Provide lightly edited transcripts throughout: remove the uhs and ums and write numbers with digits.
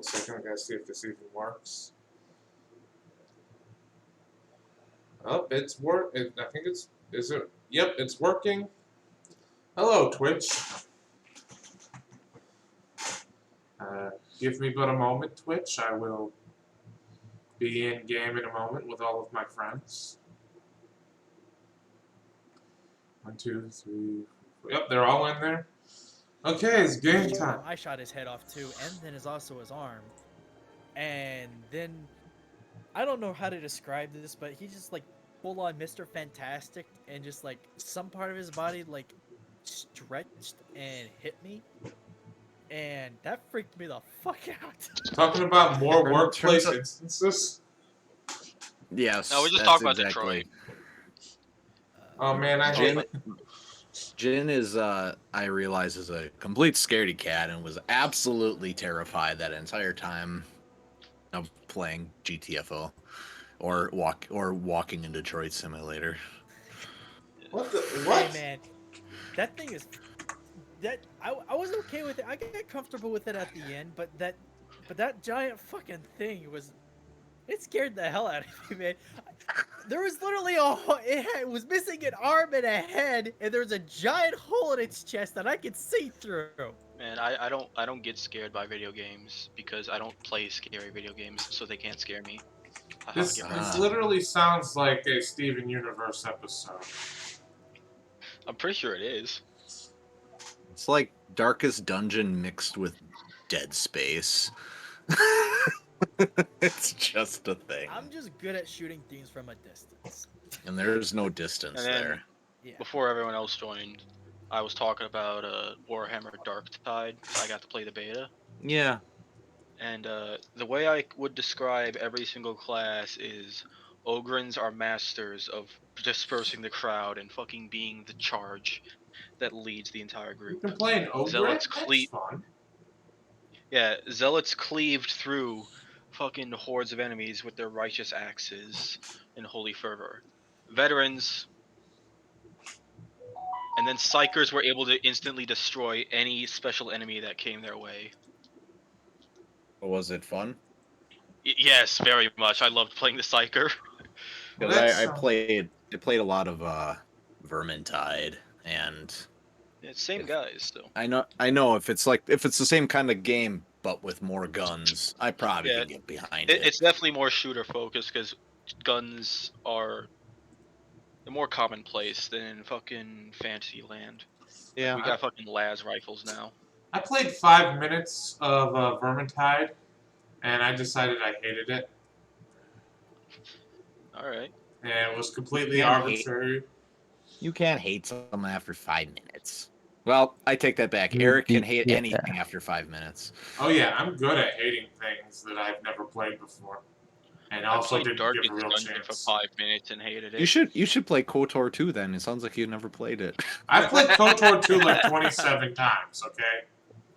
A second, I gotta see if this even works. Oh, it's I think it's. Is it? Yep, it's working. Hello, Twitch. Give me but a moment, Twitch. I will be in game in a moment with all of my friends. 1, 2, 3, 4. Yep, they're all in there. Okay, it's game time. I shot his head off too, and then also his arm. And then I don't know how to describe this, but he just like full on Mr. Fantastic, and just like some part of his body like stretched and hit me, and that freaked me the fuck out. Talking about more workplace instances. Yes. No, we're just talking about Detroit. Oh man, I hate it. Jin is, I realize, is a complete scaredy cat and was absolutely terrified that entire time of playing GTFO or walking in Detroit Simulator. What the? What? Hey man, that thing is. That I was okay with it. I got comfortable with it at the end, but that giant fucking thing it scared the hell out of me, man. There was literally it was missing an arm and a head, and there was a giant hole in its chest that I could see through. Man, I don't get scared by video games because I don't play scary video games, so they can't scare me. This literally sounds like a Steven Universe episode. I'm pretty sure it is. It's like Darkest Dungeon mixed with Dead Space. It's just a thing. I'm just good at shooting things from a distance. And there's no distance there. Yeah. Before everyone else joined, I was talking about Warhammer Darktide. I got to play the beta. Yeah. And the way I would describe every single class is Ogrins are masters of dispersing the crowd and fucking being the charge that leads the entire group. You can play an Ogre? That's fun. Yeah, Zealots cleaved through fucking hordes of enemies with their righteous axes in holy fervor. Veterans, and then Psychers were able to instantly destroy any special enemy that came their way. Was it fun? Yes, very much. I loved playing the Psyker. I played a lot of Vermintide, and it's same guys. So I know if it's the same kind of game but with more guns, I probably can get behind it. It's definitely more shooter focused because guns are more commonplace than in fucking Fantasyland. Yeah, we got fucking las rifles now. I played 5 minutes of Vermintide, and I decided I hated it. Alright. And it was completely arbitrary. You can't hate someone after 5 minutes. Well, I take that back. Eric can hate anything after 5 minutes. Oh yeah, I'm good at hating things that I've never played before. And also didn't give a real chance. For 5 minutes and hated it. You should play KOTOR 2 then. It sounds like you never played it. I've played KOTOR 2 like 27 times, okay?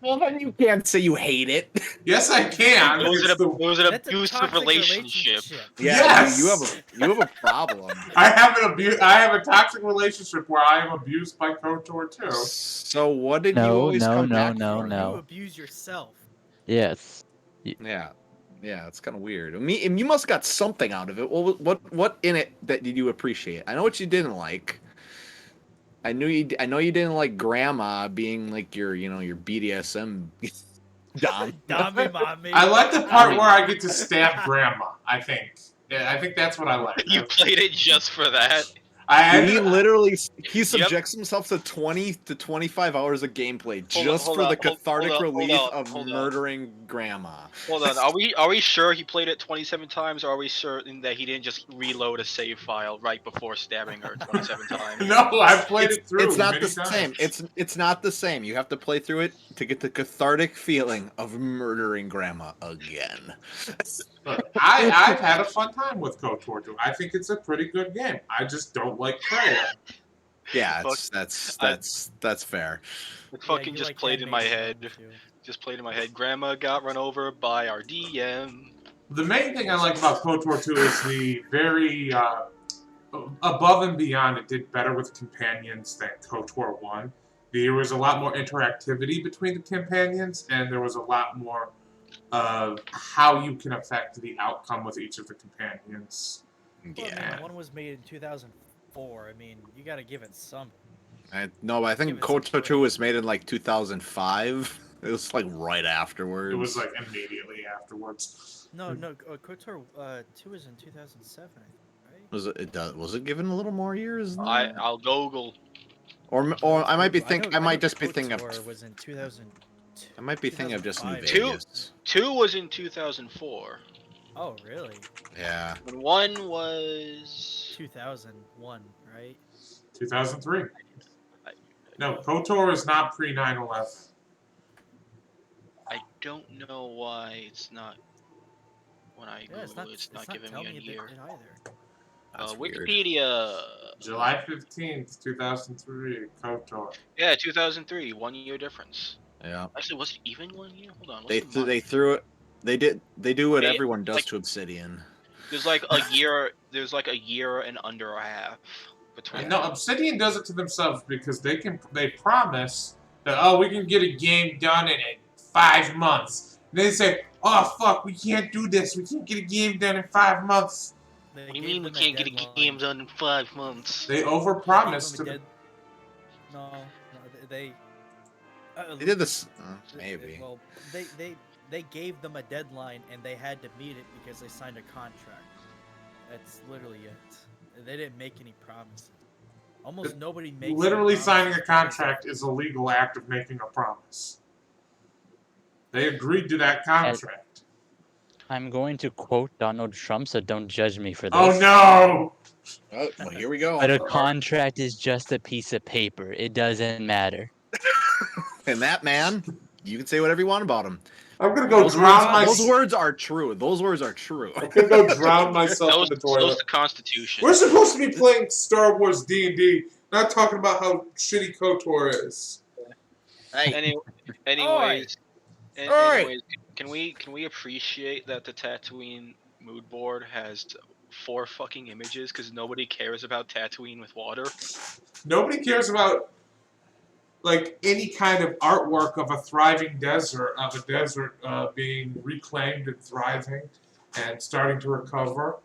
Well, then you can't say you hate it. Yes, I can. It was an abusive relationship. Yeah, yes! you have a problem. I have a toxic relationship where I am abused by KOTOR 2. So what did you always come back for? You abuse yourself. Yes. Yeah, it's kind of weird. You must have got something out of it. Well, what in it that did you appreciate? I know what you didn't like. I know you didn't like grandma being like your BDSM dom. I like the part where I get to stab grandma. I think that's what I like. You played it just for that. He subjects himself to 20 to 25 hours of gameplay just for the cathartic relief of murdering grandma. Hold on, are we sure he played it 27 times, or are we certain that he didn't just reload a save file right before stabbing her 27 times? No, I played it through. It's not the same. It's not the same. You have to play through it to get the cathartic feeling of murdering grandma again. Look, I've had a fun time with KOTOR 2. I think it's a pretty good game. I just don't like prayer. Yeah, that's fair. It fucking just played in my head. Just played in my head. Grandma got run over by our DM. The main thing I like about KOTOR 2 is the very above and beyond. It did better with companions than KOTOR 1. There was a lot more interactivity between the companions, and there was a lot more of how you can affect the outcome with each of the companions. Well, I Yeah. mean, one was made in 2004. I mean, you got to give it some. No, I think Give it some Koto 2 was made in like 2005. It was like right afterwards. It was like immediately afterwards. No, KOTOR 2 was in 2007, right? Was it given a little more years than that? I'll Google. Or I might be I know I might just be thinking of KOTOR was in 2000. I might be thinking of just New 2005. Vegas. Two was in 2004. Oh, really? Yeah. And one was 2001, right? 2003. I, No, KOTOR is not pre 9/11. I don't know why it's not. When I Yeah, Google it's not giving me telling a me year. that either. That's weird. Wikipedia. July 15th, 2003. KOTOR. Yeah, 2003. 1 year difference. Yeah. Actually, was it even 1 year? Hold on. They What's the month? they threw it. They do what They- everyone does like- to Obsidian. There's like a year. There's like a year and under a half between. No, Obsidian does it to themselves because they promise that we can get a game done in 5 months. And they say, oh fuck, we can't do this. We can't get a game done in 5 months. They What do you gave mean we them can't get a deadline. game done in 5 months? They They gave overpromise them to a the dead... No, they. They did this maybe. Well, they gave them a deadline and they had to meet it because they signed a contract. That's literally it. They didn't make any promises. Almost nobody makes. any literally signing a promises because contract is a legal act of making a promise. They agreed to that contract. I'm going to quote Donald Trump, so don't judge me for this. Oh no! Oh, well, here we go. But a contract is just a piece of paper. It doesn't matter. And that man, you can say whatever you want about him. I'm gonna go drown Those myself. words are true. Those words are true. I'm gonna go drown myself in the So's toilet. the Constitution. We're supposed to be playing Star Wars D&D, not talking about how shitty KOTOR is. Hey, Anyways, Oi! anyways, can we appreciate that the Tatooine mood board has 4 fucking images because nobody cares about Tatooine with water? Nobody cares about like any kind of artwork of a thriving desert, being reclaimed and thriving and starting to recover.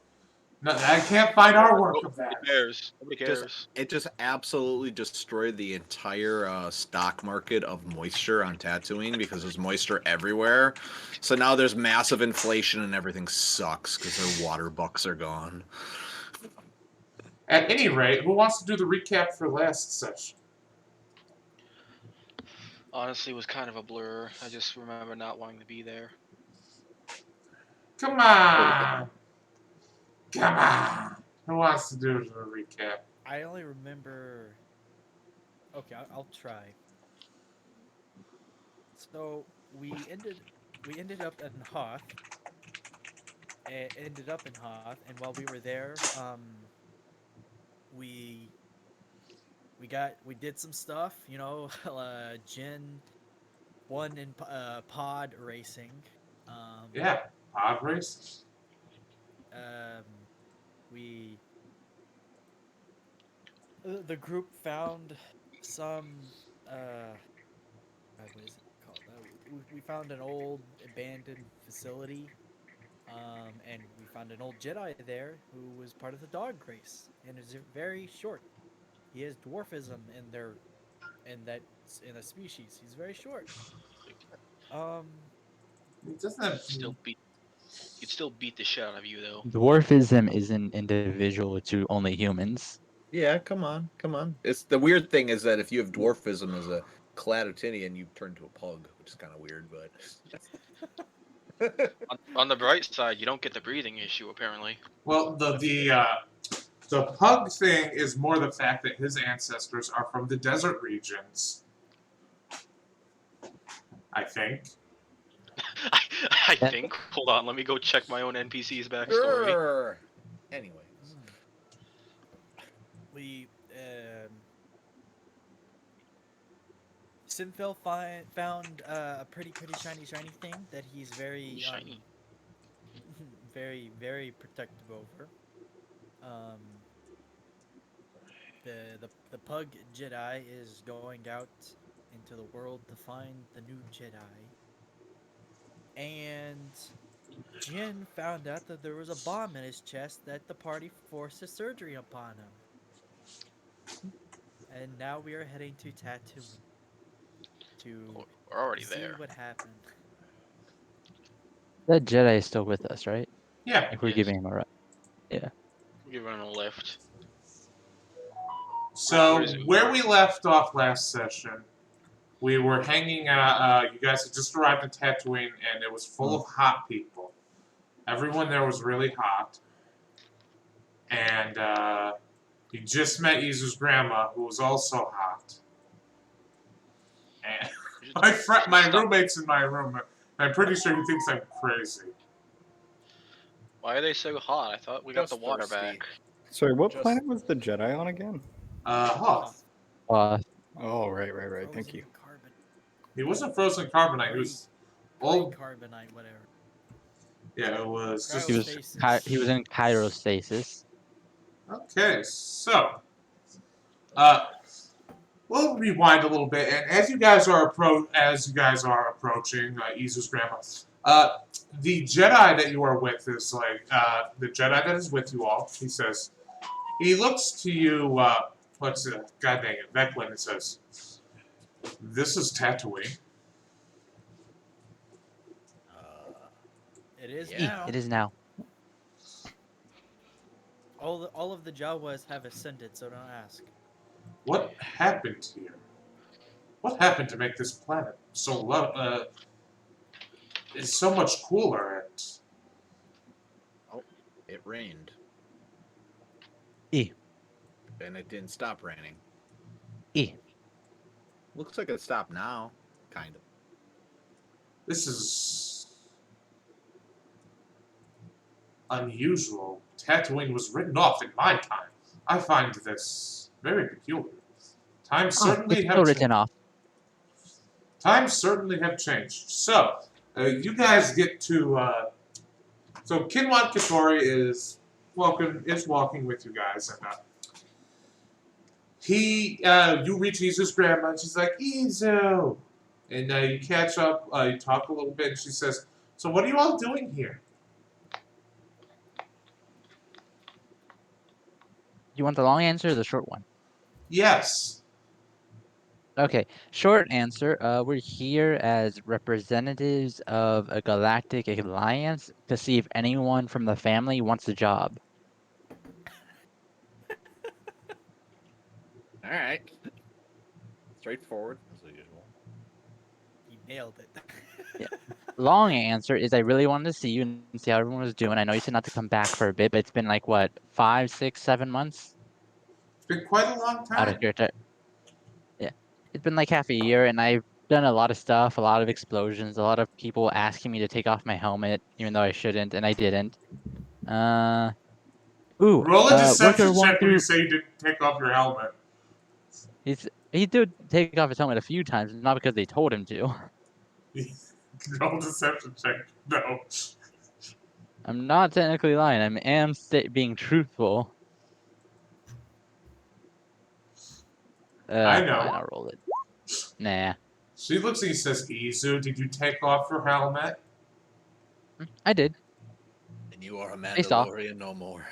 No, I can't find artwork of that. Nobody cares. Nobody cares. It just absolutely destroyed the entire stock market of moisture on Tatooine because there's moisture everywhere. So now there's massive inflation and everything sucks because their water bucks are gone. At any rate, who wants to do the recap for last session? Honestly, it was kind of a blur. I just remember not wanting to be there. Come on! Come on! Who wants to do the recap? I only remember. Okay, I'll try. So we ended up in Hoth. And while we were there, we did some stuff. You know, Jin won in pod racing. Yeah, pod race. We the group found some what is it called? We found an old abandoned facility, and we found an old Jedi there who was part of the dog race, and is very short. He has dwarfism in the species. He's very short. It doesn't have You'd still beat the shit out of you though. Dwarfism isn't individual to only humans. Yeah, come on. It's the weird thing is that if you have dwarfism as a Cladotinian, you turn to a pug, which is kind of weird, but On the bright side, you don't get the breathing issue apparently. Well, the pug thing is more the fact that his ancestors are from the desert regions. I think. I think. Hold on, let me go check my own NPC's backstory. Anyway. We Simphil found a pretty shiny thing that he's very Shiny. very protective over. The pug Jedi is going out into the world to find the new Jedi, and Jin found out that there was a bomb in his chest that the party forced a surgery upon him. And now we are heading to Tatooine to We're already see there. what happened. That Jedi is still with us, right? Yeah. If we're Yes. giving him a ride. Yeah. Give him a lift. So Where is it? where we left off last session, we were hanging out. You guys had just arrived in Tatooine, and it was full of hot people. Everyone there was really hot, and you just met Izu's grandma, who was also hot. And my roommate's in my room. And I'm pretty sure he thinks I'm crazy. Why are they so hot? I thought we got Just the water thirsty. back. Sorry, what Just- planet was the Jedi on again? Hoth. Oh, right. Thank Frozen you. Carbon, He wasn't frozen carbonite. He was old. carbonite, whatever. Yeah, it was just. Cryostasis. He was in cryostasis. Okay, so we'll rewind a little bit, and as you guys are approaching Izu's grandma, the Jedi that you are with is like the Jedi that is with you all. He says, he looks to you. What's it? God dang it, Veclin. And says, "This is Tatooine." It is Yeah. now. It is now. All of the Jawas have ascended, so don't ask. What happened here? What happened to make this planet so it's so much cooler? It rained. E. And it didn't stop raining. E. Looks like it stopped now. Kind of. This is unusual. Tatooine was written off in my time. I find this very peculiar. Times certainly It's have still changed. written off. Times certainly have changed. So, you guys get to. So Kinwan Katori is walking with you guys, and you reach Izu's grandma, and she's like, Izu, and you catch up, you talk a little bit, and she says, so what are you all doing here? You want the long answer or the short one? Yes. Okay, short answer. We're here as representatives of a galactic alliance to see if anyone from the family wants the job. All right. Straightforward, as usual. He nailed it. Long answer is I really wanted to see you and see how everyone was doing. I know you said not to come back for a bit, but it's been like what, 5, 6, 7 months? It's been quite a long Out of time. your Yeah, it's been like half a year, and I've done a lot of stuff, a lot of explosions, a lot of people asking me to take off my helmet, even though I shouldn't, and I didn't. Roll a deception worker one check when you through. say you didn't take off your helmet. He did take off his helmet a few times, not because they told him to. Roll a deception check. No. I'm not technically lying. I am being truthful. I know. Fine, I'll roll it. Nah, She looks at you and says, Izu, did you take off your helmet? I did. And you are a They saw. Mandalorian no more.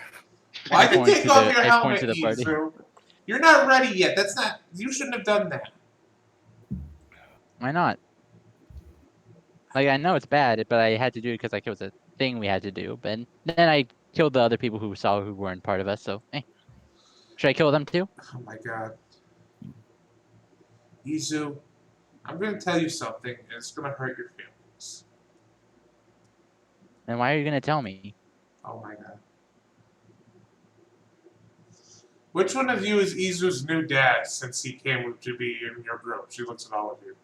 Why'd you point take to off the- your I helmet, point to the party. Izu? You're not ready yet. That's not. You shouldn't have done that. Why not? Like, I know it's bad, but I had to do it because like it was a thing we had to do. But then I killed the other people who weren't part of us. So, should I kill them too? Oh my god. Izu, I'm going to tell you something, and it's going to hurt your feelings. Then why are you gonna tell me? Oh my god. Which one of you is Izu's new dad since he came to be in your group? She looks at all of you.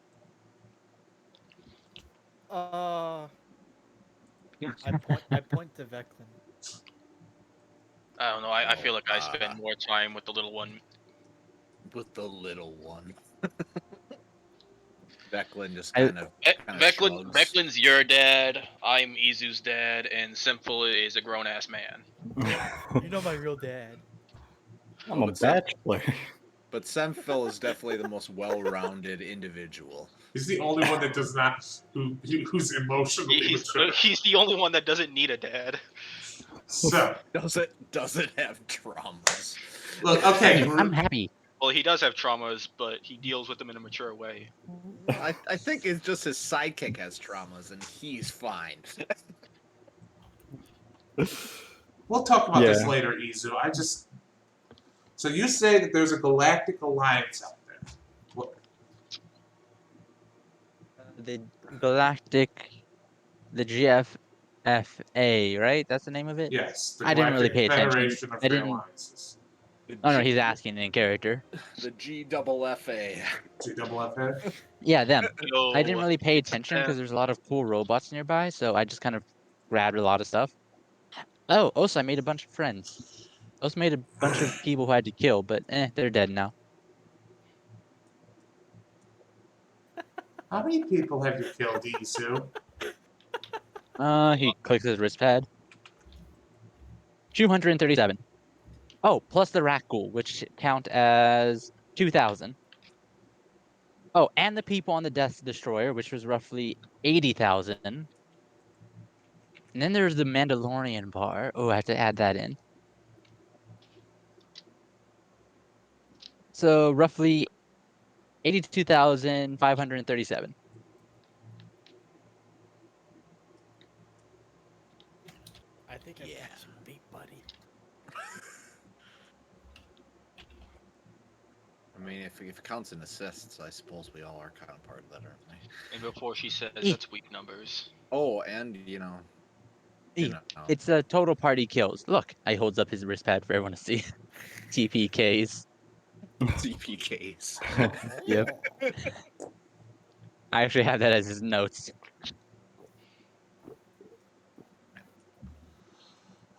I point to Veclin. I don't know. I feel like I Ah. spend more time with the little one. With the little one. Veclin just I- kind of. Kinda shrugs. Veclin's your dad. I'm Izu's dad, and Simple is a grown ass man. You know my real dad. I'm a What's up? bachelor. But Semphil is definitely the most well-rounded individual. He's the only one that does not, who's emotionally mature. He's the only one that doesn't need a dad. So, doesn't have traumas. look, okay. I'm happy. Well, he does have traumas, but he deals with them in a mature way. I think it's just his sidekick has traumas and he's fine. We'll talk about this Yeah. later, Izu. So you say that there's a galactic alliance out there. What? The Galactic, the GFFA, right? That's the name of it? Yes, the I didn't really Galactic pay attention. Federation of I Free didn't- Alliances. Oh no, he's asking in character. The GFFA. GFFA? Yeah, them. No, I didn't really pay attention because there's a lot of cool robots nearby, so I just kind of grabbed a lot of stuff. Oh, also I made a bunch of friends. Also made a bunch of people who I had to kill, but they're dead now. How many people have you killed, Izu? He clicks his wrist pad. 237. Oh, plus the rat ghoul, which count as 2,000. Oh, and the people on the Death Destroyer, which was roughly 80,000. And then there's the Mandalorian bar. Oh, I have to add that in. So roughly 82,537. I think I've Yeah. got you beat, buddy. I mean, if it counts in assists, I suppose we all are kind of part of that, aren't we? And before she says Eh. that's weak numbers. Oh, and It's a total party kills. Look, I holds up his wrist pad for everyone to see. TPKs. CPKs. Yep. I actually have that as his notes.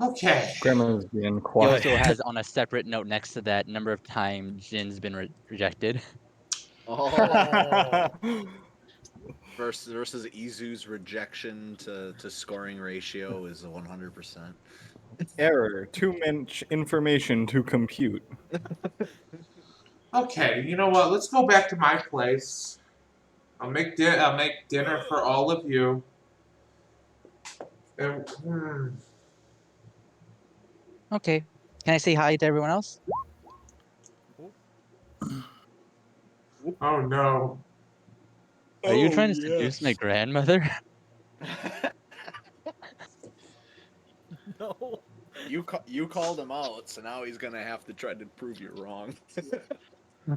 Okay. Grandma's being He quiet. also has on a separate note next to that number of times Jin's been rejected. Oh. versus Izu's rejection to scoring ratio is 100%. Error. Too much information to compute. Okay, you know what? Let's go back to my place. I'll make dinner for all of you. And, Okay. Can I say hi to everyone else? oh no. Are you trying to seduce my grandmother? No. You called him out, so now he's gonna have to try to prove you're wrong.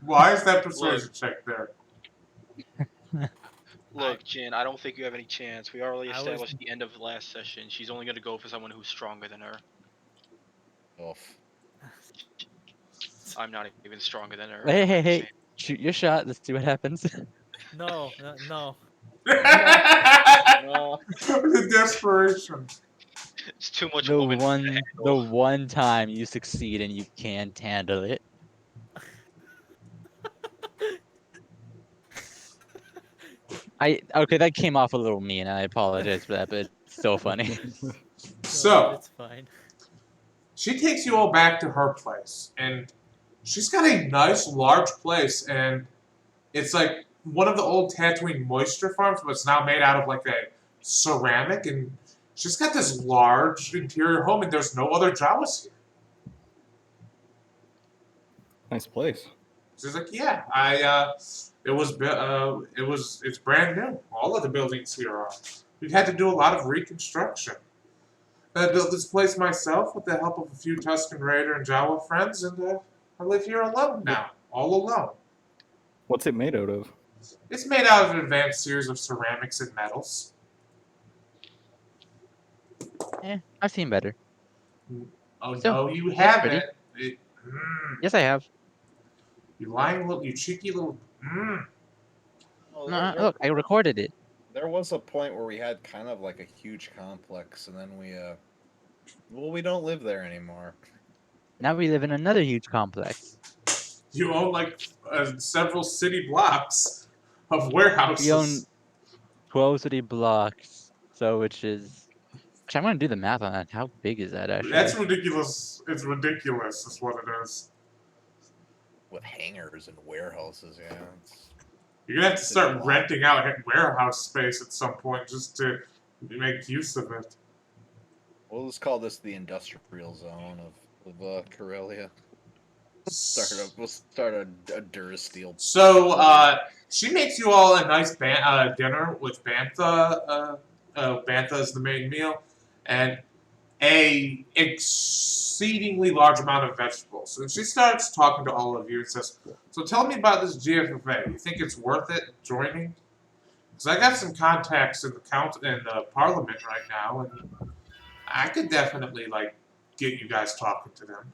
Why is that persuasion check there? Look, Jin, I don't think you have any chance. We already I was- established at the end of the last session. She's only going to go for someone who's stronger than her. Oof. I'm not even stronger than her. Hey. Shoot your shot. Let's see what happens. No. No. The desperation. It's too much The woman. one time you succeed and you can't handle it. Okay, that came off a little mean. I apologize for that, but it's so funny. So, It's fine. she takes you all back to her place, and she's got a nice, large place, and it's like one of the old Tatooine moisture farms, but it's now made out of like a ceramic, and she's got this large interior home, and there's no other Jawas here. Nice place. She's like, yeah, it's brand new. All of the buildings here are. We've had to do a lot of reconstruction. I built this place myself with the help of a few Tusken Raider and Jawa friends, and I live here alone now, all alone. What's it made out of? It's made out of an advanced series of ceramics and metals. I've seen better. Oh So, no, you that's pretty. haven't. Yes, I have. You lying little, you cheeky little. Oh, No, look, I recorded it. There was a point where we had kind of like a huge complex, and then we don't live there anymore. Now we live in another huge complex. You own like several city blocks of warehouses. We own 12 city blocks, so which I'm gonna do the math on that. How big is that actually? That's ridiculous. It's ridiculous, is what it is. With hangars and warehouses, yeah. You're gonna have to start renting out warehouse space at some point just to make use of it. We'll just call this the industrial zone of Corellia. We'll start a Durasteel. So she makes you all a nice dinner with bantha. Bantha is the main meal, and a exceedingly large amount of vegetables. And she starts talking to all of you and says, "So tell me about this GFFA. You think it's worth it joining? Because I got some contacts in the Parliament right now, and I could definitely get you guys talking to them."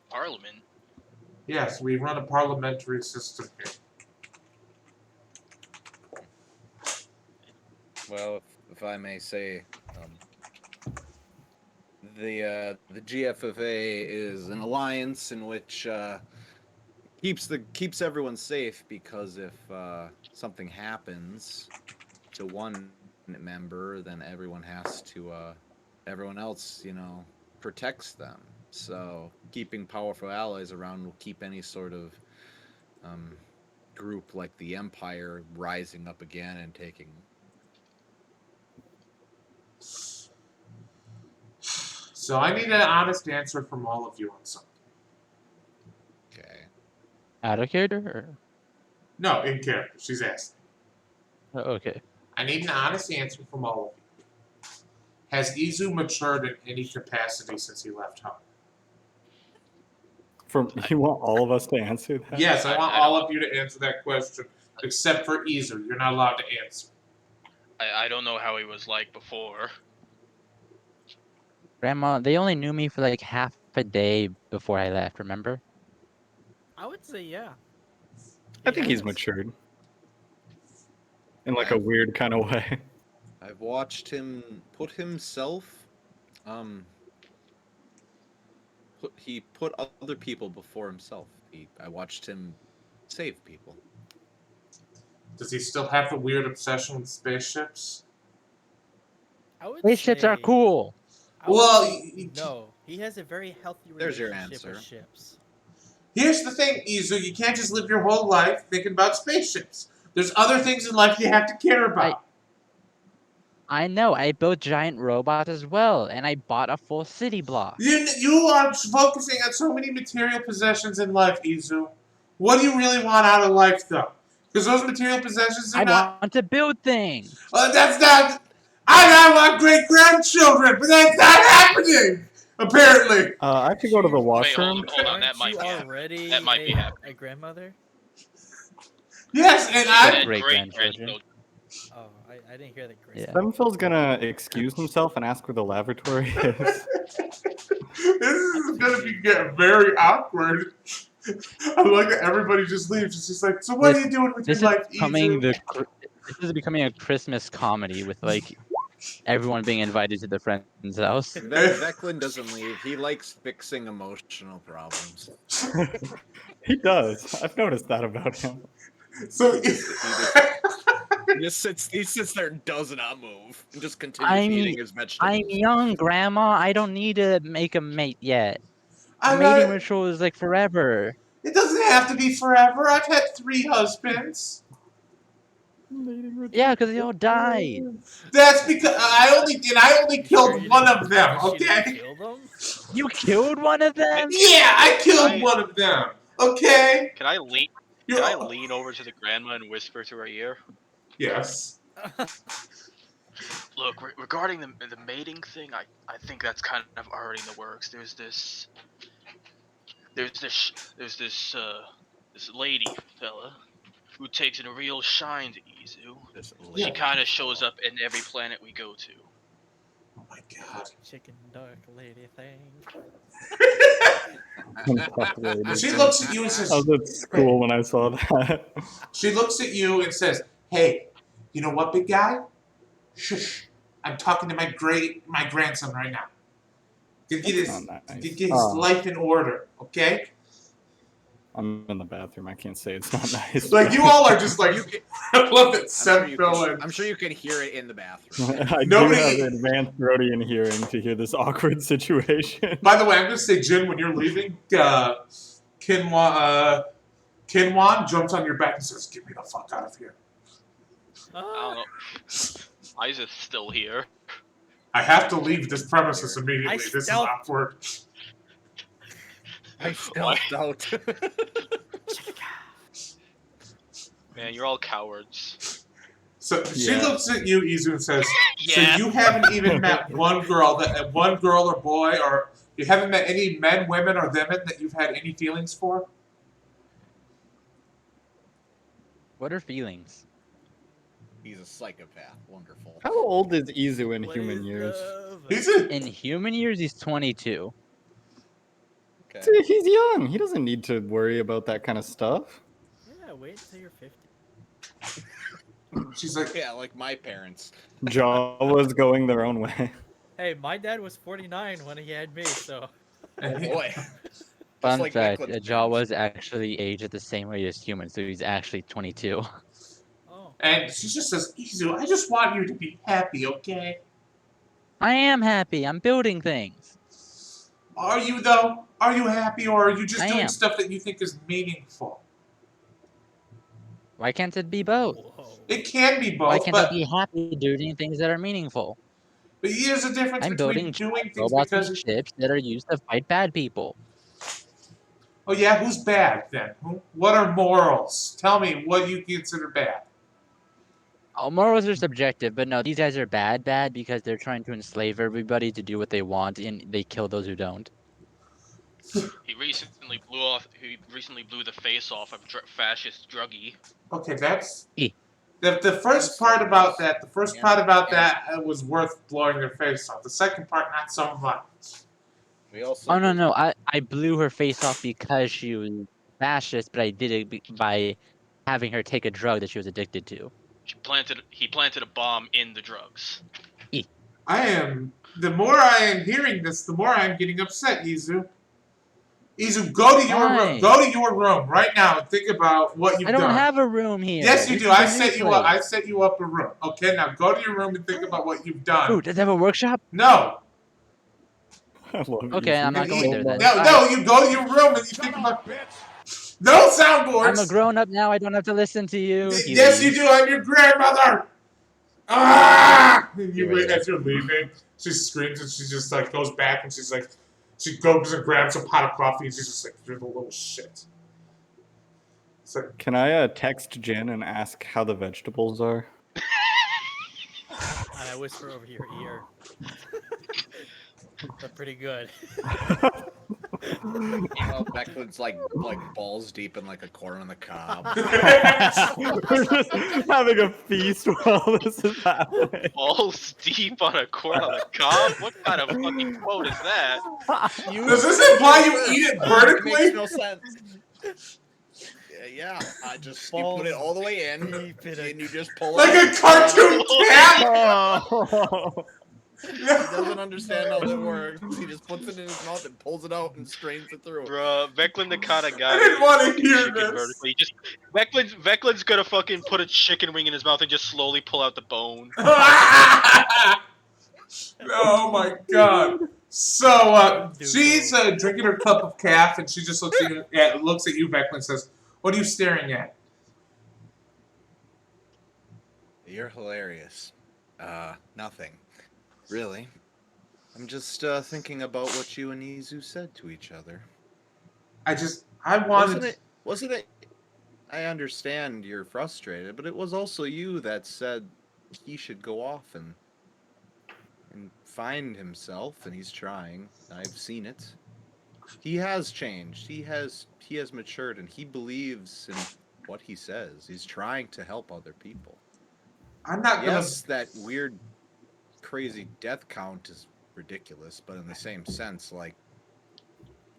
Parliament? Yes, we run a parliamentary system here. Well, if I may say, the GFFA is an alliance in which keeps everyone safe, because if something happens to one member, then everyone else, protects them. So keeping powerful allies around will keep any sort of group like the Empire rising up again and taking. So I need an honest answer from all of you on something. Okay. Out of character? Or... No, in character. She's asking. Oh, okay. I need an honest answer from all of you. Has Izu matured in any capacity since he left home? You want all of us to answer that? Yes, I want all of you to answer that question, except for Izu. You're not allowed to answer. I don't know how he was like before. Grandma, they only knew me for like half a day before I left, remember? I would say yeah. I think he's Yes. matured. In a weird kind of way. I've watched him put himself, he put other people before himself. I watched him save people. Does he still have the weird obsession with spaceships? I would Spaceships say, are cool. I would Well, say no. He has a very healthy There's your relationship with answer. ships. Here's the thing, Izu. You can't just live your whole life thinking about spaceships. There's other things in life you have to care about. I know. I built giant robots as well, and I bought a full city block. You are focusing on so many material possessions in life, Izu. What do you really want out of life, though? Because those material possessions are I not... want to build things. That's not... I want great-grandchildren, but that's not happening, apparently. I have to go to the Wait, washroom. hold on, that Aren't might you be happening. already That might be happening. a grandmother? Yes, and I... Great-grandchildren. Oh, I didn't hear the great. Yeah. Stemfield's gonna excuse himself and ask where the lavatory is. This is going to get very awkward. I like that everybody just leaves. It's just like, so what are you doing with your life, Izu? This is becoming a Christmas comedy with everyone being invited to their friend's house. Veclin doesn't leave. He likes fixing emotional problems. He does. I've noticed that about him. So... He sits there and does not move. And just continues eating his vegetables. I'm young, Grandma. I don't need to make a mate yet. I'm Mating not- ritual is forever. It doesn't have to be forever. I've had 3 husbands. Yeah, because they all died. That's because I only killed one of them. You didn't Okay. kill them? You killed one of them? Yeah, I killed one of them. Okay. Can I lean? You're- Can I lean over to the grandma and whisper to her ear? Yes. Look, regarding the mating thing, I think that's kind of already in the works. There's this lady fella who takes a real shine to Izu. She kind of shows up in every planet we go to. Oh my god. Chicken duck lady thing. She looks at you and says, I was at school when I saw that. she looks at you and says, "Hey, you know what, big guy? Shush. I'm talking to my grandson right now. Get his life in order, okay?" I'm in the bathroom. I can't say it's not nice. You all are just I love it. I'm sure you can hear it in the bathroom. I do have advanced Rhodian hearing to hear this awkward situation. By the way, I'm going to say, Jin, when you're leaving, Kinwa Kinwan jumps on your back and says, "Get me the fuck out of here." I don't know. Isaac's still here. I have to leave this premises immediately. I This is stealth- awkward. I stealthed out. Man, you're all cowards. So she Yeah. looks at you, Izu, and says, Yeah. "So you haven't even met one girl or boy, or you haven't met any men, women, or women that you've had any feelings for?" What are feelings? He's a psychopath. Wonderful. How old is Izu in What human is years? love? He's a In human years, he's 22. Okay. See, he's young. He doesn't need to worry about that kind of stuff. Yeah, wait until you're 50. She's like, Yeah, like my parents. Jawa's going their own way. Hey, my dad was 49 when he had me, so. Oh boy. Fun like fact, Nicholas Jaw parents. was actually aged at the same rate as humans, so he's actually 22. Oh. and she just says, "Izu, I just want you to be happy, okay? I am happy. I'm building things. Are you though? Are you happy, or are you just I doing am. stuff that you think is meaningful?" Why can't it be both? Whoa. It can be Why both, can't I but be happy doing things that are meaningful? here's the difference I'm between building doing things robots because. and ships that are used to fight bad people. Oh yeah, who's bad then? What are morals? Tell me what you consider bad. Oh, morals are subjective, but no, these guys are bad because they're trying to enslave everybody to do what they want, and they kill those who don't. He recently blew the face off of fascist druggie. Okay, that's Eh. the first part about that. The first Yeah. part about Yeah. that was worth blowing their face off. The second part, not so much. We also. Oh no, I blew her face off because she was fascist, but I did it by having her take a drug that she was addicted to. He planted a bomb in the drugs. I am. The more I am hearing this, the more I am getting upset, Izu. Izu, go to your Why? room. Go to your room right now and think about what you've I don't done. have a room here. Yes, you This do. is a I new set you up. I place. set you up a room. Okay, now go to your room and think about what you've done. Ooh, does it have a workshop? No. I love Okay, Izu I'm not You- going there then. No, you go to your room and you think about. No soundboards. I'm a grown up now. I don't have to listen to you. He Yes, leaves. you do. I'm your grandmother. Ah! You're right. As you're leaving, she screams and she just like goes back and she's like, she goes and grabs a pot of coffee and she's just like, "You're the little shit." It's like, Can I text Jen and ask how the vegetables are? And I whisper over your ear. They're pretty good. Well, Beckman's like balls deep in like a corn on the cob. We're just having a feast while this is happening. Balls deep on a corn on the cob? What kind of fucking quote is that? does this imply you eat it It makes vertically? no sense. Yeah, I just you put it all the way in, Deep in a- and you just pull Like it. a cartoon cat? Oh. He doesn't understand how that works. He just puts it in his mouth and pulls it out and strains it through. Bruh, Veclin the kind of guy. I didn't want to fucking hear chicken this. vertically. Just Veclin's gonna fucking put a chicken wing in his mouth and just slowly pull out the bone. Oh my god. So she's drinking her cup of calf and she just looks at you, Becklin, and says, "What are you staring at?" You're hilarious. Nothing. Really. I'm just thinking about what you and Izu said to each other. I wanted. Wasn't it? I understand you're frustrated, but it was also you that said he should go off and find himself, and he's trying. I've seen it. He has changed. He has matured, and he believes in what he says. He's trying to help other people. I'm not gonna. Yes, that weird, crazy death count is ridiculous, but in the same sense, like,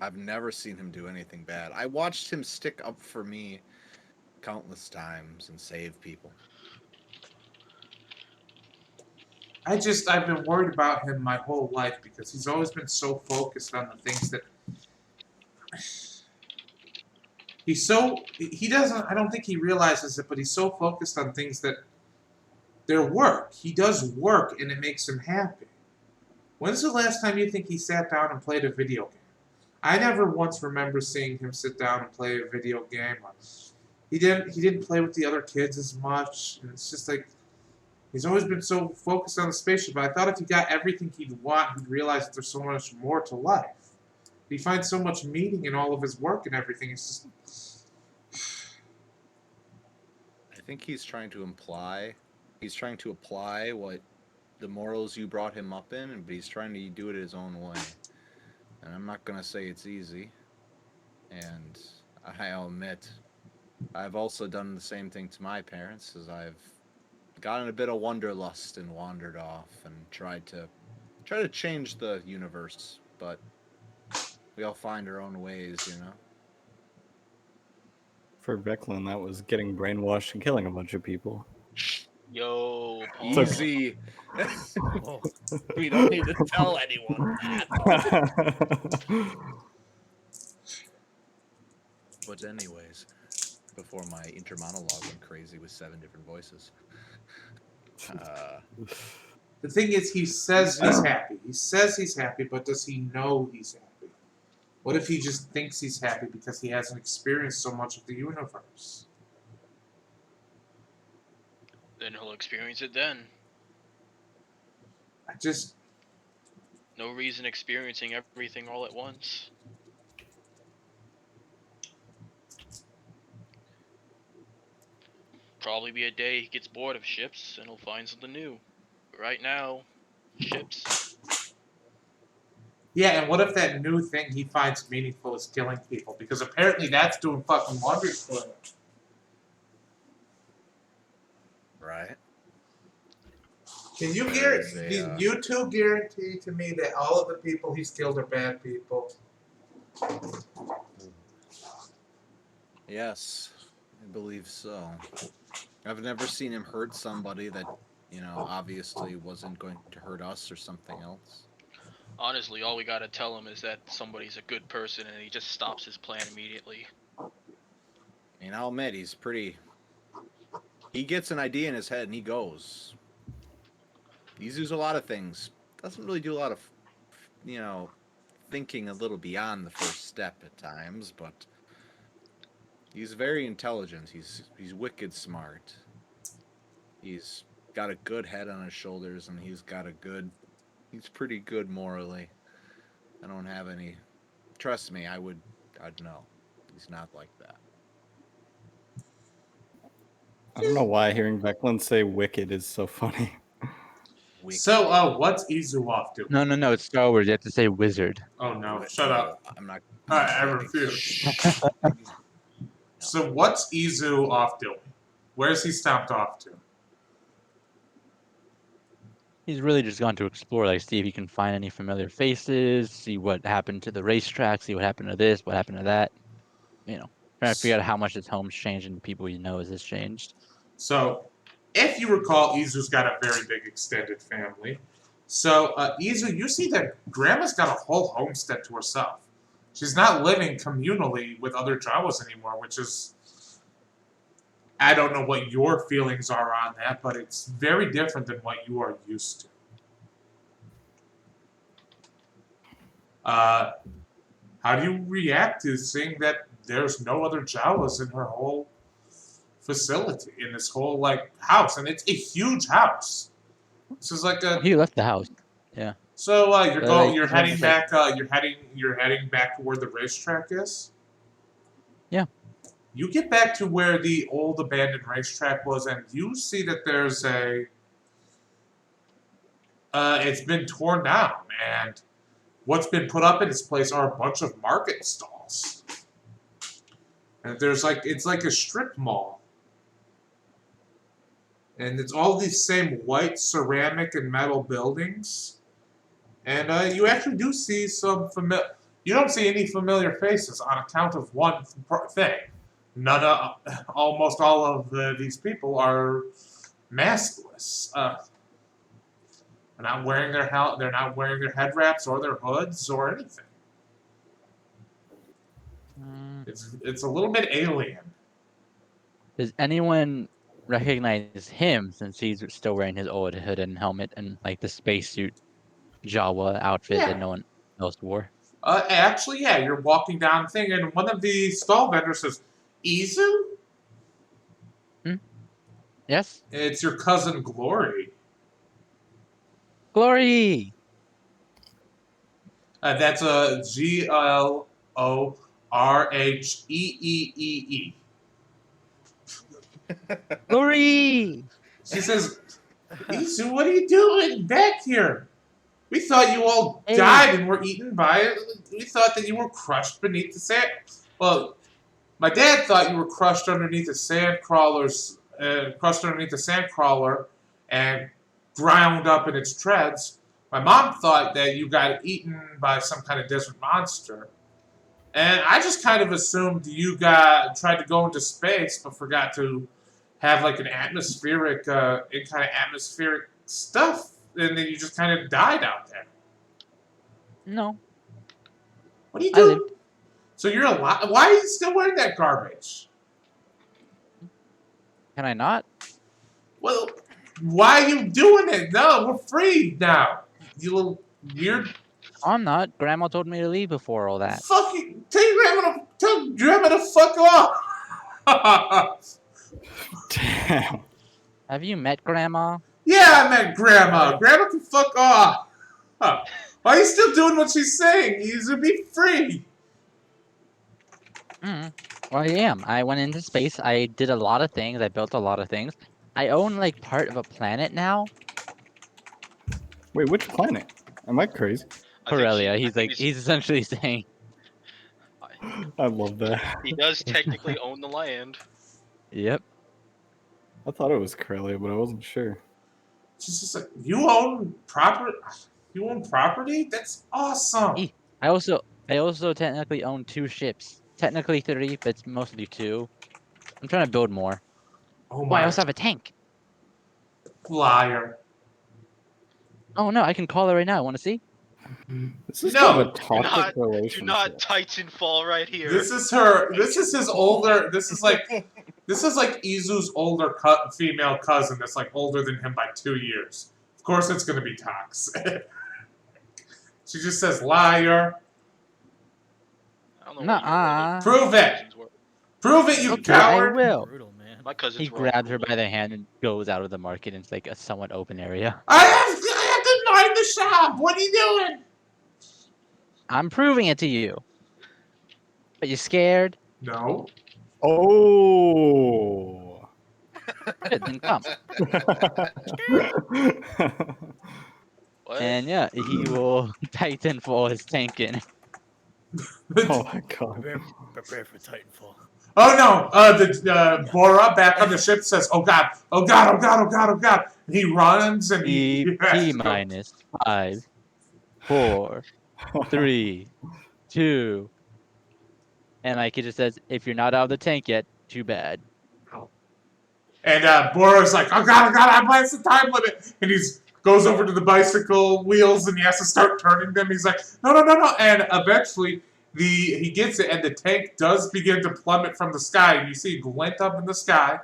I've never seen him do anything bad. I watched him stick up for me countless times and save people. I've been worried about him my whole life because he's always been so focused on the things that. He doesn't, I don't think he realizes it, but he's so focused on things that they're work. He does work and it makes him happy. When's the last time you think he sat down and played a video game? I never once remember seeing him sit down and play a video game. He didn't play with the other kids as much. And it's just like he's always been so focused on the spaceship. But I thought if he got everything he'd want, he'd realize that there's so much more to life. He finds so much meaning in all of his work and everything. It's just I think he's trying to apply what the morals you brought him up in, but he's trying to do it his own way. And I'm not gonna say it's easy. And I'll admit, I've also done the same thing to my parents, as I've gotten a bit of wanderlust and wandered off and tried to change the universe, but we all find our own ways, you know. For Veclin, that was getting brainwashed and killing a bunch of people. Yo, Paul. Easy. Oh, We don't need to tell anyone that. But anyways, before my inner monologue went crazy with 7 different voices. the thing is, he says he's happy. He says he's happy, but does he know he's happy? What if he just thinks he's happy because he hasn't experienced so much of the universe? Then he'll experience it then. I just No reason experiencing everything all at once. Probably be a day he gets bored of ships and he'll find something new. But right now, ships. yeah. And what if that new thing he finds meaningful is killing people? Because apparently that's doing fucking wonders for him. Right? Can you There's guarantee? a, You two guarantee to me that all of the people he's killed are bad people? Yes, I believe so. I've never seen him hurt somebody that, you know, obviously wasn't going to hurt us or something else. Honestly, all we gotta tell him is that somebody's a good person and he just stops his plan immediately. I mean, I'll admit, he gets an idea in his head and he goes. He does a lot of things. Doesn't really do a lot of, you know, thinking a little beyond the first step at times, but he's very intelligent. He's wicked smart. He's got a good head on his shoulders, and he's pretty good morally. I don't have any. Trust me, I'd know. He's not like that. I don't know why hearing Veclin say wicked is so funny. Wicked. So, what's Izu off to? No, it's Star Wars. You have to say wizard. Oh no! No, Shut up. I'm not. Alright, I yeah, refuse. shh. So what's Izu off doing? Where's he stopped off to? He's really just gone to explore, like see if he can find any familiar faces, see what happened to the racetrack, see what happened to this, what happened to that. You know, trying to figure out how much his home's changed and the people he knows has changed. So, if you recall, Izu's got a very big extended family. So, Izu, you see that Grandma's got a whole homestead to herself. She's not living communally with other Jawas anymore, which is... I don't know what your feelings are on that, but it's very different than what you are used to. How do you react to seeing that there's no other Jawas in her whole facility, in this whole like house, and it's a huge house? This is like a. He left the house. So you're But, going. like, You're it's heading almost back. You're heading back to where the racetrack is. Yeah. You get back to where the old abandoned racetrack was, and you see that there's a. It's been torn down, and what's been put up in its place are a bunch of market stalls. And there's like it's like a strip mall. And it's all these same white ceramic and metal buildings. And you actually do see some familiar. You don't see any familiar faces on account of one thing. Almost all of these people are maskless. They're not wearing they're not wearing their head wraps or their hoods or anything. It's a little bit alien. Does anyone recognize him since he's still wearing his old hood and helmet and like the spacesuit Jawa outfit Yeah. that no one else wore? Actually, yeah, you're walking down the thing, and one of the stall vendors says, Izu? Yes? It's your cousin Glory. Glory! That's a Glorheee. Glory! She says, Izu, what are you doing back here? We thought you all Hey. died and were eaten by it. We thought that you were crushed beneath the sand. Well, my dad thought you were crushed underneath the sand crawlers, and ground up in its treads. My mom thought that you got eaten by some kind of desert monster. And I just kind of assumed you tried to go into space, but forgot to have like an atmospheric, atmospheric stuff, and then you just kind of died out there. No. What are you I doing? lived. So you're alive? Why are you still wearing that garbage? Can I not? Well, why are you doing it? No, we're free now. You little weird I'm not. Grandma told me to leave before all that. fucking tell grandma to fuck off. Damn. Have you met Grandma? Yeah, I meant grandma. Grandma can fuck off. Huh. Why are you still doing what she's saying? You should be free. Well, I am. I went into space. I did a lot of things. I built a lot of things. I own like part of a planet now. Wait, which planet? Am I crazy? Corellia. He's essentially saying, I love that. He does technically own the land. "Yep, I thought it was Corellia, but I wasn't sure. She's just like, you own property? You own property? That's awesome. E- I also technically own 2 ships. Technically 3, but it's mostly 2. I'm trying to build more. Oh Oh, I my also have a tank. liar. Oh no, I can call her right now. Want to see? This is No, kind of a Do toxic not relationship. Titanfall right here. This is her. This is his older. This is like Izu's older female cousin. That's like older than him by 2 years. Of course, it's gonna be toxic. She just says liar. I don't know Nuh-uh. Prove it. Prove it, you Okay, I coward. will. Brutal, man. My cousin's He grabs her by the hand and goes out of the market into like a somewhat open area. I have to mind the shop. What are you doing? I'm proving it to you. But you scared? No. Oh. Good, then come. What? And yeah, he will Titanfall his tank in. Oh my god. Prepare for Titanfall. Oh no! The Bora back on the ship says, "Oh god! Oh god! Oh god! Oh god! Oh god!" And he runs and he has T to go. minus 5, 4, 3, 2. And like it just says, if you're not out of the tank yet, too bad. And Bora's like, "Oh god! Oh god! I passed the time limit!" And he's goes over to the bicycle wheels and he has to start turning them. He's like, "No! No! No! No!" And eventually, he gets it, and the tank does begin to plummet from the sky. And you see it glint up in the sky,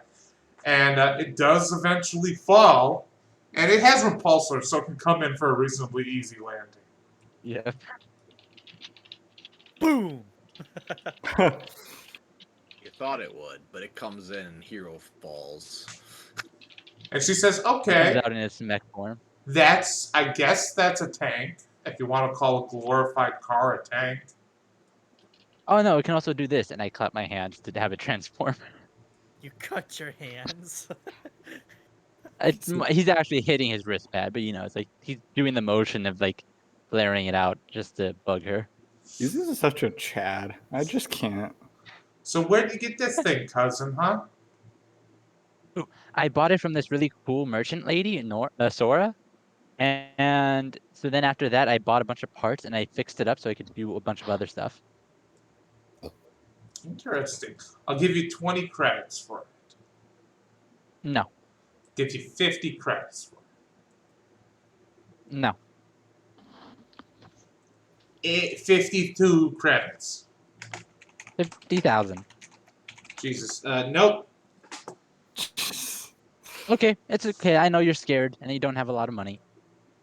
and it does eventually fall. And it has repulsor, so it can come in for a reasonably easy landing. Yeah. Boom. You thought it would, but it comes in and hero falls. And she says, Comes "Okay, out in its mech form. I guess that's a tank. If you want to call a glorified car a tank." Oh no, it can also do this, and I clap my hands to have it transform. You cut your hands. He's actually hitting his wrist pad, but you know, it's like he's doing the motion of like flaring it out just to bug her. This is such a Chad. I just can't. So where'd you get this thing, cousin, huh? I bought it from this really cool merchant lady, Sora. And so then after that, I bought a bunch of parts and I fixed it up so I could do a bunch of other stuff. Interesting. I'll give you 20 credits for it. No, Give you 50 credits for no. it. 52 credits. 50,000. Jesus. Nope. Okay, it's okay. I know you're scared and you don't have a lot of money.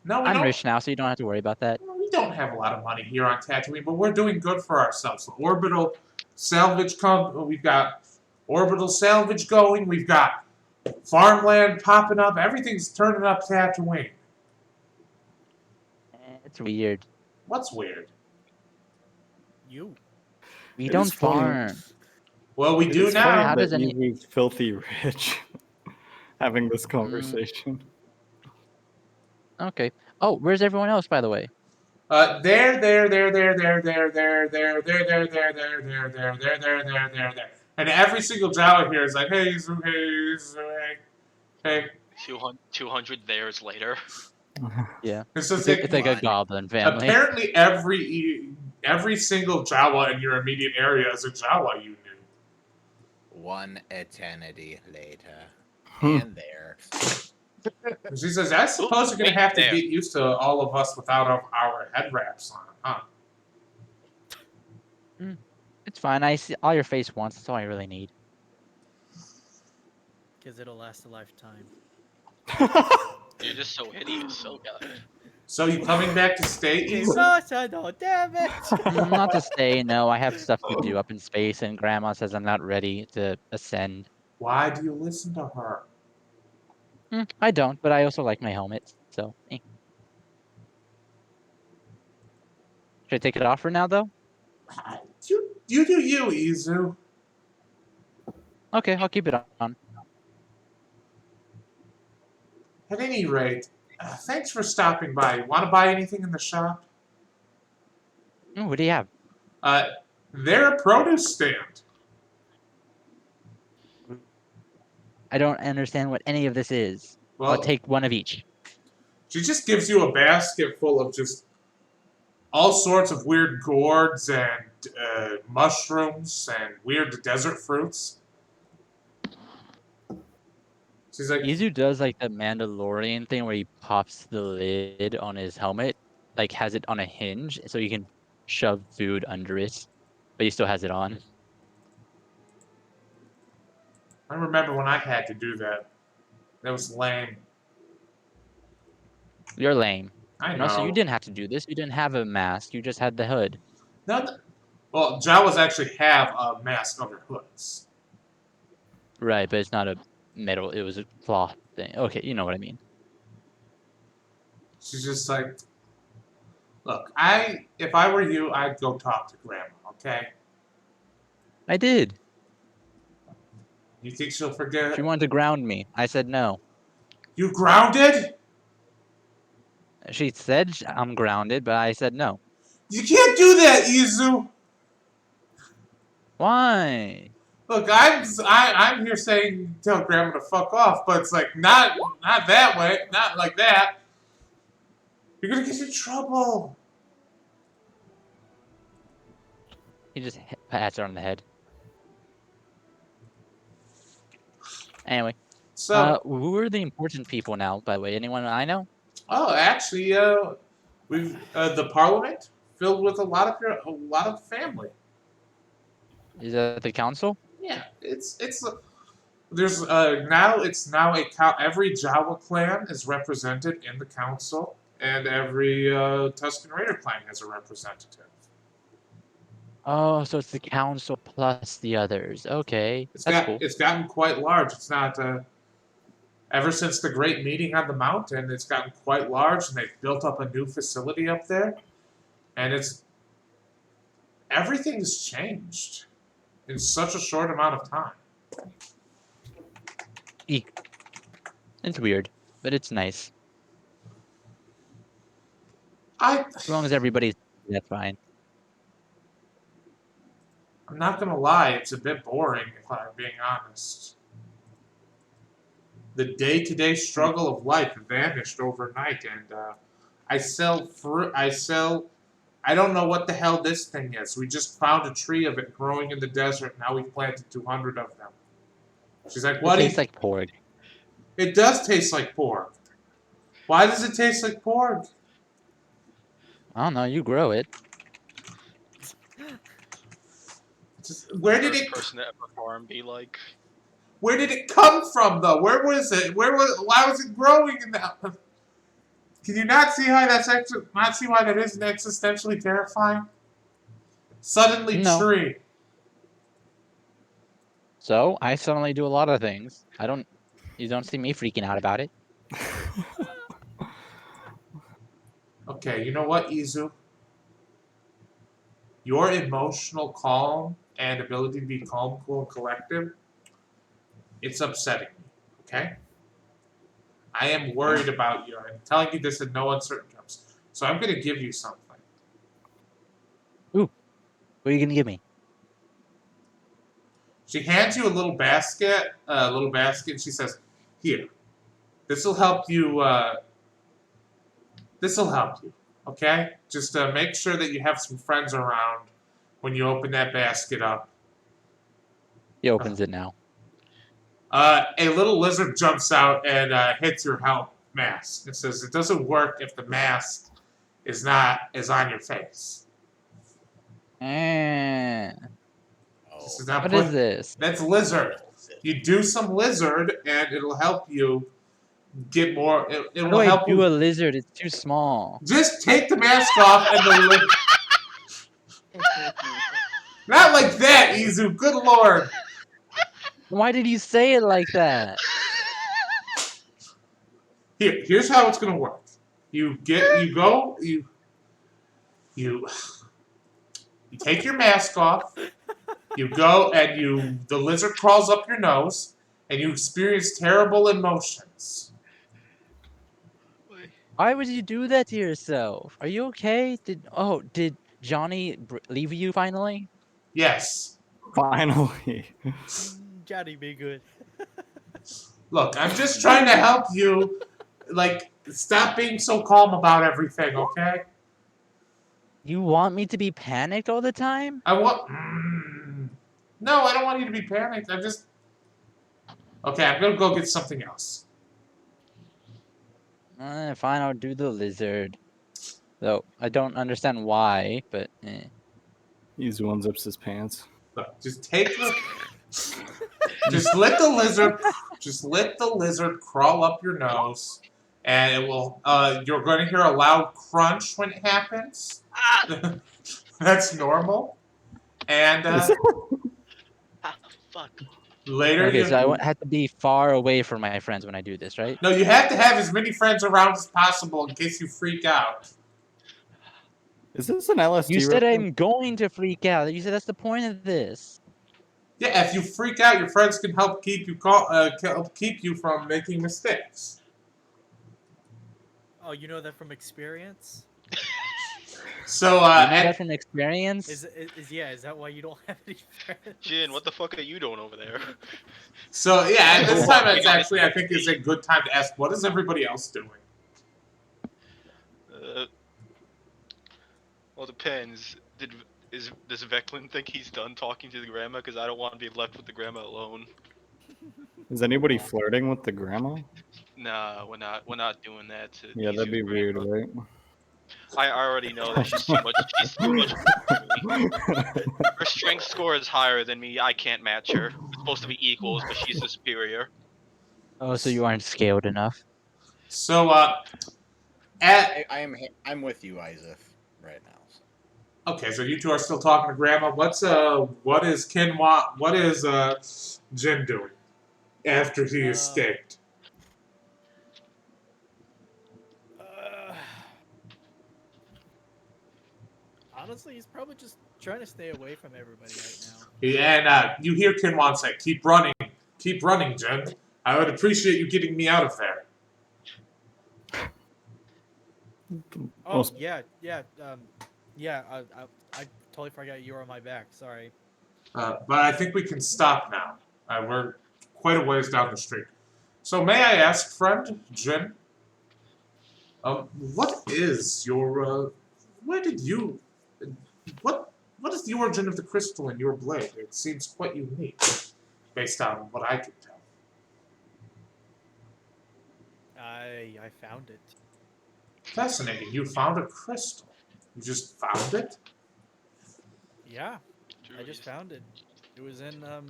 No, we I'm don't. rich now, so you don't have to worry about that. We we don't have a lot of money here on Tatooine, but we're doing good for ourselves. The orbital salvage we've got orbital salvage going. We've got farmland popping up. Everything's turning up Tatooine. It's weird. What's weird? You. We It don't is funny. farm. Well, we do It's now. funny How that does any- Easy's filthy rich having this conversation. Okay. Oh, where's everyone else, by the way? There. And every single Jawa here is like, hey, Izu, hey, Izu, hey. 200 theirs later. Yeah. It's just It's like a goblin family. apparently every single Jawa in your immediate area is a Jawa you knew. One eternity later. Hmm. And there. She says, I suppose you're going to have to There. get used to all of us without our head wraps on, huh? It's fine. I see all your face once. That's all I really need. Because it'll last a lifetime. You're just so hideous. So god. So you coming back to stay, Izu? No, damn it! Not to stay. No, I have stuff to do up in space, and Grandma says I'm not ready to ascend. Why do you listen to her? I don't, but I also like my helmet. So, Should I take it off for now, though? You do you, Izu. Okay, I'll keep it on. At any rate, thanks for stopping by. Want to buy anything in the shop? Ooh, what do you have? They're a produce stand. I don't understand what any of this is. I'll Well, take one of each. she just gives you a basket full of just all sorts of weird gourds and mushrooms and weird desert fruits. She's like, Izu does like the Mandalorian thing where he pops the lid on his helmet, like has it on a hinge so he can shove food under it, but he still has it on. I remember when I had to do that. That was lame. You're lame. I And know. also, you didn't have to do this. You didn't have a mask. You just had the hood. Well, Jawas actually have a mask under hoods. Right, but it's not a metal. It was a cloth thing. Okay, you know what I mean. She's just like, look, if I were you, I'd go talk to Grandma, okay? I did. You think she'll forget? She wanted to ground me. I said no. You grounded? She said I'm grounded, but I said no. You can't do that, Izu. Why? Look, I'm here saying tell Grandma to fuck off, but it's like not that way, not like that. You're gonna get in trouble. He just pats her on the head. Anyway, So, who are the important people now? By the way, anyone I know? actually, we've the Parliament filled with a lot of family. Is that the council? Yeah, there's now every Jawa clan is represented in the council, and every Tusken Raider clan has a representative. Oh, so it's the council plus the others. Okay, that's cool. It's gotten quite large. It's not ever since the Great Meeting on the mountain, it's gotten quite large, and they've built up a new facility up there, and everything's changed in such a short amount of time. It's weird, but it's nice. As long as everybody's, that's fine. I'm not gonna lie, it's a bit boring if I'm being honest. The day-to-day struggle of life vanished overnight, and I sell fruit. I don't know what the hell this thing is. We just found a tree of it growing in the desert. Now we've planted 200 of them. She's like, "What?" It tastes like pork. It does taste like pork. Why does it taste like pork? I don't know. You grow it. Where did First it? person to ever farm be like? Where did it come from, though? Where was it? Why was it growing in that? Can you not see how not see why that isn't existentially terrifying? Suddenly No. tree. So I suddenly do a lot of things. You don't see me freaking out about it. Okay, you know what, Izu? Your emotional calm and ability to be calm, cool, and collective, it's upsetting me, okay? I am worried about you. I'm telling you this in no uncertain terms. So I'm going to give you something. What are you gonna give me? She hands you a little basket, and she says, "Here, this will help you. This will help you, okay? Just make sure that you have some friends around when you open that basket up." He opens it now. A little lizard jumps out and hits your helmet mask. It says, "It doesn't work if the mask is on your face." This is not What is this? That's lizard. You do some lizard, and it'll help you get more. It How will do I help do you. a lizard? It's too small. Just take the mask off and the not like that, Izu. Good lord. Why did you say it like that? Here's how it's gonna work. You take your mask off. You go and the lizard crawls up your nose, and you experience terrible emotions. Why would you do that to yourself? Are you okay? Did Johnny leave you finally? Yes. Finally. Johnny, be good. Look, I'm just trying to help you. Like, stop being so calm about everything, okay? You want me to be panicked all the time? I want. No, I don't want you to be panicked. Okay, I'm gonna go get something else. Fine, I'll do the lizard. Though I don't understand why, but He's unzips his pants. Look, just take the. Just let the lizard. Just let the lizard crawl up your nose, and it will. You're going to hear a loud crunch when it happens. That's normal. And Fuck. later, okay, so I have to be far away from my friends when I do this, right? No, you have to have as many friends around as possible in case you freak out. Is this an LSD? You said reference? I'm going to freak out. You said that's the point of this. Yeah, if you freak out, your friends can help keep you help keep you from making mistakes. Oh, you know that from experience? So, You know that from experience? Is that why you don't have any friends? Jin, what the fuck are you doing over there? So yeah, at this time, it's actually I think is a good time to ask, what is everybody else doing? Well, it depends. Does Veclin think he's done talking to the grandma? Because I don't want to be left with the grandma alone. Is anybody flirting with the grandma? Nah, we're not doing that. To Yeah, that'd be weird, right? I already know that she's too much. She's too much. Her strength score is higher than me. I can't match her. We're supposed to be equals, but she's the superior. Oh, so you aren't scaled enough. So I'm with you, Isaac, right now. okay, so you two are still talking to Grandma. What is Jin doing after he escaped? Honestly, he's probably just trying to stay away from everybody right now. Yeah, and you hear Kinwan say, keep running, Jin. I would appreciate you getting me out of there." Oh, yeah. I totally forgot you were on my back. Sorry. But I think we can stop now. We're quite a ways down the street. So may I ask, friend Jin, what is your what is the origin of the crystal in your blade? It seems quite unique, based on what I can tell. I found it. Fascinating. You found a crystal. You just found it? Yeah, I just found it. It was in A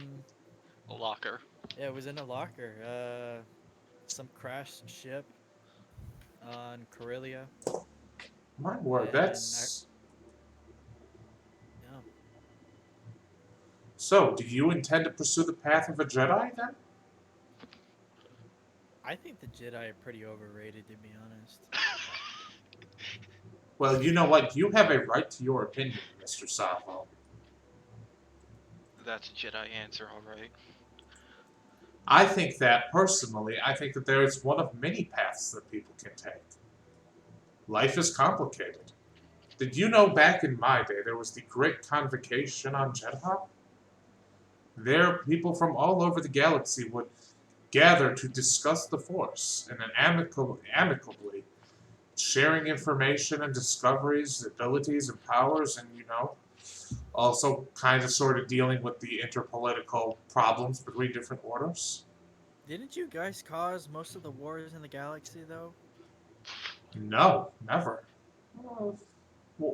locker. Yeah, it was in a locker. Some crashed ship. on Corellia. My word, And that's... Yeah. So, do you intend to pursue the path of a Jedi, then? I think the Jedi are pretty overrated, to be honest. Well, you know what? You have a right to your opinion, Mr. Savo. That's a Jedi answer, alright. I think that, personally, I think that there is one of many paths that people can take. Life is complicated. Did you know back in my day there was the Great Convocation on Jedha? There, people from all over the galaxy would gather to discuss the Force in an amicably, sharing information and discoveries, abilities and powers, and, also kind of sort of dealing with the interpolitical problems between different orders. Didn't you guys cause most of the wars in the galaxy, though? No, never. Well,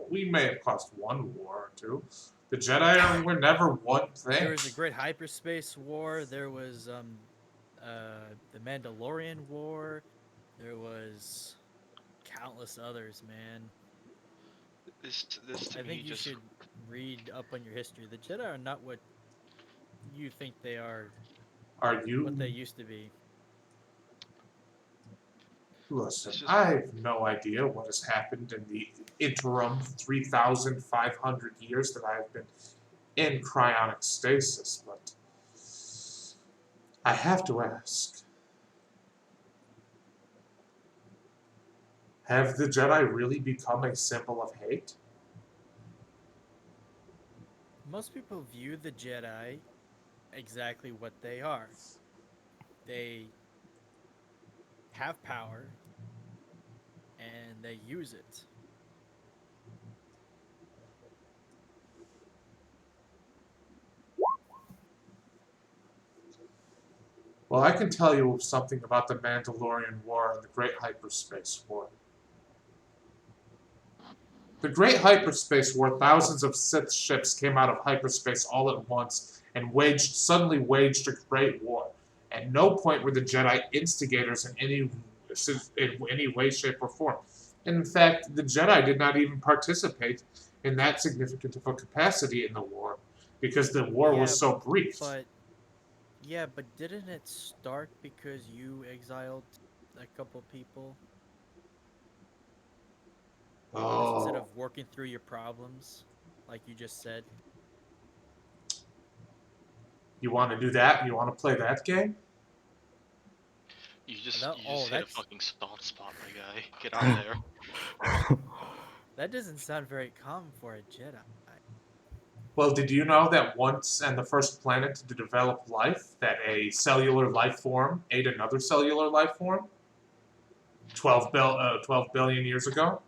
we may have caused one war or two. The Jedi were never one thing. There was a great hyperspace war. There was the Mandalorian war. There was countless others, man. This to I me think you just should read up on your history. The Jedi are not what you think they are. Are you? What they used to be. Listen, just- I have no idea what has happened in the interim 3,500 years that I have been in cryonic stasis, but I have to ask. Have the Jedi really become a symbol of hate? Most people view the Jedi exactly what they are. They have power and they use it. Well, I can tell you something about the Mandalorian War and the Great Hyperspace War. The Great Hyperspace War, thousands of Sith ships came out of hyperspace all at once and suddenly waged a great war. At no point were the Jedi instigators in any way, shape, or form. In fact, the Jedi did not even participate in that significant of a capacity in the war, because the war was so brief. But didn't it start because you exiled a couple people? Instead of working through your problems, like you just said. You want to do that? You want to play that game? You just That- hit a that's- fucking soft spot, my guy. Get out of there. That doesn't sound very common for a Jedi. Well, did you know that once and the first planet to develop life, that a cellular life form ate another cellular life form? 12 billion years ago?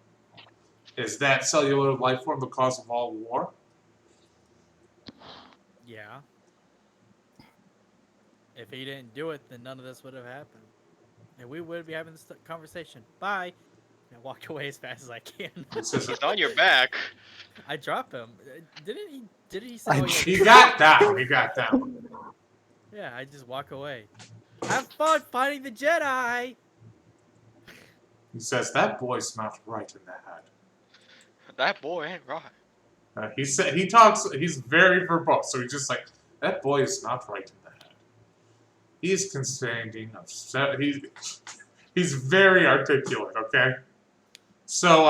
Is that cellular life form the cause of all war? Yeah. If he didn't do it, then none of this would have happened. And we would be having this conversation. Bye. And I walk away as fast as I can. He's on your back. I drop him. Didn't he say? He got down. He got down. Yeah, I just walk away. Have fun fighting the Jedi. He says, that boy's not right in the head. That boy ain't right. He's very verbose, so he's just like, that boy is not right in the head. He's constanding upset. He's very articulate, okay? So,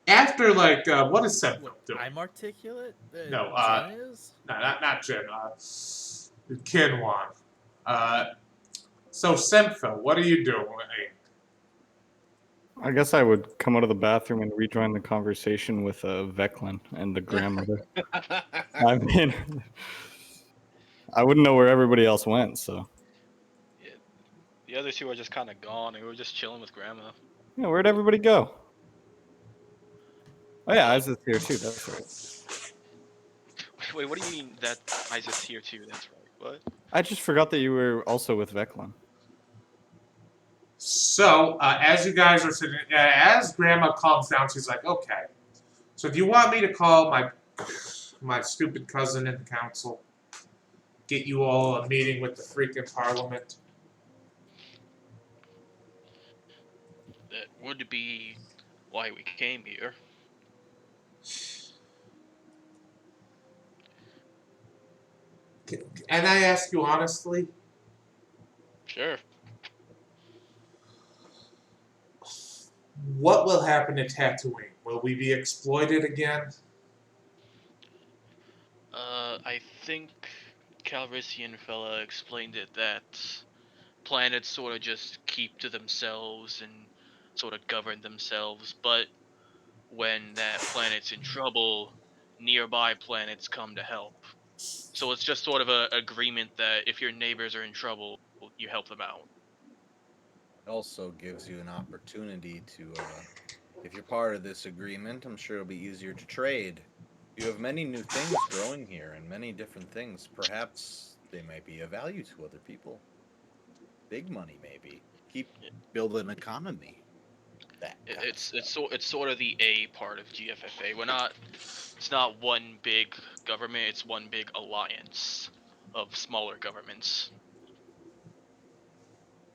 after, what is Sempho doing? I'm articulate? No, Jen is? No, not Jen. Kinwan. So, Sempho, what are you doing? I guess I would come out of the bathroom and rejoin the conversation with Veclin and the grandmother. I mean, I wouldn't know where everybody else went, so. Yeah, the other two are just kind of gone, and we were just chilling with Grandma. Yeah, where'd everybody go? Oh yeah, Isaac's here too. That's right. Wait, what do you mean that Isaac's here too? That's right. What? I just forgot that you were also with Veclin. So, as you guys are sitting, as Grandma calms down, she's like, okay. So, do you want me to call my stupid cousin in the council? Get you all a meeting with the freaking parliament? would be why we came here. And I ask you honestly, Sure. what will happen to Tatooine? Will we be exploited again? I think Calrissian fella explained it that planets sort of just keep to themselves and sort of govern themselves, but when that planet's in trouble, nearby planets come to help. So it's just sort of a agreement that if your neighbors are in trouble, you help them out. It also gives you an opportunity to, if you're part of this agreement, I'm sure it'll be easier to trade. You have many new things growing here and many different things. Perhaps they might be of value to other people. Big money, maybe. Keep building an economy. That kind of It's stuff. it's sort of the A part of GFFA. It's not one big government. It's one big alliance of smaller governments.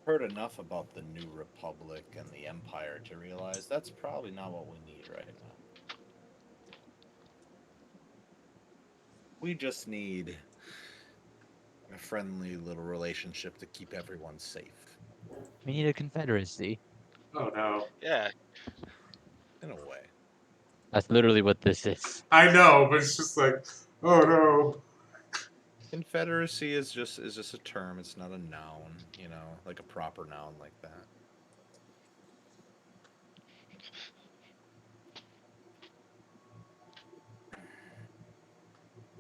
Heard enough about the New Republic and the Empire to realize that's probably not what we need right now. We just need a friendly little relationship to keep everyone safe. We need a confederacy. Oh no. Yeah, In a way. That's literally what this is. I know, but it's just like, oh no. Confederacy is just a term, it's not a noun, like a proper noun like that.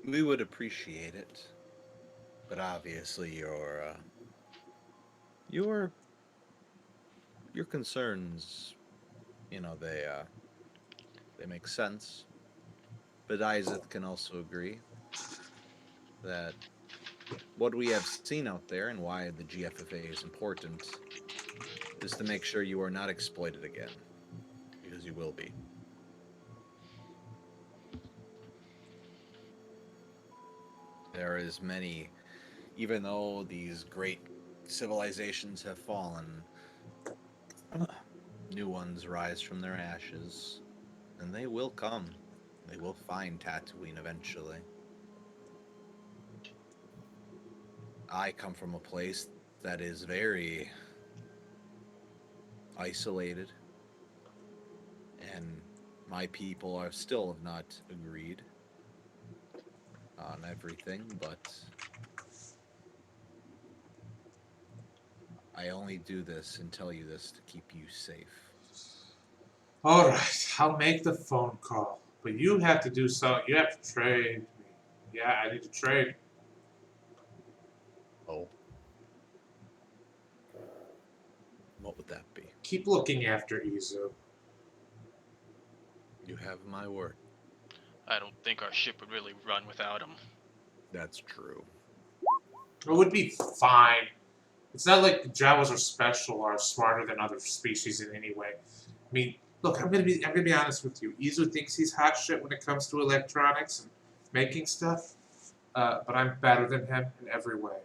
We would appreciate it. But obviously your concerns, they make sense. But Isaac can also agree that what we have seen out there and why the GFFA is important is to make sure you are not exploited again. Because you will be. There is many, even though these great civilizations have fallen, new ones rise from their ashes, and they will come. They will find Tatooine eventually. I come from a place that is very isolated, and my people are still have not agreed on everything, but I only do this and tell you this to keep you safe. Alright, I'll make the phone call. But you have to do so. You have to trade me. Yeah, I need to trade. Oh. What would that be? Keep looking after Izu. You have my word. I don't think our ship would really run without him. That's true. It would be fine. It's not like the Jawas are special or smarter than other species in any way. I mean, look, I'm gonna be honest with you. Izu thinks he's hot shit when it comes to electronics and making stuff, but I'm better than him in every way.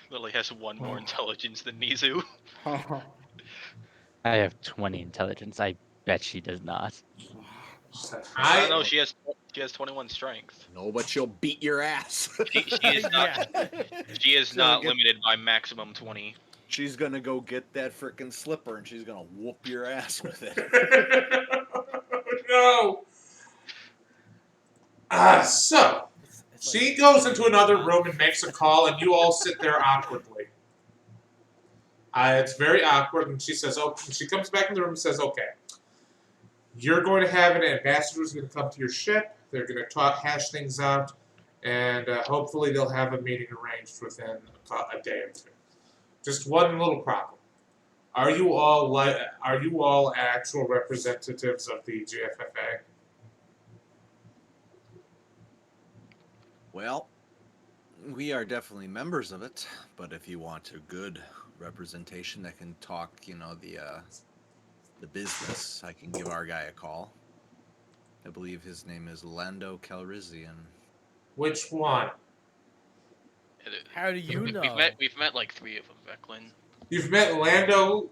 Lily has one more intelligence than Nizu. I have 20 intelligence. I bet she does not. I don't know. She has 21 strength. No, but she'll beat your ass. She is not. Yeah. She is She'll not get- limited by maximum 20. She's gonna go get that frickin' slipper and she's gonna whoop your ass with it. No. So It's she like- goes into another room and makes a call, and you all sit there awkwardly. It's very awkward, and she says, "Oh." She comes back in the room and says, "Okay, you're going to have an ambassador who's going to come to your ship. They're going to hash things out, and hopefully they'll have a meeting arranged within a day or two. Just one little problem: are you all actual representatives of the GFFA?" Well, we are definitely members of it, but if you want a good representation that can talk, the business, I can give our guy a call. I believe his name is Lando Calrissian. Which one? How do you know? We've met like 3 of them, Veclin. You've met Lando,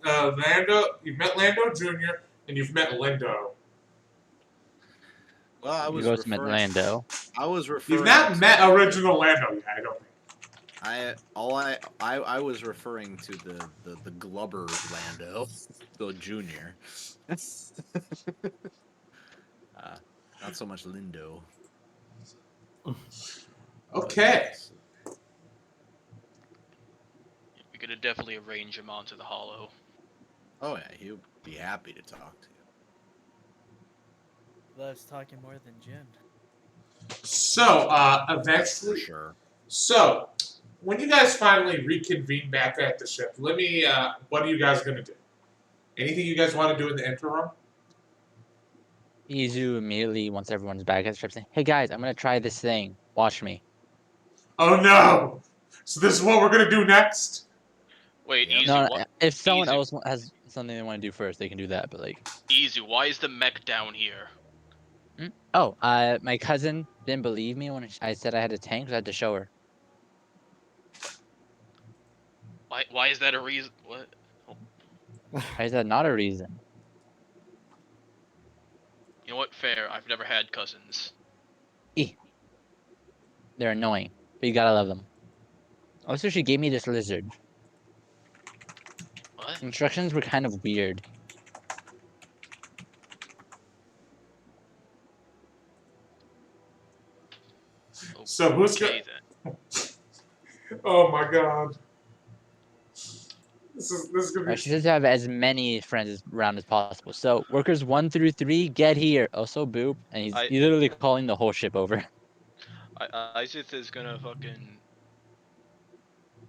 you've met Lando Jr., and you've met Lindo. Well, I You was also met referring. Lando. I was referring. You've not to met original Lando yet, I don't think. I was referring to the Glubber Lando, the Junior. Not so much Lindo. Okay. We could definitely arrange him onto the Hollow. Oh yeah, he'll be happy to talk to you. Loves talking more than Jen. So, For eventually, sure. so when you guys finally reconvene back at the ship, what are you guys gonna do? Anything you guys want to do in the interim? Izu immediately, once everyone's back at the ship, saying, "Hey guys, I'm gonna try this thing. Watch me." Oh no! So this is what we're gonna do next? Wait, Yep. Izu, No, what? if someone Izu, else has something they want to do first, they can do that. But like, Izu, why is the mech down here? oh, my cousin didn't believe me when I said I had a tank, so I had to show her. Why is that a reason? What? I said not a reason. You know what? Fair. I've never had cousins. They're annoying, but you gotta love them. Also, she gave me this lizard. What? Instructions were kind of weird. So who's Okay gonna? then. Oh my god! This is gonna be. She says to have as many friends around as possible. So workers 1 through 3, get here. Also, Boop, and he's literally calling the whole ship over. Isaac is gonna fucking.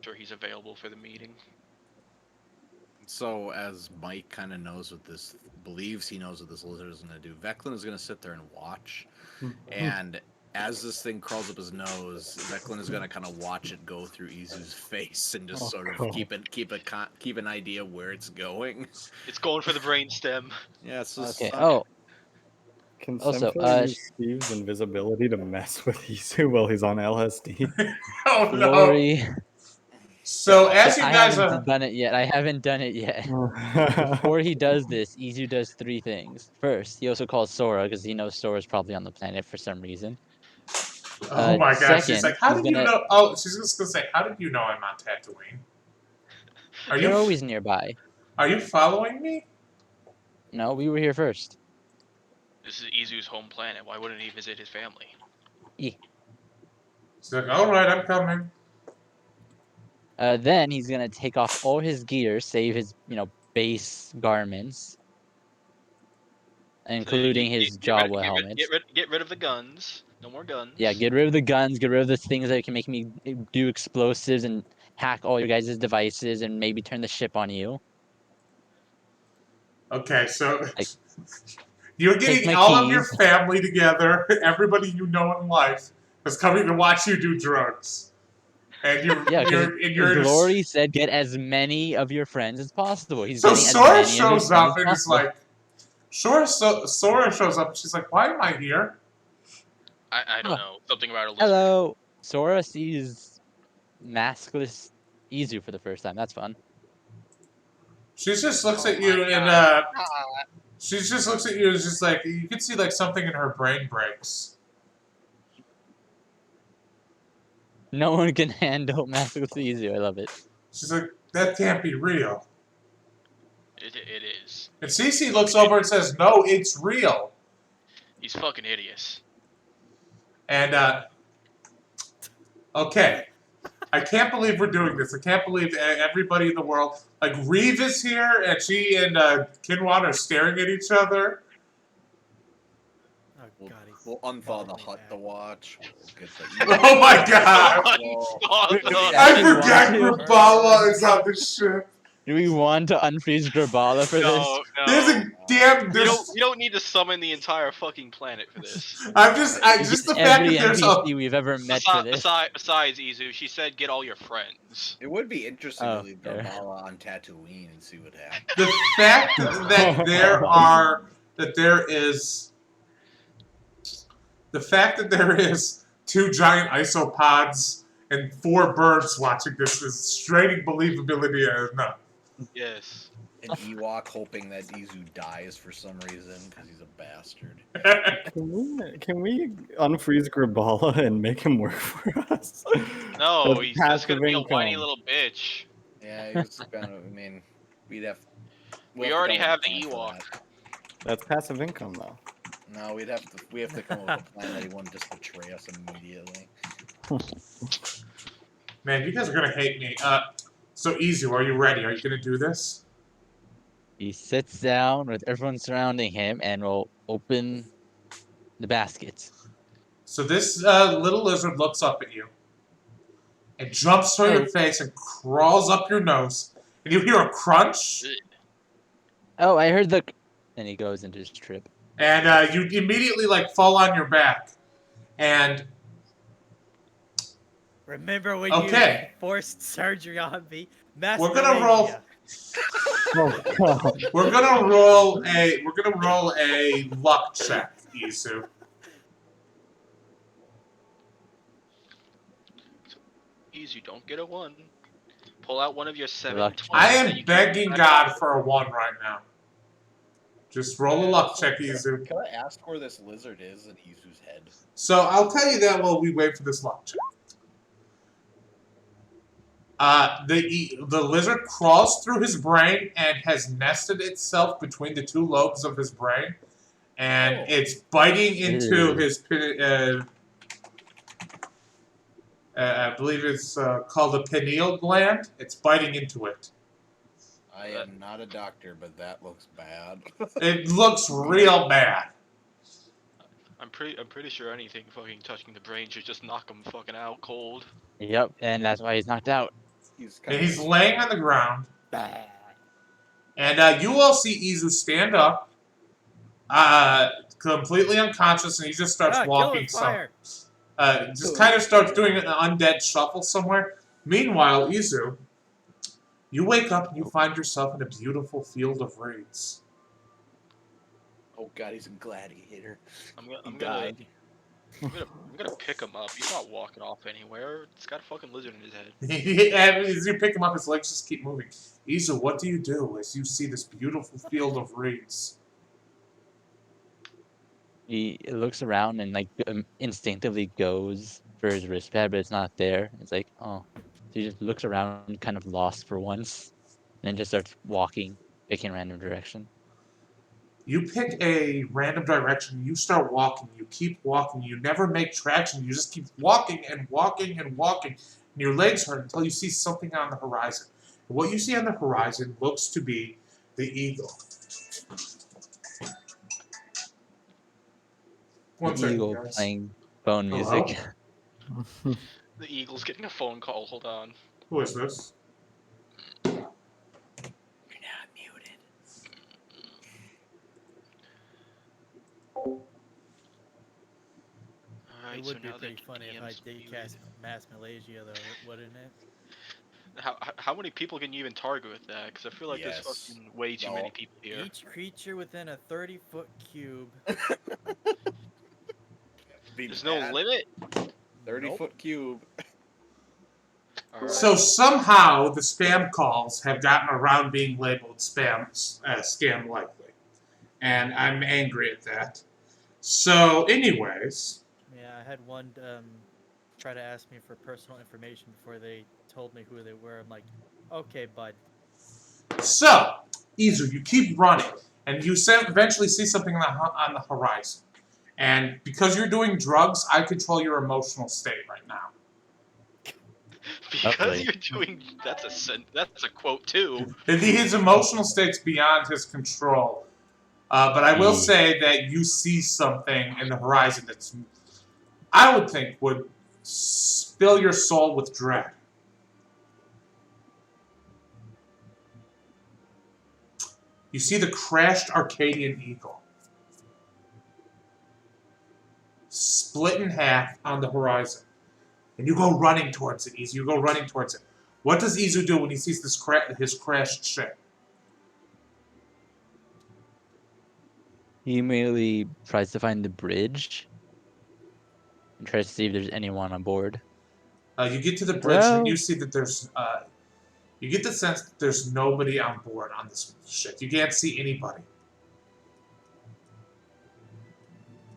Sure, he's available for the meeting. So as Mike kind of knows what this believes he knows what this lizard is gonna do, Veclin is gonna sit there and watch, and as this thing crawls up his nose, Veclin is gonna kind of watch it go through Izu's face and just sort of keep an idea where it's going. It's going for the brainstem. Yeah, it's just Okay. Oh, Can also, Semper use Steve's invisibility to mess with Isu while he's on LSD? Oh no! Lori. So as you I guys haven't done it yet. I haven't done it yet. Before he does this, Izu does 3 things. First, he also calls Sora because he knows Sora's probably on the planet for some reason. Oh my god! She's Second, like, how he's did you gonna- know? Oh, she's just gonna say, how did you know I'm on Tatooine? Are They're you always nearby. are you following me? No, we were here first. This is Izu's home planet. Why wouldn't he visit his family? She's like, all right, I'm coming. Then he's gonna take off all his gear, save his, base garments, including his Jawa helmets. Get rid of the guns. No more guns. Yeah, get rid of the guns, get rid of the things that can make me do explosives and hack all your guys' devices and maybe turn the ship on you. Okay, so Like, you're take getting my all of your keys. family together, everybody you know in life is coming to watch you do drugs. And Glory said get as many of your friends as possible. He's so getting Sora as many of his shows friends up as and is possible. like, Sora shows up and she's like, why am I here? I don't know. Something about a lizard. Hello. Sora sees maskless Izu for the first time. That's fun. She just looks at my you and God. she just looks at you and is just like, you can see like something in her brain breaks. No one can handle maskless Izu. I love it. She's like, that can't be real. It is. And Cece looks over and says, no, it's real. He's fucking hideous. And, okay. I can't believe we're doing this. I can't believe everybody in the world, like Reeve is here and she and Kinwan are staring at each other. Oh god, he's We'll unthaw the following hut back. to watch. We'll get the Oh my god! Unthought. I actually forgot want to. Grabala is on the ship. Do we want to unfreeze Grabala for this? No, There's a damn. we don't need to summon the entire fucking planet for this. Just the fact Every that there's NPC we've ever met for this. Besides, Izu, she said get all your friends. It would be interesting Oh, to leave fair. Garbala on Tatooine and see what happens. the fact that there is 2 giant isopods and 4 birds watching this is straining believability as no. Yes. An Ewok hoping that Izu dies for some reason because he's a bastard. Can we unfreeze Grabala and make him work for us? No, That's he's just gonna passive be a whiny income. little bitch. Yeah, he was gonna. I mean, we'd have. We we'll already come up have with the a plan for Ewok. that. That's passive income, though. No, we have to come up with a plan that he wouldn't just betray us immediately. Man, you guys are gonna hate me. So Izu, are you ready? Are you gonna do this? He sits down with everyone surrounding him and will open the basket. So this little lizard looks up at you. It jumps to your face and crawls up your nose. And you hear a crunch. Oh, I heard the. And he goes into his trip. And you immediately like fall on your back. And Remember when Okay. you forced surgery on me? Mass We're gonna roll- Malaysia. Oh, God. we're gonna roll a luck check, Isu. Easy, don't get a 1. Pull out one of your 7 Luck 20s I that am you can- begging God for a 1 right now. Just roll a luck check, Izu. Can I ask where this lizard is in Izu's head? So I'll tell you that while we wait for this luck check. The lizard crawls through his brain and has nested itself between the 2 lobes of his brain, and it's biting into his. I believe it's called the pineal gland. It's biting into it. I am not a doctor, but that looks bad. It looks real bad. I'm pretty sure anything fucking touching the brain should just knock him fucking out cold. Yep, and that's why he's knocked out. And he's laying on the ground. And you all see Izu stand up, completely unconscious, and he just starts Kill walking with fire. just kind of starts doing an undead shuffle somewhere. Meanwhile, Izu, you wake up and you find yourself in a beautiful field of reeds. Oh god, he's a gladiator. I'm He gonna died. I'm gonna pick him up. He's not walking off anywhere. It's got a fucking lizard in his head. And as you pick him up, his legs just keep moving. Izu, what do you do as you see this beautiful field of reeds? He looks around and like instinctively goes for his wristpad, but it's not there. It's like, oh. So he just looks around, kind of lost for once, and then just starts walking, picking a random direction. You pick a random direction, you start walking, you keep walking, you never make traction, you just keep walking and walking and walking, and your legs hurt until you see something on the horizon. And what you see on the horizon looks to be the eagle. One The second, eagle guys. playing phone Hello? music. The eagle's getting a phone call. Hold on. Who is this? You're not muted. Alright, It so would be now that pretty funny if I DM's did muted. cast Mass Malaysia, though, wouldn't it? How many people can you even target with that? Because I feel like Yes. there's fucking way too No. many people here. Each creature within a 30-foot cube. There's no limit. 30-foot cube. Alright. So somehow the spam calls have gotten around being labeled scam likely. And I'm angry at that. So anyways, Yeah, I had one try to ask me for personal information before they told me who they were. I'm like, okay, bud. so Izu, you keep running, and you eventually see something on the horizon. And because you're doing drugs, I control your emotional state right now. Because Okay. you're doing that's a quote too. His emotional state's beyond his control. But I will say that you see something in the horizon that's, I would think, would fill your soul with dread. You see the crashed Arcadian eagle. Split in half on the horizon. And you go running towards it, Izu. You go running towards it. What does Izu do when he sees this his crashed ship? He immediately tries to find the bridge and tries to see if there's anyone on board. You get to the bridge and Hello? you see that there's You get the sense that there's nobody on board on this ship. You can't see anybody.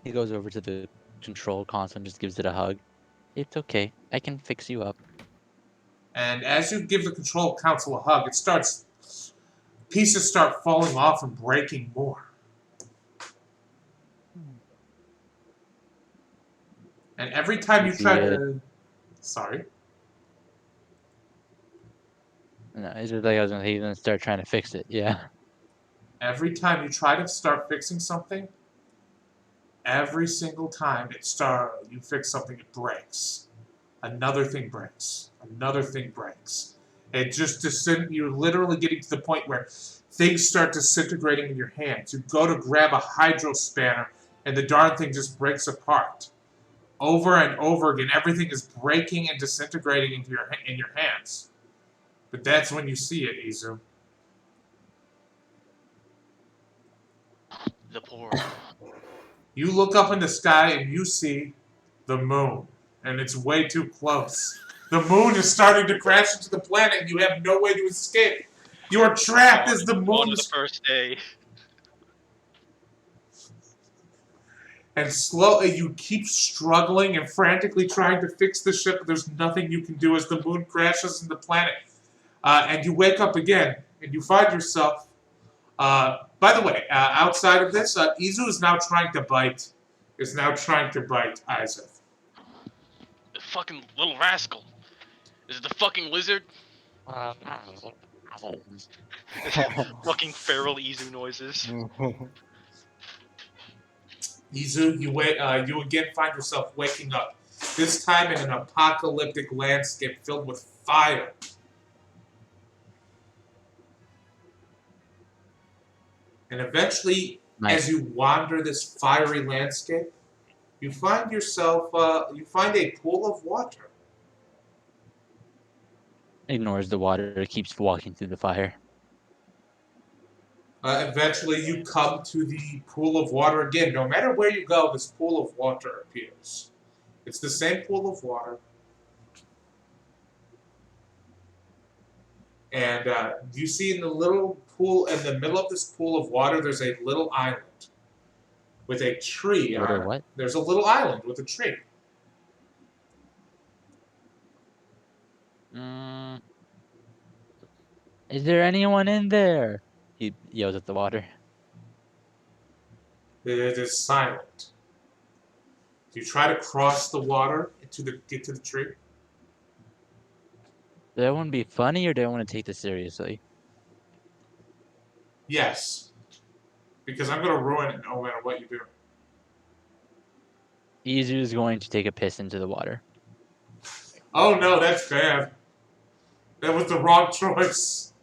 He goes over to the control console and just gives it a hug. It's okay. I can fix you up. And as you give the control console a hug, pieces start falling off and breaking more. And every time you try to... Sorry? No, it's just like I was gonna say, he's gonna start trying to fix it. Yeah. Every time you try to start fixing something, every single time you fix something, it breaks. Another thing breaks. Another thing breaks. It just you're literally getting to the point where things start disintegrating in your hands. You go to grab a hydro spanner, and the darn thing just breaks apart. Over and over again, everything is breaking and disintegrating in your hands. But that's when you see it, Izu. The poor. You look up in the sky and you see the moon, and it's way too close. The moon is starting to crash into the planet, and you have no way to escape. You are trapped as the moon On the first day. And slowly you keep struggling and frantically trying to fix the ship, but there's nothing you can do as the moon crashes into the planet. And you wake up again, and you find yourself... by the way, outside of this, Izu is now trying to bite Isaac. The fucking little rascal. Is it the fucking lizard? Fucking feral Izu noises. Izu, you again find yourself waking up. This time in an apocalyptic landscape filled with fire. And eventually, as you wander this fiery landscape, you find a pool of water. Ignores the water, keeps walking through the fire. Eventually, you come to the pool of water again. No matter where you go, this pool of water appears. It's the same pool of water. And you see in the little pool, in the middle of this pool of water, there's a little island with a tree on it. What? There's a little island with a tree. Is there anyone in there? He yells at the water. It is silent. Do you try to cross the water get to the tree? Do I want to be funny or do I want to take this seriously? Yes. Because I'm going to ruin it no matter what you do. Izu is going to take a piss into the water. Oh no, that's bad. That was the wrong choice.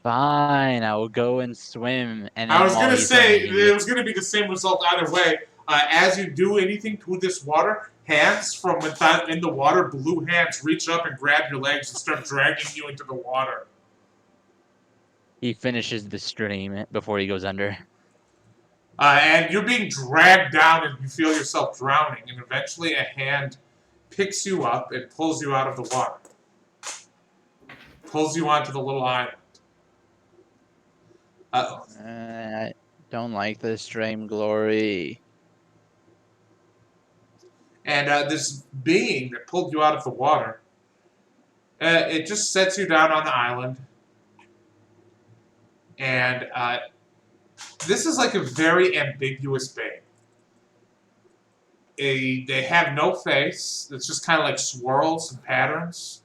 Fine, I will go and swim. And I was going to say, it was going to be the same result either way. As you do anything to this water, hands from in the water, blue hands reach up and grab your legs and start dragging you into the water. He finishes the stream before he goes under. And you're being dragged down and you feel yourself drowning. And eventually a hand picks you up and pulls you out of the water. Pulls you onto the little island. I don't like the stream glory. And this being that pulled you out of the water, it just sets you down on the island. And this is like a very ambiguous being. They have no face. It's just kind of like swirls and patterns.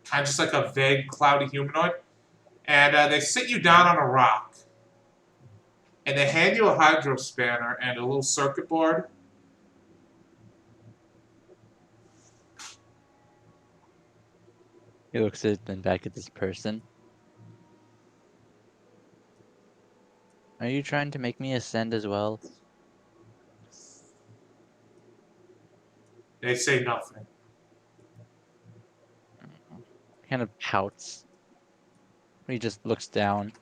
Kind of just like a vague, cloudy humanoid. And they sit you down on a rock. And they hand you a hydro spanner and a little circuit board. He looks at then back at this person. Are you trying to make me ascend as well? They say nothing. Kind of pouts. He just looks down.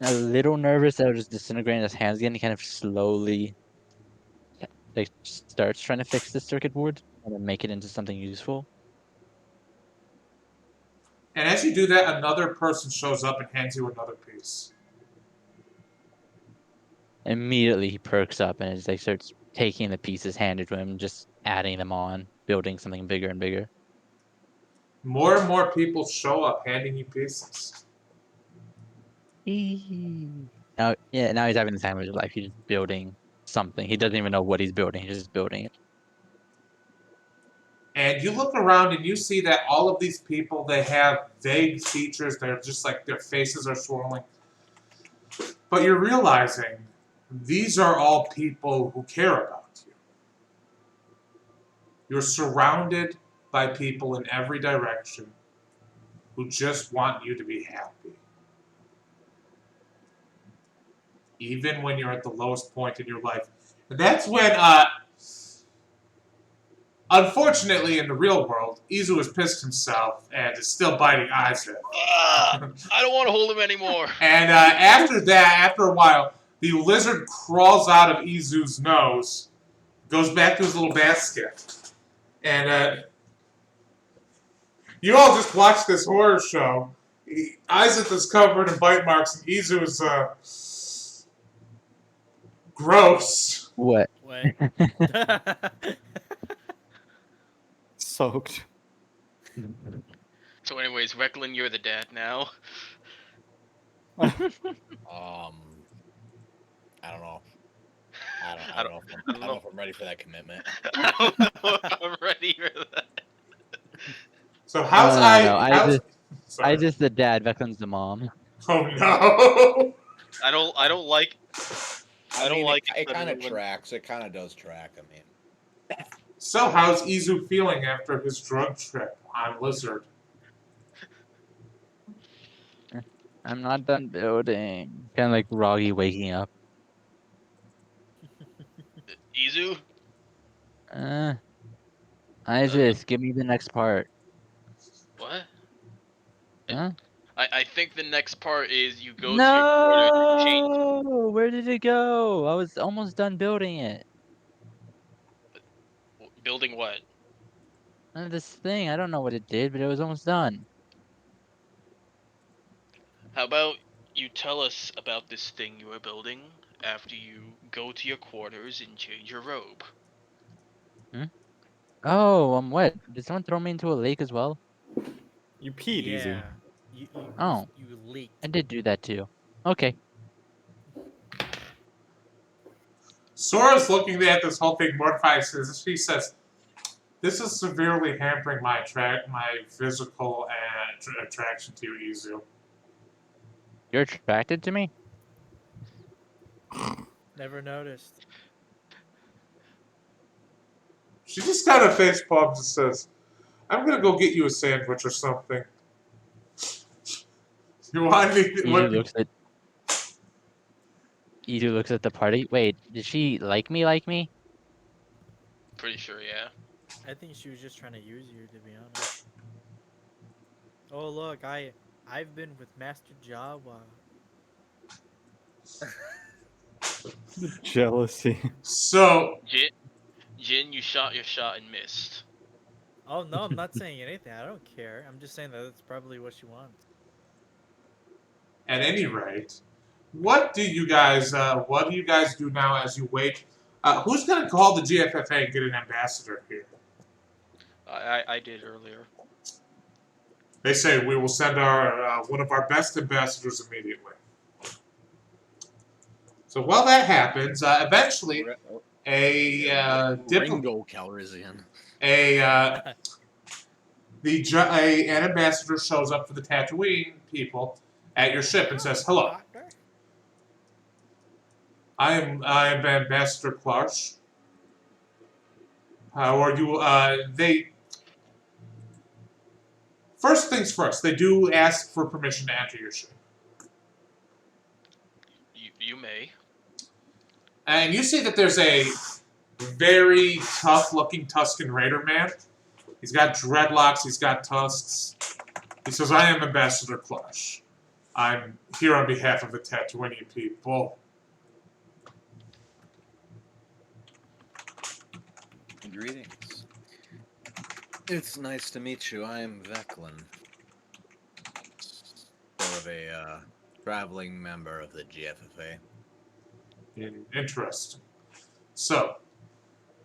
And a little nervous that it'll just disintegrate in his hands again. He kind of slowly starts trying to fix the circuit board and then make it into something useful. And as you do that, another person shows up and hands you another piece. Immediately he perks up and is like starts taking the pieces handed to him, just adding them on, building something bigger and bigger. More and more people show up handing you pieces. Now, yeah, now he's having the time of his life. He's just building something. He doesn't even know what he's building. He's just building it. And you look around and you see that all of these people, they have vague features. They're just like their faces are swirling. But you're realizing these are all people who care about you. You're surrounded by people in every direction who just want you to be happy. Even when you're at the lowest point in your life. And that's when, unfortunately, in the real world, Izu has pissed himself and is still biting Isaac. I don't want to hold him anymore. And after that, after a while, the lizard crawls out of Izu's nose, goes back to his little basket, and you all just watch this horror show. Isaac is covered in bite marks, and Izu is gross. What? What? Soaked. So, anyways, Recklin, you're the dad now. I don't know. I don't know if I'm ready for that commitment. I don't know if I'm ready for that. So how's I just the dad. Veclin's the mom. Oh no! I don't like. I don't like it. Kind of when- tracks. It kind of does track. I mean, So how's Izu feeling after his drug trip on Lizard? I'm not done building. Kind of like Roggy waking up. Izu? Isis, give me the next part. What? Huh? I think the next part is you go to your quarters and change. No! Where did it go? I was almost done building it. Building what? This thing, I don't know what it did, but it was almost done. How about you tell us about this thing you are building after you go to your quarters and change your robe? Oh, I'm wet. Did someone throw me into a lake as well? You peed easy. Yeah. Oh. You leaked. I did do that too. Okay. Sora's looking at this whole thing mortified. She says, "This is severely hampering my physical and attraction to you, Izu." You're attracted to me? Never noticed. She just kind of face palms and says, "I'm gonna go get you a sandwich or something." You want anything? Idu looks at the party. Wait, did she like me? Pretty sure, yeah. I think she was just trying to use you, to be honest. Oh look, I've been with Master Jawa. Jealousy. So, Jin, you shot your shot and missed. Oh no, I'm not saying anything. I don't care. I'm just saying that that's probably what she wants. at any rate, what do you guys do now as you wait? Who's gonna call the GFFA and get an ambassador here? I did earlier. They say we will send our one of our best ambassadors immediately. So while that happens, eventually an Ringo Calrissian. an ambassador shows up for the Tatooine people at your ship and says, "Hello, I am Ambassador Clarsh. How are you?" First things first, they do ask for permission to enter your ship. You may. And you see that there's a very tough-looking Tusken Raider man. He's got dreadlocks, he's got tusks. He says, "I am Ambassador Clarsh. I'm here on behalf of the Tatooine people." Greetings. It's nice to meet you. I am Veclin. a traveling member of the GFFA. Interesting. So,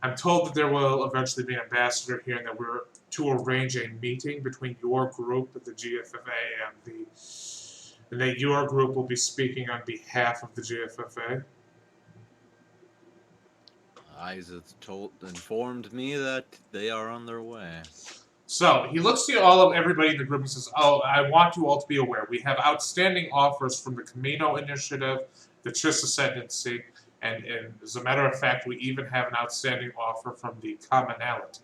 I'm told that there will eventually be an ambassador here, and that we're to arrange a meeting between your group, the GFFA, and that your group will be speaking on behalf of the GFFA. Isaac informed me that they are on their way. So he looks to everybody in the group and says, "Oh, I want you all to be aware. We have outstanding offers from the Camino Initiative, the Chiss Ascendancy, and as a matter of fact, we even have an outstanding offer from the Commonality."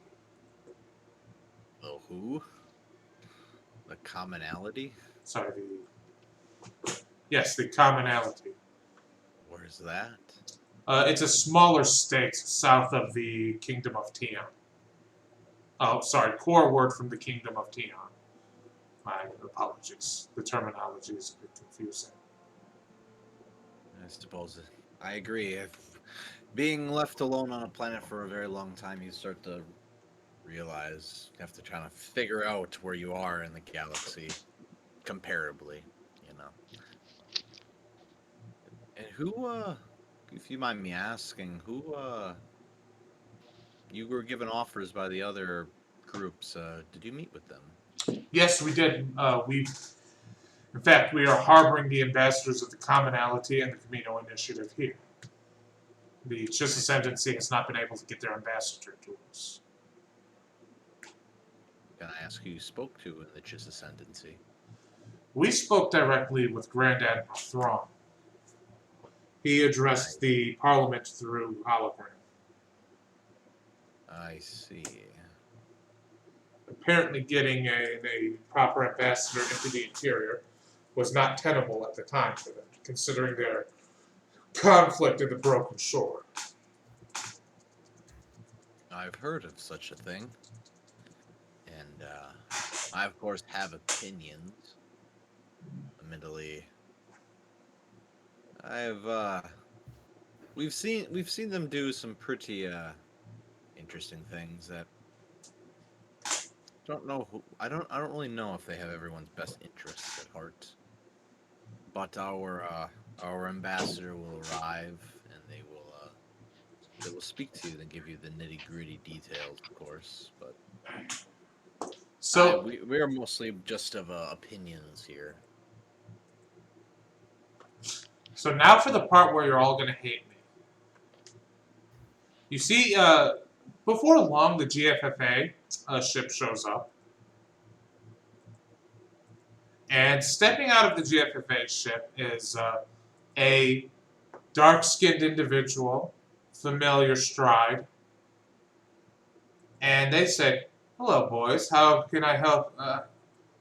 The who? The commonality? Sorry, yes, the Commonality. Where's that? It's a smaller state south of the Kingdom of Tion. Oh, sorry, core word from the Kingdom of Tion. My apologies. The terminology is a bit confusing. I suppose I agree. If being left alone on a planet for a very long time, you start to realize you have to try to figure out where you are in the galaxy comparably, you know. And who, if you mind me asking, who, you were given offers by the other groups, did you meet with them? Yes, we did. In fact, we are harboring the ambassadors of the Commonality and the Camino Initiative here. The Chiss Ascendancy has not been able to get their ambassador to us. Can I ask who you spoke to in the Chiss Ascendancy? We spoke directly with Grand Admiral Thrawn. He addressed the Parliament through hologram. I see. Apparently getting a proper ambassador into the interior was not tenable at the time for them, considering their conflict in the Broken Shore. I've heard of such a thing. And I, of course, have opinions. Admittedly, we've seen them do some pretty interesting things that I don't really know if they have everyone's best interests at heart. But our ambassador will arrive, and they will speak to you and give you the nitty-gritty details, of course. But So we are mostly just of opinions here. So now for the part where you're all going to hate me. You see, before long, the GFFA ship shows up. And stepping out of the GFFA ship is a dark-skinned individual, familiar stride. And they say, "Hello, boys. How can I help?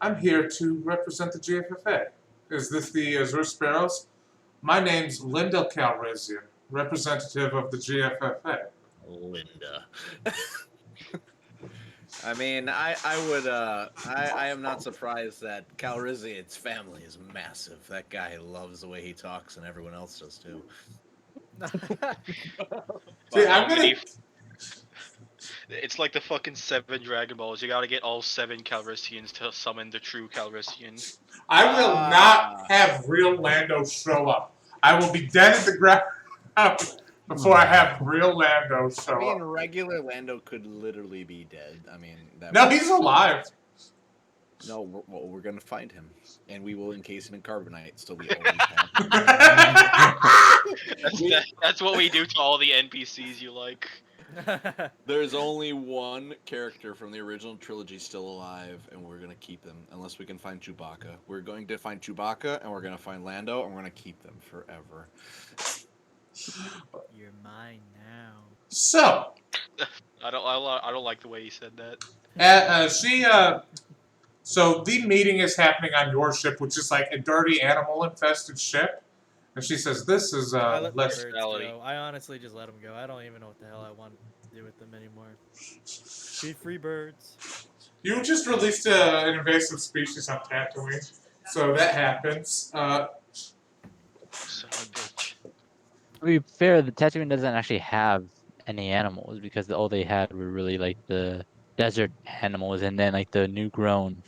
I'm here to represent the GFFA. Is this the Azure Sparrows? My name's Linda Calrissian, representative of the GFFA." Linda. I mean, I am not surprised that Calrissian's family is massive. That guy loves the way he talks, and everyone else does too. See, I'm gonna. It's like the fucking 7 Dragon Balls. You gotta get all 7 Calrissians to summon the true Calrissian. I will not have real Lando show up. I will be dead at the ground before I have real Lando show I mean, up. regular Lando could literally be dead. I mean, No, he's alive. No, we're gonna find him, and we will encase him in carbonite. So we always have. That's what we do to all the NPCs you like. There's only one character from the original trilogy still alive, and we're gonna keep them unless we can find Chewbacca. We're going to find Chewbacca, and we're gonna find Lando, and we're gonna keep them forever. You're mine now. So, I don't like the way he said that. So the meeting is happening on your ship, which is like a dirty animal-infested ship. And she says, "This is I let the less." birds go. I honestly just let them go. I don't even know what the hell I want to do with them anymore. Be free birds. You just released an invasive species on Tatooine, so that happens. Son of a bitch. To be fair, the Tatooine doesn't actually have any animals because all they had were really like the desert animals and then like the new grown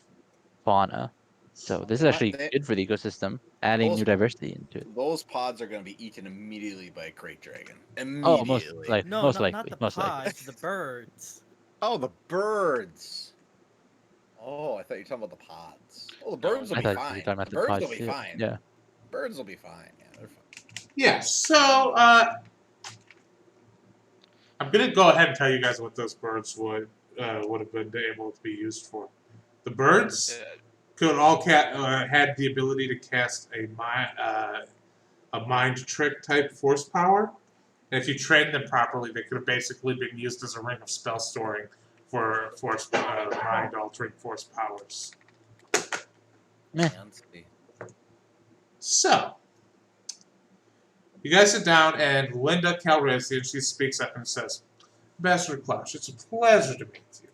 fauna. So this is What? actually good for the ecosystem, adding Those- new diversity into it. Those pods are going to be eaten immediately by a crate dragon. Oh, most Immediately. likely. No, most not likely. the Most likely. pods, the birds. Oh, the birds. Oh, I thought you were talking about the pods. Oh, the birds will I be thought you were fine. talking about The the birds pods will be too. fine. Yeah. Birds will be fine. Yeah, they're fine. Yeah, so I'm gonna go ahead and tell you guys what those birds would have been able to be used for. The birds could all had the ability to cast a mind trick type force power. And if you trained them properly, they could have basically been used as a ring of spell storing for mind altering force powers. Meh. Fancy. So, you guys sit down, and Linda Calrissian, she speaks up and says, Ambassador Klaus, it's a pleasure to meet you.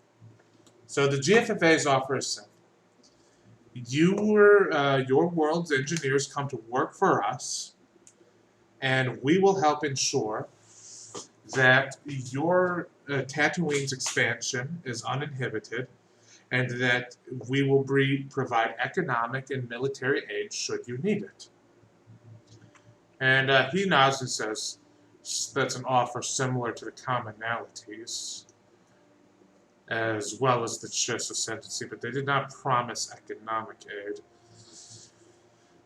So the GFFA's offer is simple. Your world's engineers come to work for us, and we will help ensure that your Tatooine's expansion is uninhibited, and that we will provide economic and military aid should you need it. And he nods and says, that's an offer similar to the commonalities, as well as the Chiss Ascendancy, but they did not promise economic aid.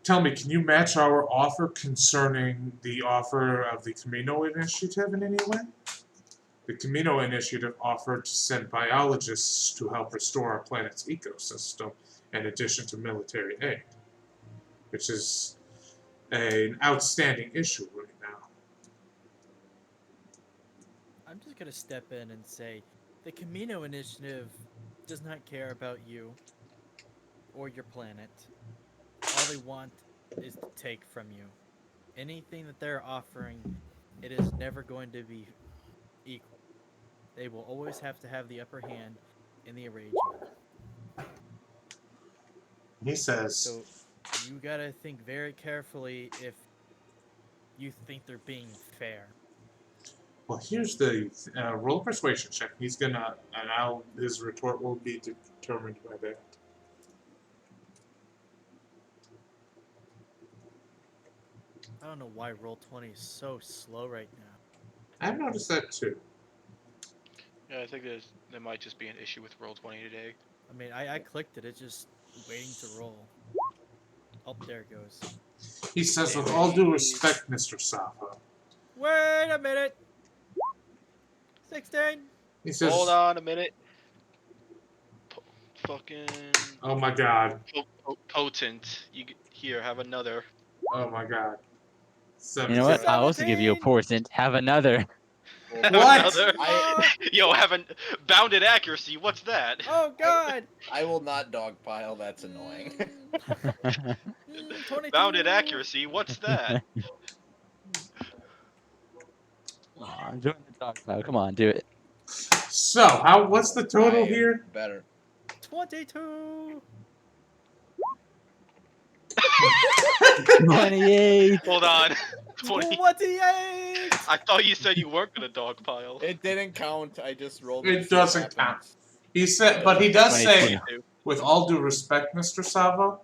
Tell me, can you match our offer concerning the offer of the Camino Initiative in any way? The Camino Initiative offered to send biologists to help restore our planet's ecosystem, in addition to military aid, which is an outstanding issue right now. I'm just gonna step in and say, the Camino Initiative does not care about you or your planet. All they want is to take from you. Anything that they're offering, it is never going to be equal. They will always have to have the upper hand in the arrangement. He says, So you gotta think very carefully if you think they're being fair. well, here's the roll a persuasion check. He's gonna, and his retort will be determined by that. I don't know why Roll20 is so slow right now. I've noticed that too. Yeah, I think there might just be an issue with Roll20 today. I mean, I clicked it. It's just waiting to roll. Oh, there it goes. He says, with all due respect, Mr. Safa. Wait a minute. 16. He says, Hold on a minute. Fucking oh my god. potent. Here, have another. Oh my god. You know what? 17. I'll also give you a porcent. Have another. Have What? another. Yo, bounded accuracy. What's that? Oh God. I will not dogpile. That's annoying. 22. Bounded accuracy. What's that? Aw, join the dog pile. Come on, do it. So, what's the total here? Better. 22. 28. Hold on. 20. 28. I thought you said you weren't gonna dogpile. It didn't count. I just rolled. It to see what doesn't happened. count. He said, but he does say, 22. with all due respect, Mr. Savo,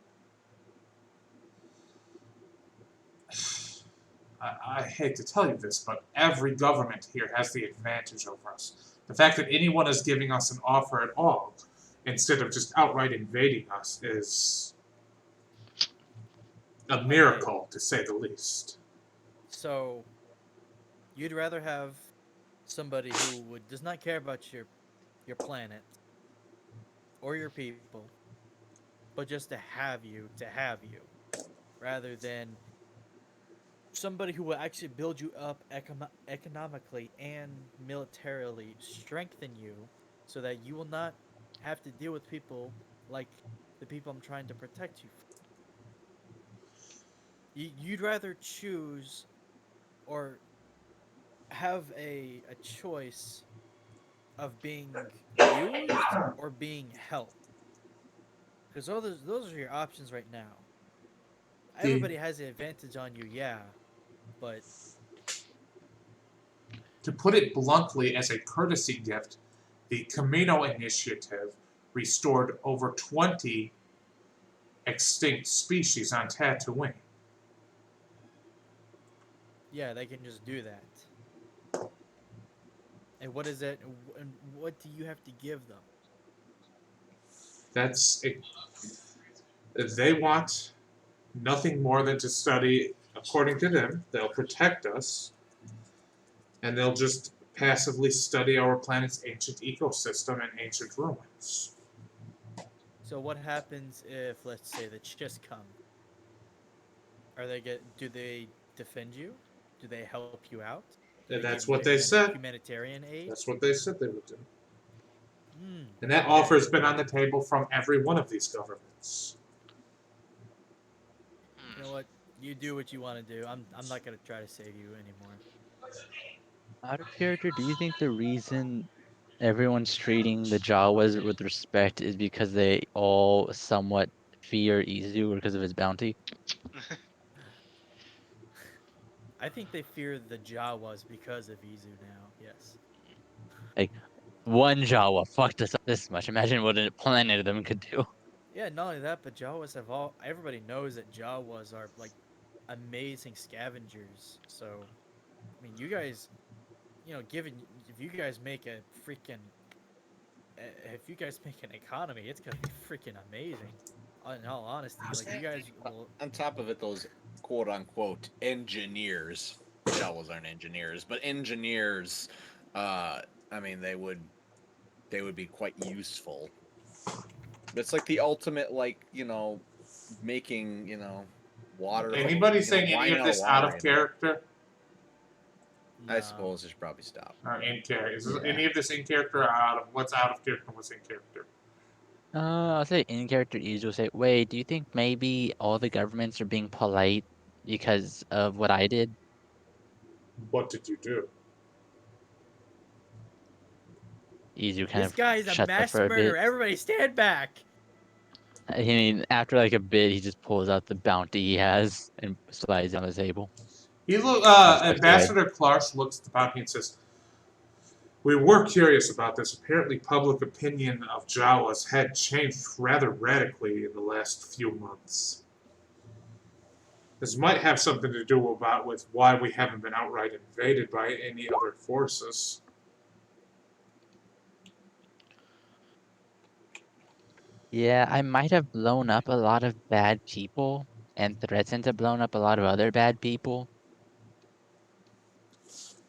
I hate to tell you this, but every government here has the advantage over us. The fact that anyone is giving us an offer at all, instead of just outright invading us, is a miracle, to say the least. So, you'd rather have somebody who does not care about your planet or your people, but just to have you, rather than somebody who will actually build you up economically and militarily, strengthen you, so that you will not have to deal with people like the people I'm trying to protect you from. You'd rather choose or have a choice of being used or being helped. Because those are your options right now. Everybody has the advantage on you, yeah, but To put it bluntly, as a courtesy gift, the Camino Initiative restored over 20 extinct species on Tatooine. Yeah, they can just do that. And what is it? And what do you have to give them? That's it. They want nothing more than to study, according to them, they'll protect us, and they'll just passively study our planet's ancient ecosystem and ancient ruins. So what happens if, let's say, the Chiss come? Do they defend you? Do they help you out? Do And they that's give you what they said. humanitarian aid? That's what they said they would do. Mm, And that offer has been on the table from every one of these governments. you know what? You do what you want to do. I'm not gonna try to save you anymore. Out of character, do you think the reason everyone's treating the Jawas with respect is because they all somewhat fear Izu or because of his bounty? I think they fear the Jawas because of Izu now. Yes. Like, one Jawa fucked us up this much. Imagine what a planet of them could do. Yeah, not only that, but Jawas have all. Everybody knows that Jawas are like amazing scavengers. So, I mean, you guys, given if you guys make a freaking, if you guys make an economy, it's gonna be freaking amazing. In all honesty, like you guys will. On top of it, those quote unquote engineers, Jawas aren't engineers, but engineers, I mean, they would be quite useful. It's like the ultimate, like, making, water. Anybody saying any of this out of character? I suppose I should probably stop. Or in character? Is any of this in character or out of what's out of character and what's in character? I'll say in character Izu will say, wait, do you think maybe all the governments are being polite because of what I did? What did you do? Izu kind This of guy's a shuts up mass for a murderer. bit. Everybody stand back. I mean, after like a bit, he just pulls out the bounty he has and slides it on the table. Ambassador Clark looks at the bounty and says, "We were curious about this. Apparently, public opinion of Jawas had changed rather radically in the last few months. This might have something to do with why we haven't been outright invaded by any other forces." Yeah, I might have blown up a lot of bad people and threatened to blow up a lot of other bad people.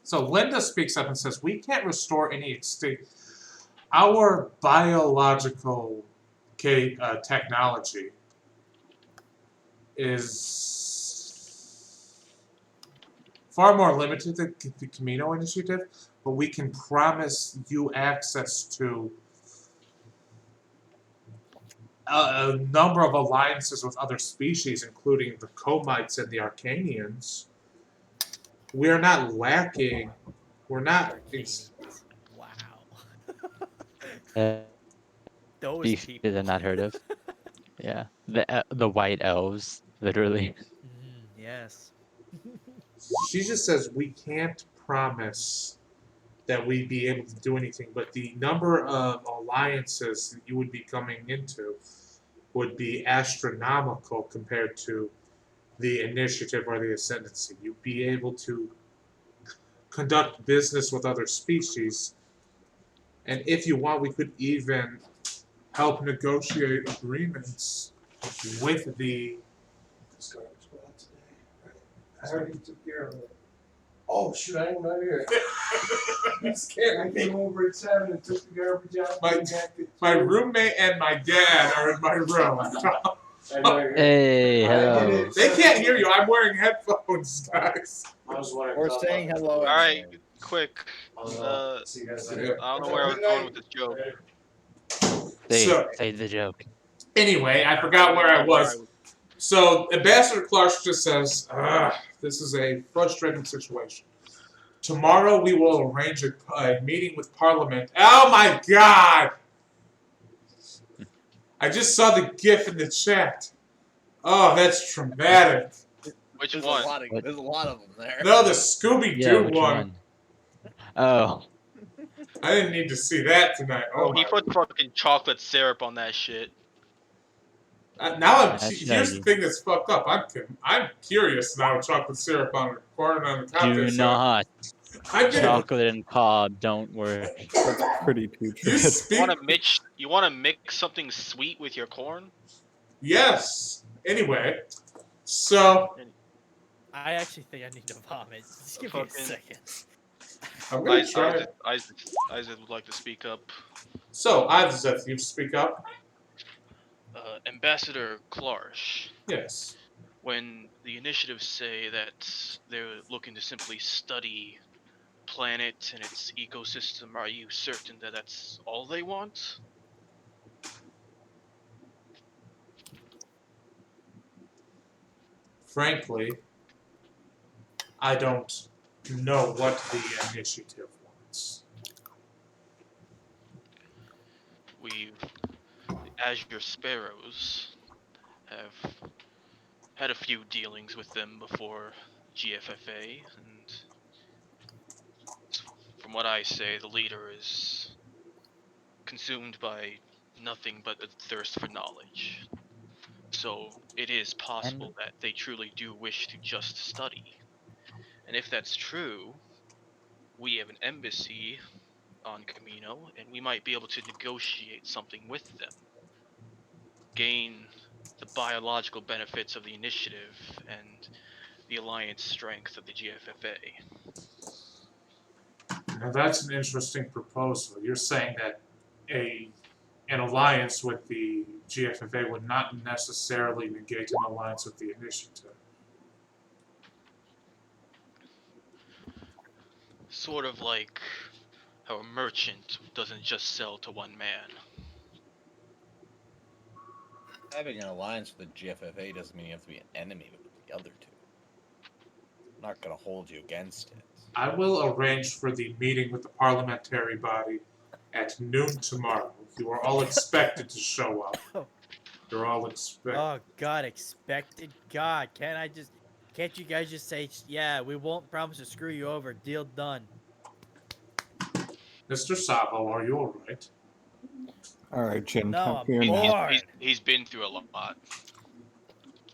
So Linda speaks up and says, "We can't restore any extinct. Our biological technology is far more limited than the Camino Initiative, but we can promise you access to a number of alliances with other species, including the Comites and the Arcanians. We're not lacking. We're not. Wow. Uh, Those species people. I've not heard of. Yeah, the white elves, literally. Yes. She just says we can't promise that we'd be able to do anything, but the number of alliances that you would be coming into would be astronomical compared to the initiative or the ascendancy. You'd be able to conduct business with other species, and if you want, we could even help negotiate agreements with the. This garbage go out today. Right. I already took care of it. Oh shoot, I didn't know here. I'm scared. I came over at 7 and took the garbage out. My roommate and my dad are in my room. Hey, hello. They can't hear you. I'm wearing headphones, guys. We're saying hello. All right, anyway. quick. See you guys I later. don't know where I was going with this joke. Say the joke. Anyway, I forgot where I was. So Ambassador Clark just says, "This is a frustrating situation. Tomorrow we will arrange a meeting with Parliament." Oh my God! I just saw the GIF in the chat. Oh, that's traumatic. Which There's one? There's a lot of them there. No, the Scooby-Doo Yeah, which one. Oh, I didn't need to see that tonight. Oh, he my put fucking chocolate syrup on that shit. Now That's here's the snuggy. thing that's fucked up. I'm curious now. Chocolate syrup on the corn on the top. Do not. I'm getting Chocolate and cob don't work. That's pretty you putrid. speak. You want to mix something sweet with your corn? Yes. Anyway, so I actually think I need to vomit. Just give me a Fucking- second. I'm gonna try. Isaac would like to speak up. So Isaac, you speak up. Ambassador Klarsh, Yes. when the initiatives say that they're looking to simply study planet and its ecosystem, are you certain that that's all they want? Frankly, I don't know what the initiative wants. We've, Azure Sparrows, have had a few dealings with them before GFFA, and from what I say, the leader is consumed by nothing but a thirst for knowledge. So it is possible that they truly do wish to just study. And if that's true, we have an embassy on Camino, and we might be able to negotiate something with them. Gain the biological benefits of the initiative and the alliance strength of the GFFA. Now that's an interesting proposal. You're saying that an alliance with the GFFA would not necessarily negate an alliance with the initiative. Sort of like how a merchant doesn't just sell to one man. Having an alliance with the GFFA doesn't mean you have to be an enemy with the other two. I'm not going to hold you against it. I will arrange for the meeting with the parliamentary body at noon tomorrow. You are all expected to show up. You're all expected. Oh God, expected. God, can't you guys just say, yeah, we won't promise to screw you over. Deal done. Mr. Sabo, are you alright? All right, Jin, No, talk I'm to your bored. now. He's been through a lot.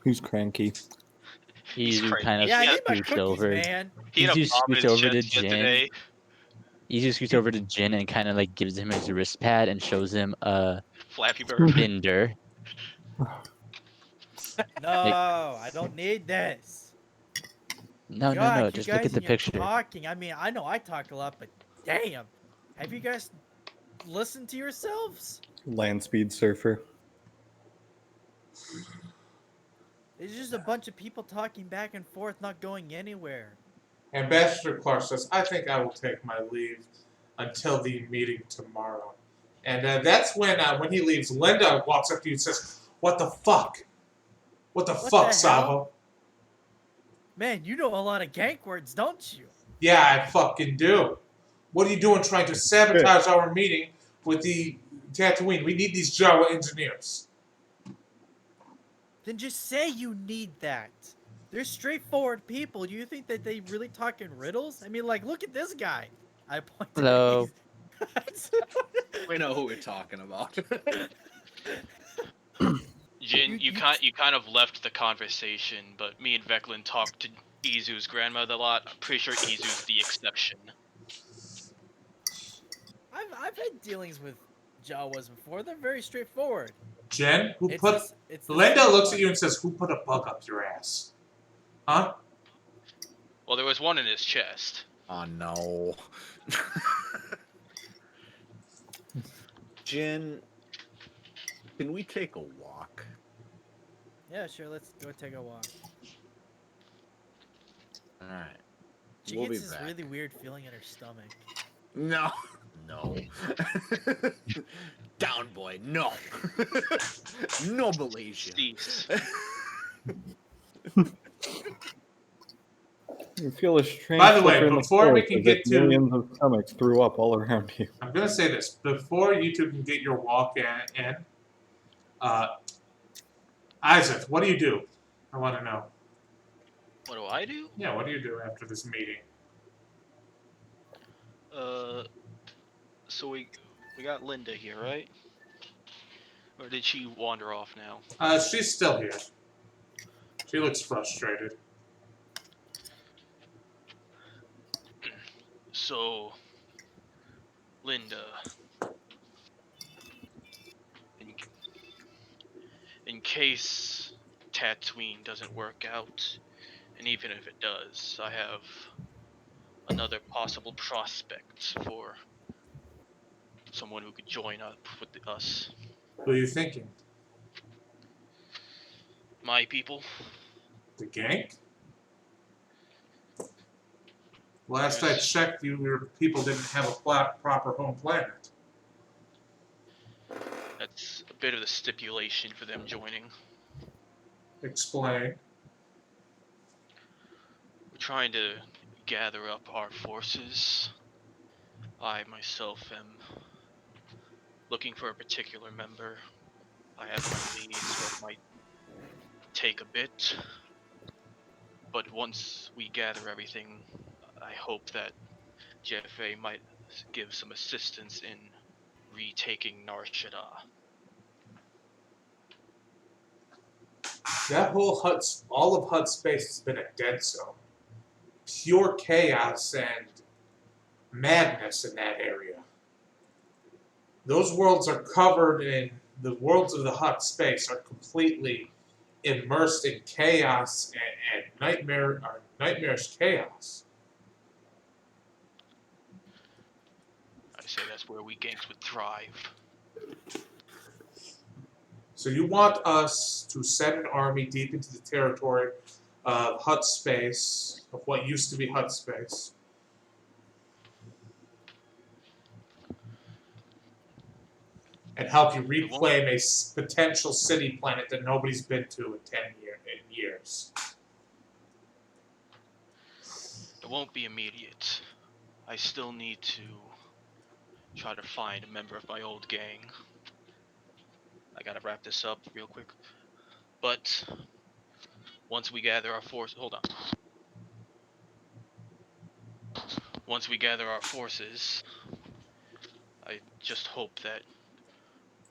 Who's cranky? He's Izu crazy. kind of Yeah, I Yeah, need my scoots cookies, over. man. he had a Izu bomb in scoots his over to chest Jin. yesterday. Izu scoots over to Jin and kind of like gives him his wrist pad and shows him a Flappy Bird. binder. No, I don't need this. No, God, you just look guys at the and your picture. talking. I mean, I know I talk a lot, but damn, have you guys listened to yourselves? Land speed surfer. It's just a bunch of people talking back and forth, not going anywhere. Ambassador Clark says, I think I will take my leave until the meeting tomorrow. And that's when he leaves, Linda walks up to you and says, what the fuck? What the What fuck, the Sabo? hell? Man, you know a lot of gank words, don't you? Yeah, I fucking do. What are you doing trying to sabotage our meeting with the Tatooine? We need these Jawa engineers. Then just say you need that. They're straightforward people. Do you think that they really talk in riddles? I mean, like, look at this guy. I point to Hello. We know who we're talking about. Jin, you kind of left the conversation, but me and Veclin talked to Izu's grandmother a lot. I'm pretty sure Izu's the exception. I've had dealings with Jawas before. They're very straightforward. Jen, It's the Linda same looks one. at you and says, who put a bug up your ass? Huh? Well, there was one in his chest. Oh no. Jin, can we take a walk? Yeah, sure. Let's go take a walk. All right. She We'll gets be this back. really weird feeling in her stomach. No. No. Down, boy. No. No, Malaysia. Cease. You feel a strange By the way, flicker in before we pulse can as get if to- millions of stomachs threw up all around you. I'm going to say this. Before you two can get your walk in, Isaac, what do you do? I want to know. What do I do? Yeah, what do you do after this meeting? So we got Linda here, right? Or did she wander off now? She's still here. She looks frustrated. So, Linda, in, in case Tatooine doesn't work out, and even if it does, I have another possible prospect for someone who could join up with us. Who are you thinking? My people. The gank? Last I There's- checked, your people didn't have a proper home planet. That's a bit of the stipulation for them joining. Explain. We're trying to gather up our forces. I myself am looking for a particular member. I have my leads, so it might take a bit. But once we gather everything, I hope that JFA might give some assistance in retaking Nar Shaddaa. That whole all of Hut space has been a dead zone. Pure chaos and madness in that area. Those worlds are covered in the worlds of the Hut space are completely immersed in chaos and nightmarish chaos. I say that's where we ganks would thrive. So you want us to send an army deep into the territory of Hut space, of what used to be Hut space. And help you reclaim a potential city planet that nobody's been to in 10 years. It won't be immediate. I still need to try to find a member of my old gang. I gotta wrap this up real quick. But once we gather our forces, hold on. Once we gather our forces, I just hope that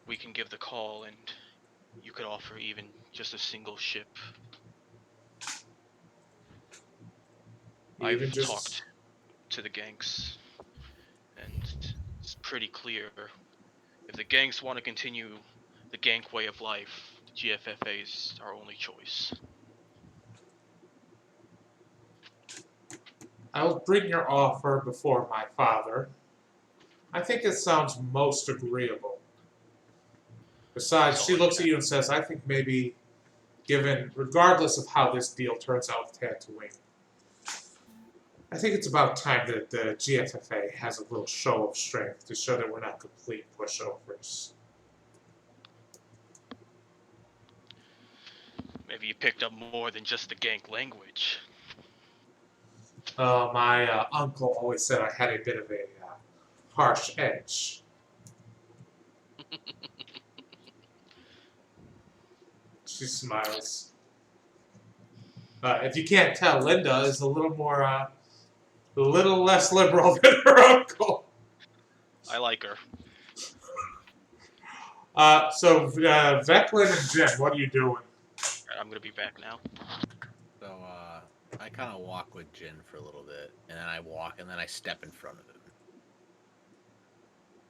we can give the call and you could offer even just a single ship. I've talked to the ganks, and it's pretty clear. If the ganks want to continue the gank way of life, the GFFA is our only choice. I'll bring your offer before my father. I think it sounds most agreeable. Besides, she looks at you and says, I think maybe, regardless of how this deal turns out with Tatooine, I think it's about time that the GFFA has a little show of strength to show that we're not complete pushovers. Maybe you picked up more than just the gank language. My uncle always said I had a bit of a harsh edge. She smiles. If you can't tell, Linda is a little less liberal than her uncle. I like her. So Veclin and Jen, what are you doing? I'm gonna be back now. So I kind of walk with Jin for a little bit, and then I walk, and then I step in front of him.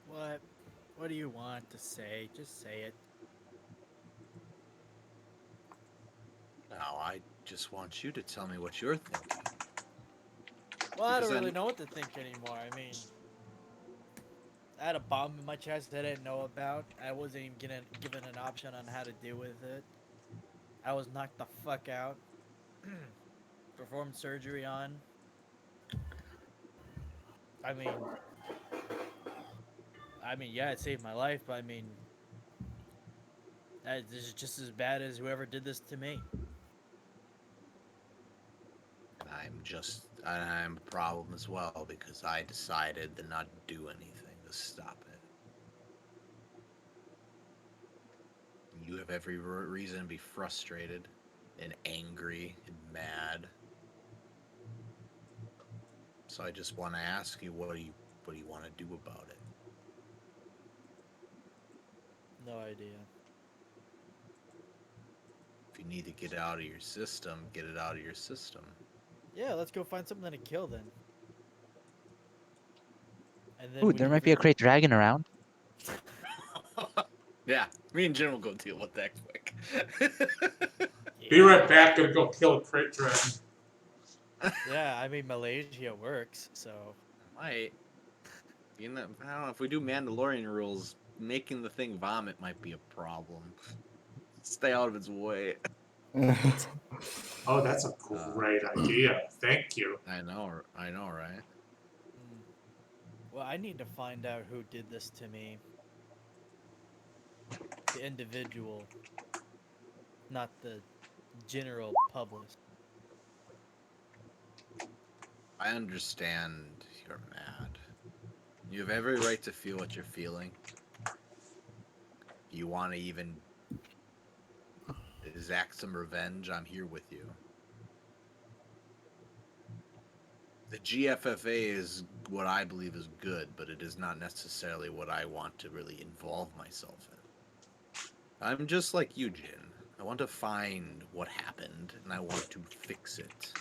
What? What do you want to say? Just say it. Now I just want you to tell me what you're thinking. Well, I Because don't really then- know what to think anymore. I mean, I had a bomb in my chest that I didn't know about. I wasn't even given an option on how to deal with it. I was knocked the fuck out. Performed surgery on. I mean, yeah, it saved my life, but I mean, this is just as bad as whoever did this to me. I'm a problem as well because I decided to not do anything to stop it. You have every reason to be frustrated and angry and mad. So I just want to ask you, what do you want to do about it? No idea. you need to get it out of your system, get it out of your system. Yeah, let's go find something to kill then. And then Ooh, we there can might be a figure- great dragon around. Yeah, me and Jim will go deal with that quick. Be right back. Gonna go kill a crate dragon. Yeah, I mean Malaysia works, so Might. You know, I don't know, if we do Mandalorian rules, making the thing vomit might be a problem. Stay out of its way. Oh, that's a great idea. Thank you. I know, right? well, I need to find out who did this to me. The individual, not the general public. I understand you're mad. You have every right to feel what you're feeling. You want to even exact some revenge, I'm here with you. The GFFA is what I believe is good, but it is not necessarily what I want to really involve myself in. I'm just like you, Jin. I want to find what happened, and I want to fix it.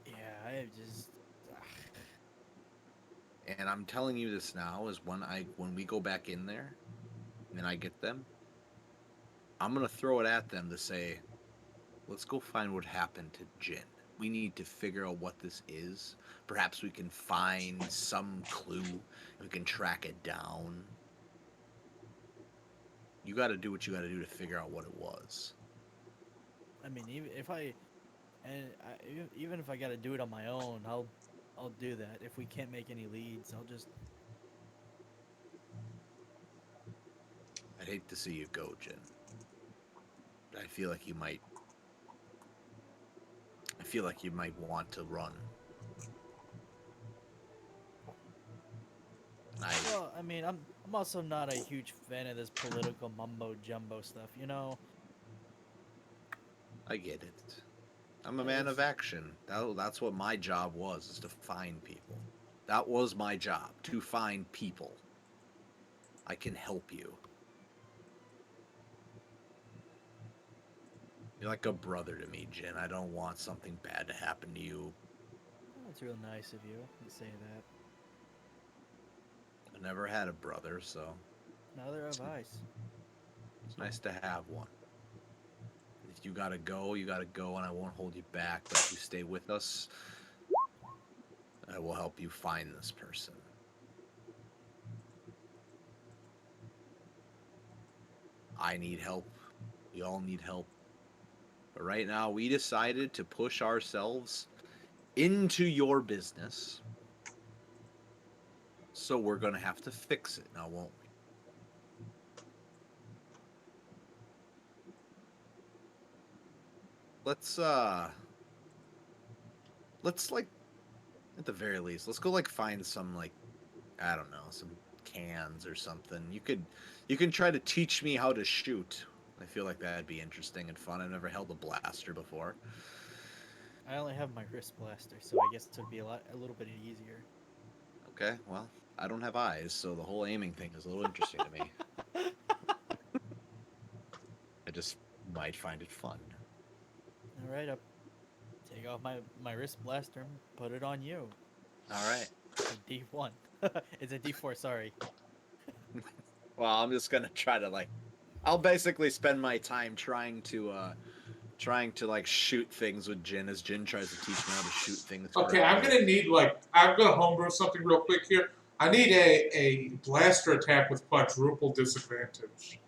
Yeah, I just. And I'm telling you this now is when we go back in there and I get them, I'm gonna throw it at them to say, let's go find what happened to Jin. We need to figure out what this is. Perhaps we can find some clue and we can track it down. You gotta do what you gotta do to figure out what it was. I mean, even if I gotta do it on my own, I'll do that. If we can't make any leads, I'll just. I'd hate to see you go, Jin. I feel like you might want to run. Well, I mean, I'm also not a huge fan of this political mumbo jumbo stuff. You know. I get it. I'm a man of action. That's what my job was, is to find people. That was my job, to find people. I can help you. You're like a brother to me, Jin. I don't want something bad to happen to you. That's real nice of you to say that. I never had a brother, so Neither have I. it's nice to have one. If you gotta go, you gotta go, and I won't hold you back. But if you stay with us, I will help you find this person. I need help. We all need help. But right now, we decided to push ourselves into your business. So we're going to have to fix it now, won't we? Let's like, at the very least, let's go like find some like, I don't know, some cans or something. You can try to teach me how to shoot. I feel like that'd be interesting and fun. I've never held a blaster before. I only have my wrist blaster, so I guess it would be a little bit easier. Okay, well, I don't have eyes, so the whole aiming thing is a little interesting to me. I just might find it fun. All right, I'll take off my wrist blaster and put it on you. All right. It's a D1. It's a D4. Sorry. Well, I'm just gonna try to like, I'll basically spend my time trying to like shoot things with Jin as Jin tries to teach me how to shoot things. Okay, I'm gonna need I'm gonna homebrew something real quick here. I need a blaster attack with quadruple disadvantage.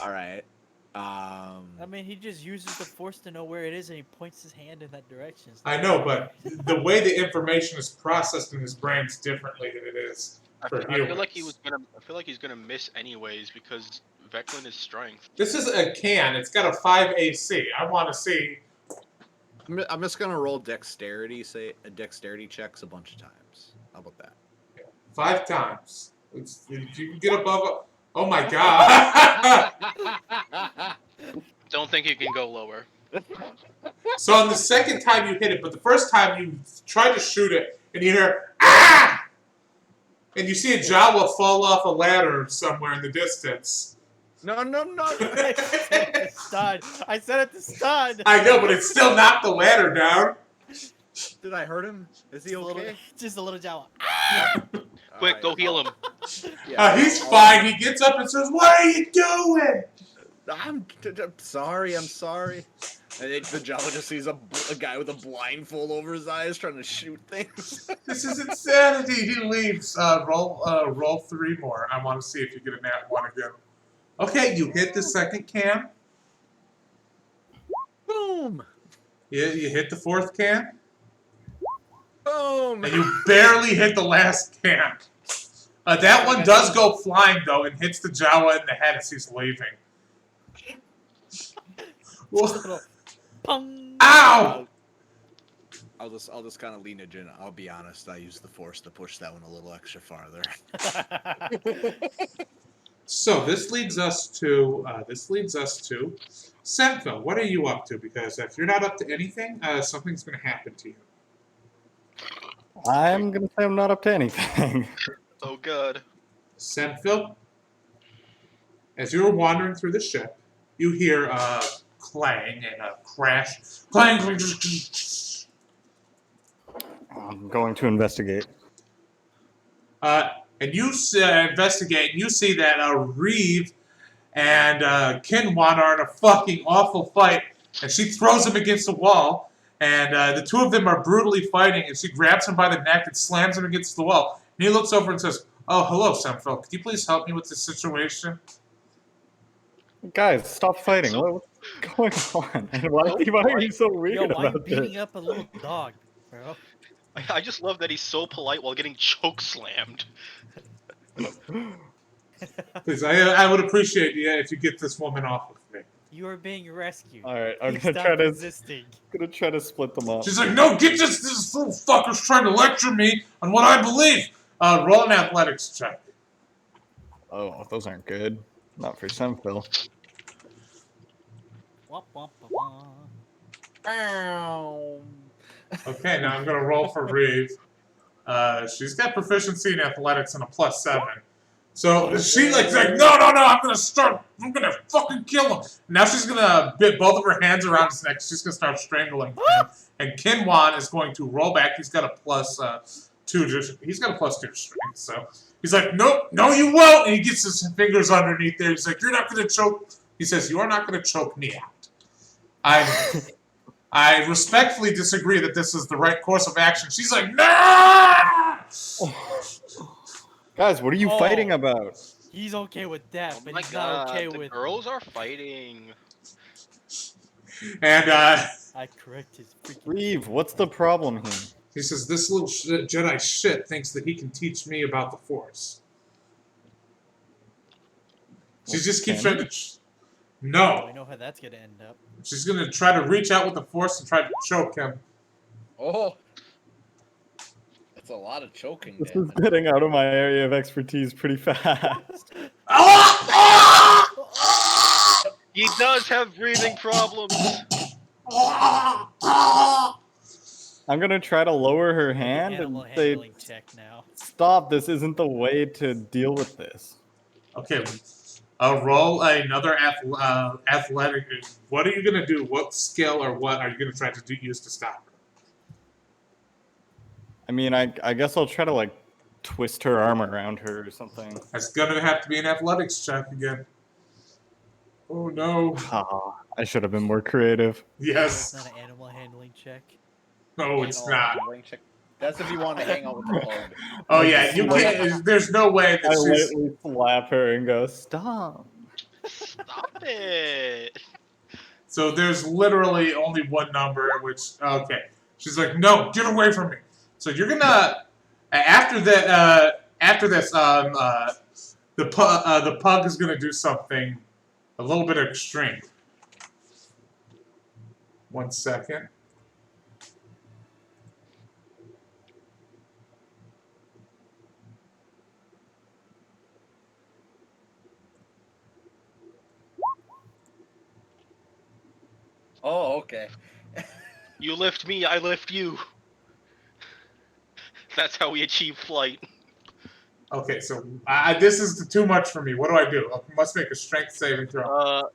All right. I mean, he just uses the force to know where it is, and he points his hand in that direction. So I know, but the way the information is processed in his brain is differently than it is for I humans. feel like he's gonna miss anyways because Veclin is strength. This is a can. It's got a 5 AC. I want to see. I'm just gonna roll dexterity checks a bunch of times. How about that? 5 times. If you can get above. Oh my god! Don't think you can go lower. So on the second time you hit it, but the first time you try to shoot it, and you hear ah, and you see a Jawa fall off a ladder somewhere in the distance. No. I said it to stun. I said it to stun. I know, but it still knocked the ladder down. Did I hurt him? Is he Just a little- okay? Just a little Jawa. Quick, go heal him. Yeah, He's fine. He gets up and says, "What are you doing?" I'm sorry. I'm sorry. And the Jawa just sees a guy with a blindfold over his eyes trying to shoot things. This is insanity. He leaves. Roll 3 more. I want to see if you get a nat 1 again. Okay, you hit the second can. Boom. You hit the 4th can. Boom. And you barely hit the last can. That one does go flying, though, and hits the Jawa in the head as he's leaving. Just a little pong. Ow! I'll just kind of lean it in. I'll be honest. I used the force to push that one a little extra farther. So this leads us to Sentville. What are you up to? Because if you're not up to anything, something's going to happen to you. I'm gonna say I'm not up to anything. Oh god. Sentville, as you're wandering through the ship, you hear a clang and a crash. Clang, clang, clang, clang. I'm going to investigate. And you investigate, and you see that Reeve and Kinwan are in a fucking awful fight, and she throws him against the wall, and the two of them are brutally fighting, and she grabs him by the neck and slams him against the wall. And he looks over and says, "Oh, hello, Sentville. Could you please help me with this situation?" Guys, stop fighting. What's going on? And why are you so Yo, weird why are you about beating this? up a little dog, bro? I just love that he's so polite while getting choke slammed. Please, I would appreciate you if you get this woman off of me. You are being rescued. All right, I'm Please gonna stop try to resisting. split them up. She's like, "No, get this fool fucker's trying to lecture me on what I believe." Roll an athletics check. Oh, those aren't good. Not for Sentville. Womp, womp, womp. Okay, now I'm gonna roll for Reeve. She's got proficiency in athletics and a +7. So she's like, no, I'm gonna fucking kill him. Now she's gonna bit both of her hands around his neck. She's gonna start strangling him. And Kinwan is going to roll back. He's got a +2. He's got a +2 strength. So he's like, no, you won't. And he gets his fingers underneath there. He's like, you're not gonna choke. He says, you are not gonna choke me out. I respectfully disagree that this is the right course of action. She's like, no! Guys, what are you fighting about? He's okay with that, Oh but my he's god, not okay the with. girls are fighting. And I correct his freaking. Reeve, what's the problem here? he says, this little Jedi shit thinks that he can teach me about the Force. She just keeps trying to... No. We know how that's gonna end up. She's going to try to reach out with the Force and try to choke him. Oh. That's a lot of choking This is damage. getting out of my area of expertise pretty fast. He does have breathing problems. I'm gonna try to lower her hand Animal and say, handling check now. "Stop! This isn't the way to deal with this." Okay, roll another athletic. What are you going to do? What skill or what are you going to try to use to stop her? I mean, I guess I'll try to like twist her arm around her or something. That's going to have to be an athletics check again. Oh no. I should have been more creative. Yes. It's not an animal handling check. No, it's not. That's if you want to hang out with the pug. Oh yeah, you can't. There's no way I that she's. lightly slap her and go, "Stop!" Stop it. So there's literally only one number, which okay. She's like, no, get away from me. So you're gonna after that. After this, the pug is gonna do something a little bit extreme. 1 second. Oh, okay. You lift me, I lift you. That's how we achieve flight. Okay, so this is too much for me. What do I do? I must make a strength saving throw.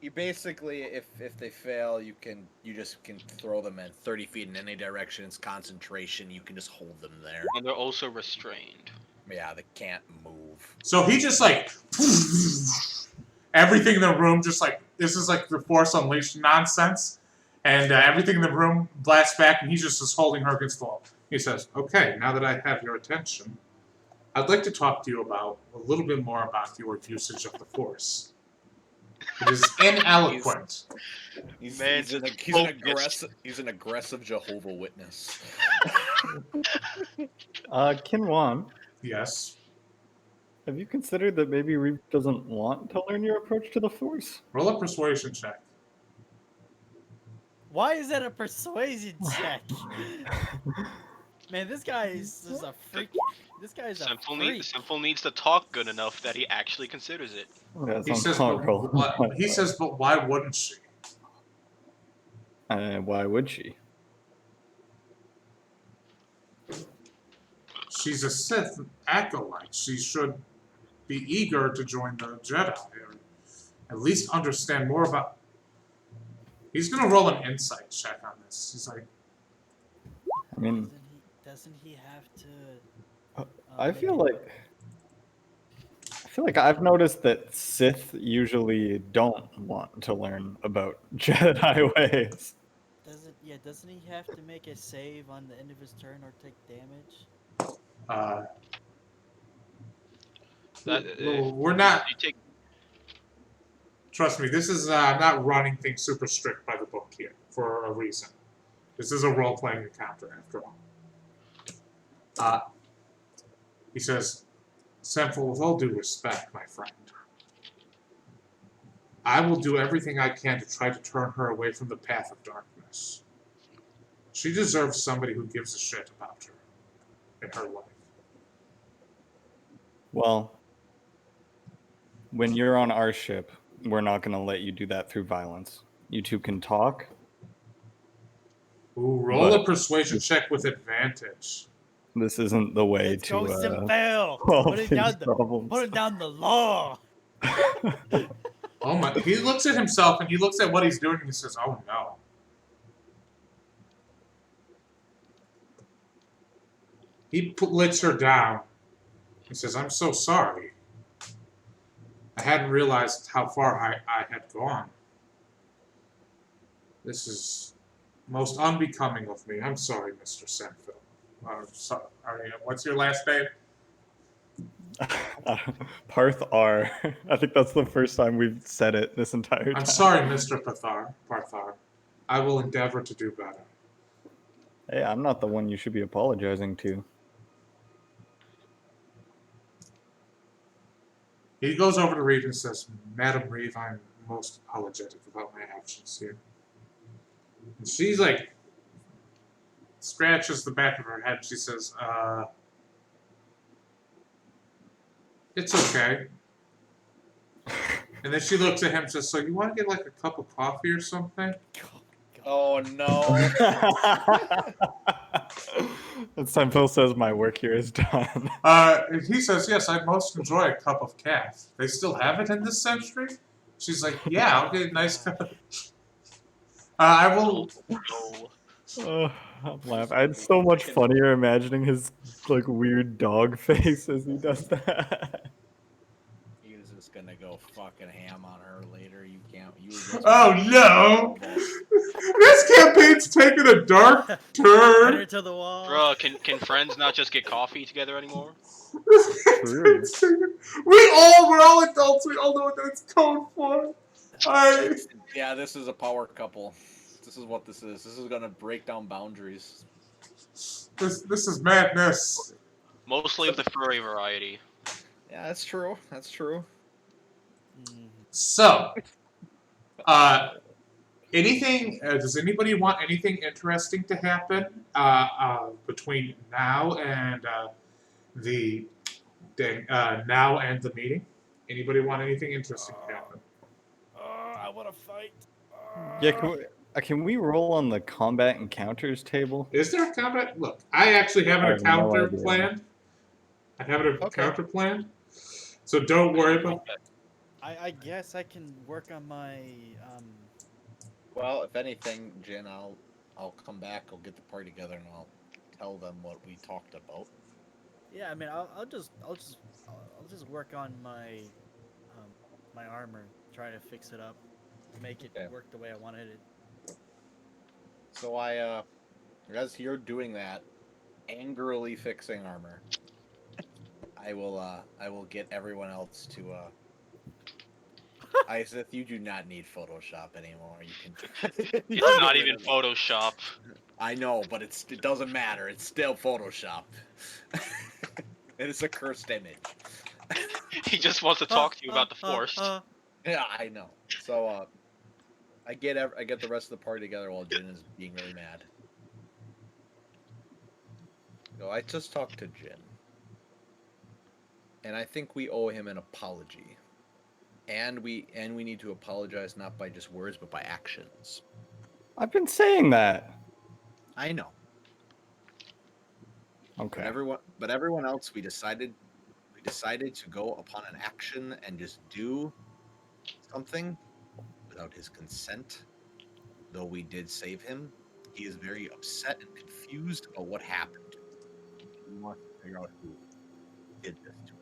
You basically, if they fail, you just can throw them at 30 feet in any direction. It's concentration. You can just hold them there. And they're also restrained. Yeah, they can't move. So he just like everything in the room, just like this is like the Force Unleashed nonsense, and everything in the room blasts back, and he just is holding her against the wall. He says, "Okay, now that I have your attention, I'd like to talk to you about a little bit more about your usage of the Force. It is ineloquent." He's Man's an focused. aggressive Jehovah Witness. Kinwan, Yes. have you considered that maybe Reeve doesn't want to learn your approach to the Force? Roll a persuasion check. Why is that a persuasion check? Man, this guy is a freak. This guy is a freak. Simple needs to talk good enough that he actually considers it. That's He says, but why wouldn't she? Why would she? She's a Sith acolyte. She should be eager to join the Jedi, or at least understand more about. He's gonna roll an insight check on this. He's like, I mean, Doesn't he have to? I feel like I've noticed that Sith usually don't want to learn about Jedi ways. Doesn't he have to make a save on the end of his turn or take damage? well, we're not. You take Trust me, this is not running things super strict by the book here for a reason. This is a role-playing encounter, after all. He says, "Senful, with all due respect, my friend, I will do everything I can to try to turn her away from the path of darkness. She deserves somebody who gives a shit about her in her life." Well, when you're on our ship, we're not going to let you do that through violence. You two can talk. Oh, Ooh, roll a persuasion check with advantage. This isn't the way Let's to go, Simfel. solve Put these problems. down the law. Oh my! He looks at himself and he looks at what he's doing and he says, "Oh no." He lets her down. He says, "I'm so sorry. I hadn't realized how far I had gone. This is most unbecoming of me. I'm sorry, Mr. Senfil. What's your last name?" Parth R. I think that's the first time we've said it this entire time. "I'm sorry, Mr. Parthar. I will endeavor to do better." Hey, I'm not the one you should be apologizing to. He goes over to Reeve and says, "Madam Reeve, I'm most apologetic about my actions here." And she's like, scratches the back of her head. She says, "It's okay." And then she looks at him and says, "So you want to get like a cup of coffee or something?" Oh no! It's time Phil says my work here is done. And he says, "Yes, I most enjoy a cup of calf. They still have it in this century?" She's like, "Yeah, I'll get a nice cup." I will. No. I'm laughing. It's so much funnier imagining his like weird dog face as he does that. He was just gonna go fucking ham on her later. You can't. Oh no! This campaign's taking a dark Put turn. her to the wall. Bruh, can friends not just get coffee together anymore? True. We're all adults. We all know what that's code for. Yeah, this is a power couple. This is what this is. This is gonna break down boundaries. This is madness. Mostly of the furry variety. Yeah, that's true. That's true. So, anything? Does anybody want anything interesting to happen between now and the meeting? Anybody want anything interesting to happen? I want to fight. Yeah, can we roll on the combat encounters table? Is there a combat? Look, I actually have an I have no encounter idea. planned. I have a Okay. counter plan. So don't worry about. I guess I can work on my Well, if anything, Jin, I'll come back. I'll get the party together and I'll tell them what we talked about. yeah. I mean, I'll just work on um my armor, try to fix it up, make it Okay. work the way I wanted it. So as you're doing that, angrily fixing armor, I will get everyone else to Isaac, you do not need Photoshop anymore. You can. You It's can not get rid even of it. Photoshop. I know, but it doesn't matter. It's still Photoshop. It is a cursed image. He just wants to talk to you about the Force. Yeah, I know. So I get the rest of the party together while Jin is being really mad. So I just talked to Jin, and I think we owe him an apology. And we need to apologize not by just words but by actions. I've been saying that. I know. Okay. But everyone else, we decided to go upon an action and just do something without his consent. Though we did save him, he is very upset and confused about what happened. We want to figure out who did this to him.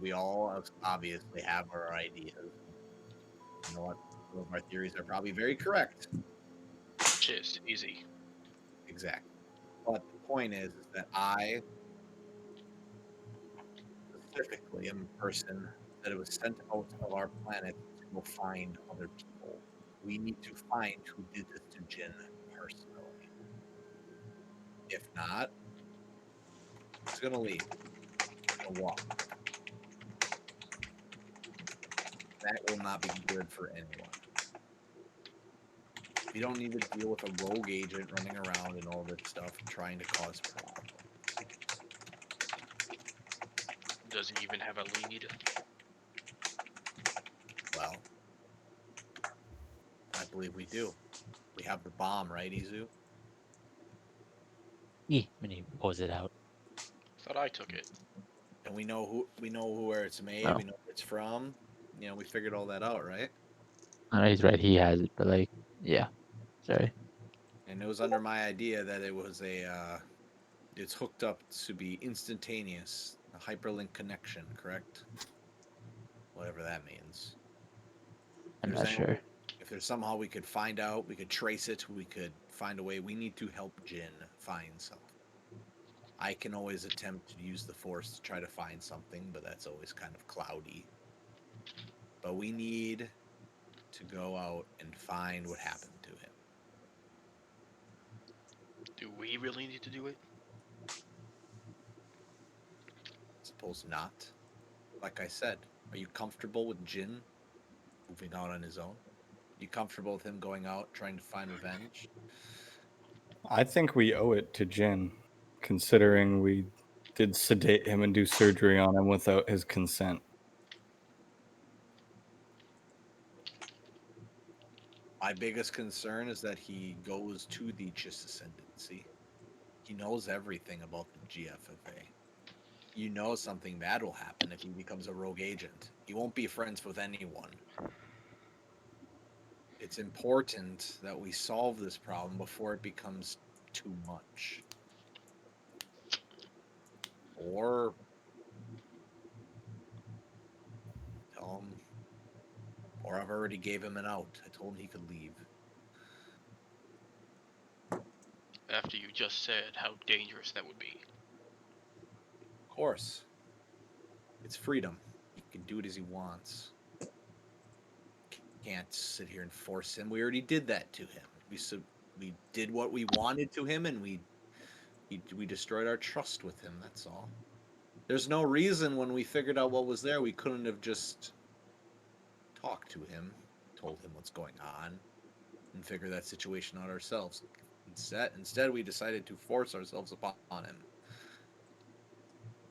We all obviously have our ideas. You know what? Some of our theories are probably very correct. Just easy. Exactly. But the point is that I specifically am a person that was sent out of our planet to go find other people. We need to find who did this to Jin personally. If not, he's gonna leave. He's gonna walk. That will not be good for anyone. You don't need to deal with a rogue agent running around and all this stuff trying to cause problems. Doesn't even have a lead. Well, I believe we do. We have the bomb, right, Izu? When he pulls it out. Thought I took it. And we know where it's made, Oh. we know where it's from. You know, we figured all that out, right? I know he's right. He has it, but like, yeah. Sorry. And it was under my idea that it was it's hooked up to be instantaneous, a hyperlink connection, correct? Whatever that means. I'm There's not any- sure. If there's somehow we could find out, we could trace it, we could find a way. We need to help Jin find something. I can always attempt to use the Force to try to find something, but that's always kind of cloudy. But we need to go out and find what happened to him. Do we really need to do it? Suppose not. Like I said, are you comfortable with Jin moving out on his own? You comfortable with him going out trying to find revenge? I think we owe it to Jin, considering we did sedate him and do surgery on him without his consent. My biggest concern is that he goes to the Chiss Ascendancy. He knows everything about the GFFA. You know something bad will happen if he becomes a rogue agent. He won't be friends with anyone. It's important that we solve this problem before it becomes too much. Or tell him, or I've already gave him an out. I told him he could leave. After you just said how dangerous that would be. Of course. It's freedom. He can do it as he wants. Can't sit here and force him. We already did that to him. We did what we wanted to him, and we destroyed our trust with him. That's all. There's no reason when we figured out what was there, we couldn't have just talked to him, told him what's going on, and figure that situation out ourselves. Instead, we decided to force ourselves upon him.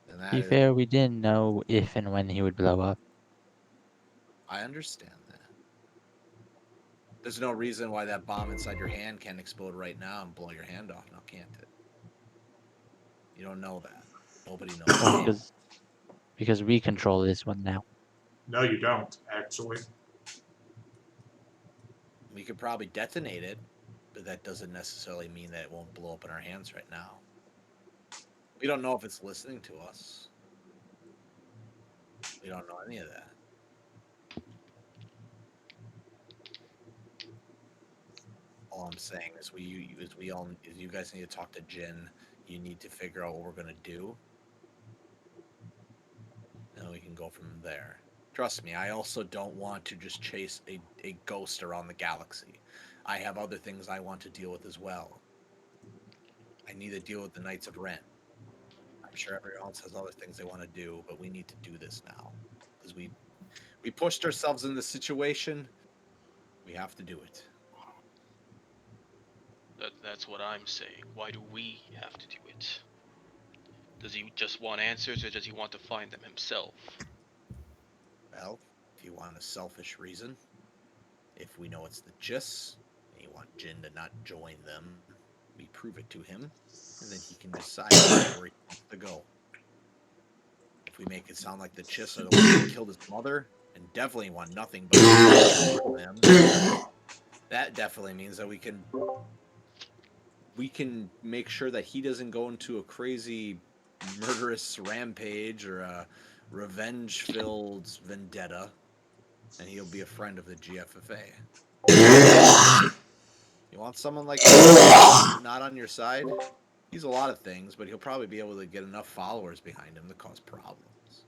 And To be fair, we didn't know if and when he would blow up. I understand that. There's no reason why that bomb inside your hand can't explode right now and blow your hand off now, can't it? You don't know that. Nobody knows. Well, because we control this one now. No, you don't, actually. We could probably detonate it, but that doesn't necessarily mean that it won't blow up in our hands right now. We don't know if it's listening to us. We don't know any of that. All I'm saying is you guys need to talk to Jin. You need to figure out what we're gonna do, and we can go from there. Trust me, I also don't want to just chase a ghost around the galaxy. I have other things I want to deal with as well. I need to deal with the Knights of Ren. I'm sure everyone else has other things they want to do, but we need to do this now because we pushed ourselves in this situation. We have to do it. That's what I'm saying. Why do we have to do it? Does he just want answers, or does he want to find them himself? Well, if you want a selfish reason, if we know it's the Chiss, and you want Jin to not join them, we prove it to him, and then he can decide where he wants to go. If we make it sound like the Chiss are the ones that killed his mother, and definitely want nothing but from them, that definitely means that we can make sure that he doesn't go into a crazy murderous rampage or a revenge-filled vendetta, and he'll be a friend of the GFFA. You want someone like that not on your side? He's a lot of things, but he'll probably be able to get enough followers behind him to cause problems.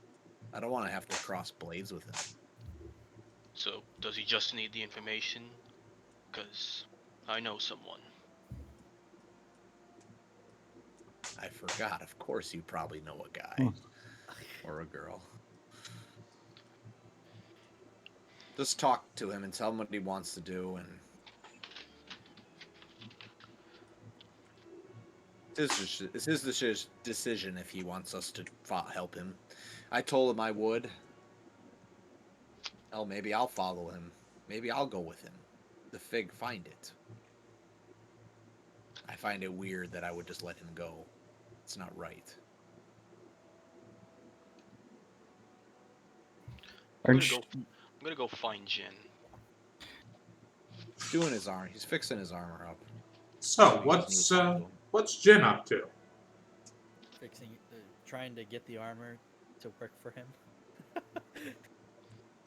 I don't want to have to cross blades with him. So, does he just need the information? Because I know someone. I forgot. Of course, you probably know a guy or a girl. Just talk to him and tell him what he wants to do, and it's his decision if he wants us to help him. I told him I would. Hell, maybe I'll follow him. Maybe I'll go with him. The fig find it. I find it weird that I would just let him go. It's not right. I'm gonna go find Jin. He's doing his armor. He's fixing his armor up. So, We just need to talk to him. what's Jin up to? Trying to get the armor to work for him.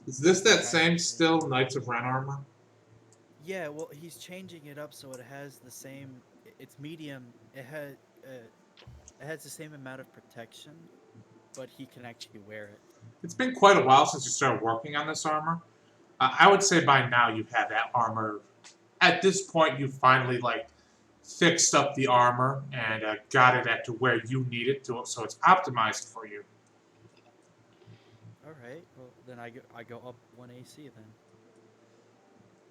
Is this that same still Knights of Ren armor? Yeah, well, he's changing it up so it has the same. It's medium. It has the same amount of protection, but he can actually wear it. It's been quite a while since you started working on this armor. I would say by now you've had that armor. At this point, you finally fixed up the armor and got it to where you need it to, so it's optimized for you. All right. Well, then I go up 1 AC then.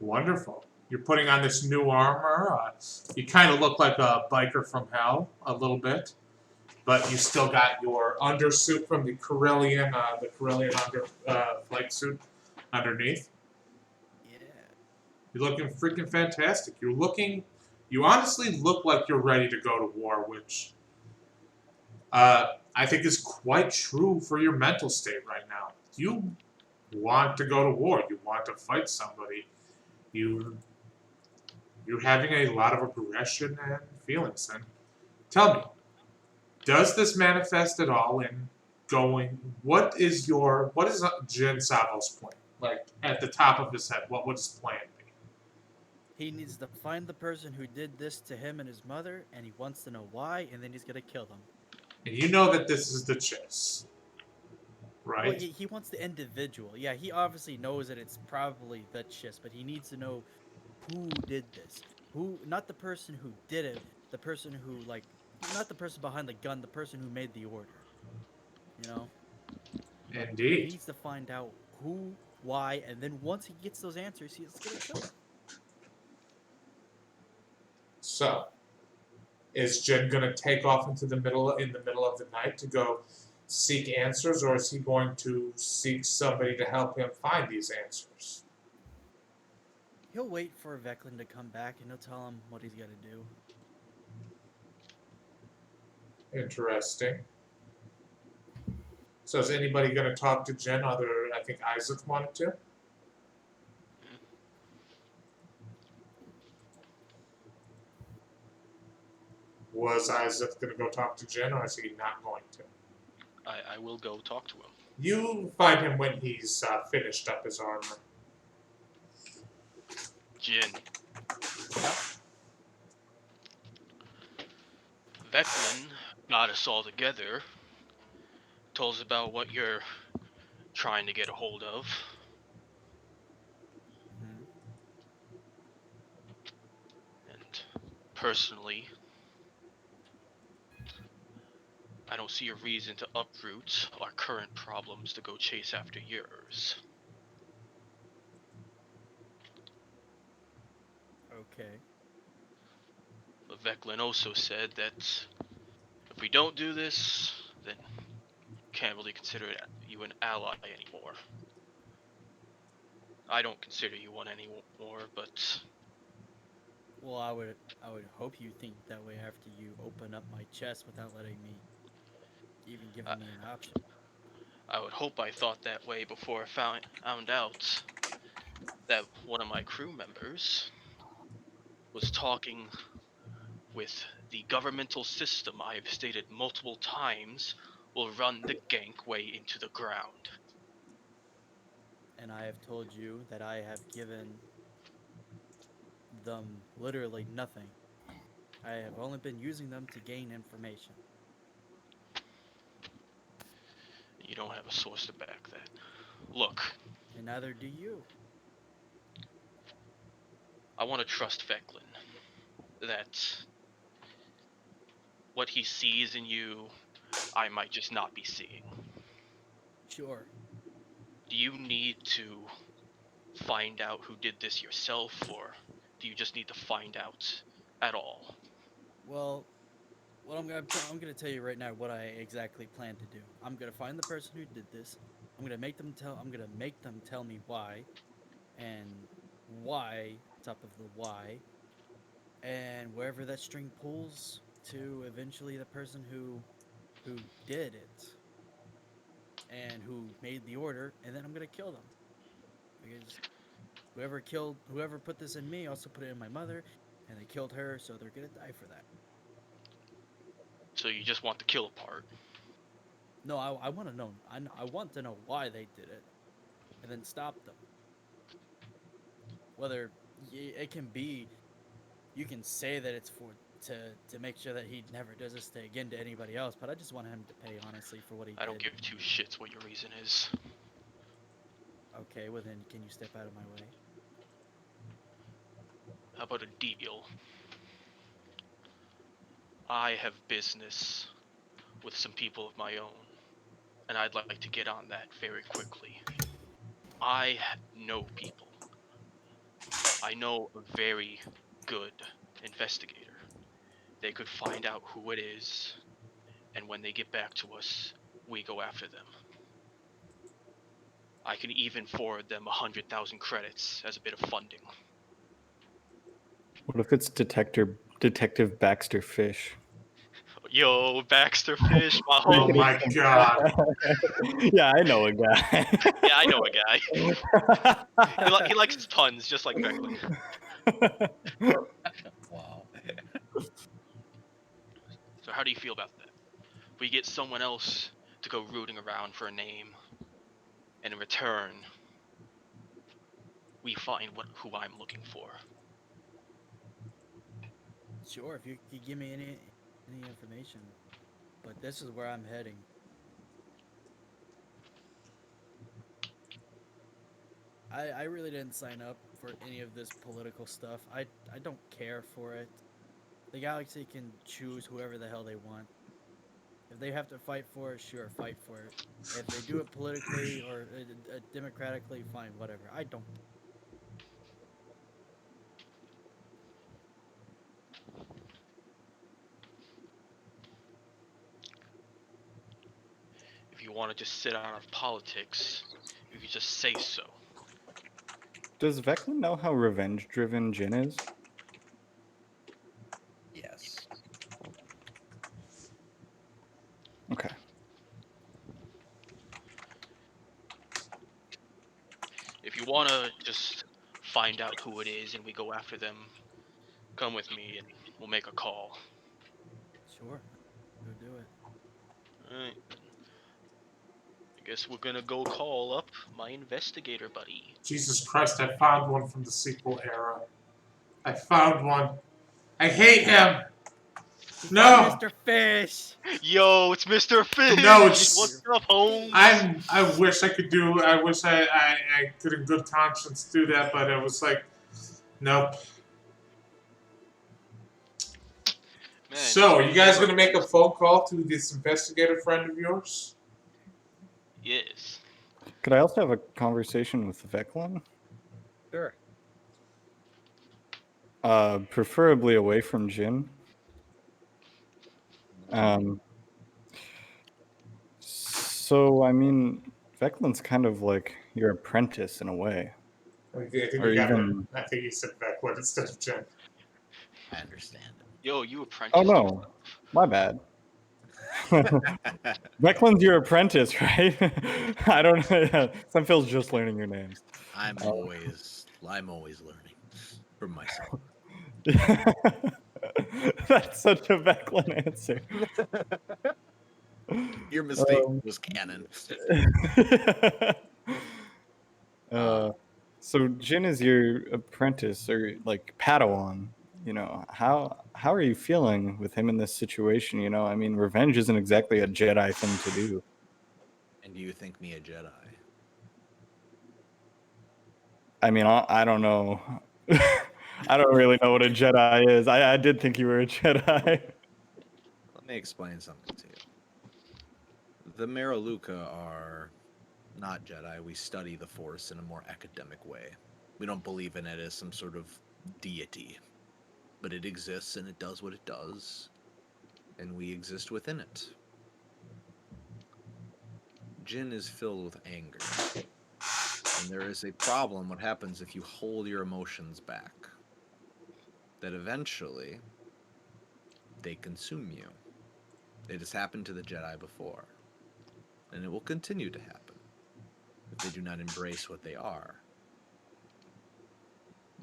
Wonderful. You're putting on this new armor. You kind of look like a biker from hell a little bit, but you still got your undersuit from the Carillion flight suit underneath. Yeah. You're looking freaking fantastic. You honestly look like you're ready to go to war, which I think is quite true for your mental state right now. You want to go to war. You want to fight somebody. You're having a lot of aggression and feelings. And tell me, does this manifest at all in going? What is Jin Savo's plan? Like at the top of his head, what would his plan be? He needs to find the person who did this to him and his mother, and he wants to know why, and then he's gonna kill them. And you know that this is the Chiss, right? Well, he wants the individual. Yeah, he obviously knows that it's probably the Chiss, but he needs to know who did this. Who, not the person who did it, the person who not the person behind the gun, the person who made the order. You know? He Indeed. needs to find out who, why, and then once he gets those answers, he's gonna kill them. So, is Jin gonna take off in the middle of the night to go seek answers, or is he going to seek somebody to help him find these answers? He'll wait for Veclin to come back, and he'll tell him what he's got to do. Interesting. So is anybody going to talk to Jen? I think Isaac wanted to. Was Isaac going to go talk to Jen, or is he not going to? I will go talk to him. You find him when he's finished up his armor. Jin. Veclin got us all together. Told us about what you're trying to get a hold of. Mhm. And personally, I don't see a reason to uproot our current problems to go chase after yours. Okay. But Veclin also said that if we don't do this, then can't really consider you an ally anymore. I don't consider you one anymore, but Well, I would hope you think that way after you open up my chest without letting me even giving me an option. I would hope I thought that way before I found out that one of my crew members was talking with the governmental system I have stated multiple times will run the gankway into the ground. And I have told you that I have given them literally nothing. I have only been using them to gain information. You don't have a source to back that. Look, And neither do you. I want to trust Veclin that what he sees in you, I might just not be seeing. Sure. Do you need to find out who did this yourself, or do you just need to find out at all? Well, what I'm gonna tell you right now what I exactly plan to do. I'm gonna find the person who did this. I'm gonna make them tell me why, and why top of the why, and wherever that string pulls to eventually the person who did it and who made the order, and then I'm gonna kill them because whoever put this in me also put it in my mother, and they killed her, so they're gonna die for that. So you just want the kill part. No, I want to know. I want to know why they did it, and then stop them. Whether it can be, you can say that it's for to make sure that he never does this again to anybody else. But I just want him to pay honestly for what he I don't did. give two shits what your reason is. Okay, well then, can you step out of my way? How about a deal? I have business with some people of my own, and I'd like to get on that very quickly. I know people. I know a very good investigator. They could find out who it is, and when they get back to us, we go after them. I can even forward them 100,000 credits as a bit of funding. What if it's Detective Baxter Fish? Yo, Baxter Fish, my Oh homie. my god. Yeah, I know a guy. Yeah, I know a guy. He likes his puns, just like Veclin. Wow. So how do you feel about that? We get someone else to go rooting around for a name, and in return, we find who I'm looking for. Sure, if you could give me any information. But this is where I'm heading. I really didn't sign up for any of this political stuff. I don't care for it. The galaxy can choose whoever the hell they want. If they have to fight for it, sure, fight for it. If they do it politically or democratically, fine, whatever. I don't. If you want to just sit out of politics, you can just say so. Does Veclin know how revenge-driven Jin is? Yes. Okay. you wanna just find out who it is and we go after them, come with me and we'll make a call. Sure. Go do it. Alright. I guess we're gonna go call up my investigator buddy. Jesus Christ, I found one from the sequel era. I found one. I hate him! No! Mr. Fish. Yo, it's Mr. Fish! No, it's- What's up, Holmes? I wish I could do. I wish I could in good conscience do that, but it was like, nope. Man, So, are you guys gonna make a phone call to this investigator friend of yours? Yes. Could I also have a conversation with Veclin? Sure. Preferably away from Jin. So, I mean, Veclin's kind of like your apprentice in a way. I think Or you got even- it. I think you said Beckwith instead of Jen. I understand. Yo, you apprentice. Oh no, my bad. Veclin's your apprentice, right? I don't know. Some feels just learning your names. I'm always learning from myself. That's such a Veclin answer. Your mistake was canon. So Jin is your apprentice or like Padawan. You know, how are you feeling with him in this situation? You know, I mean, revenge isn't exactly a Jedi thing to do. And do you think me a Jedi? I mean, I don't know. I don't really know what a Jedi is. I did think you were a Jedi. Let me explain something to you. The Maraluka are not Jedi. We study the Force in a more academic way. We don't believe in it as some sort of deity. But it exists and it does what it does. And we exist within it. Jin is filled with anger. And there is a problem what happens if you hold your emotions back. That eventually they consume you. It has happened to the Jedi before. And it will continue to happen if they do not embrace what they are.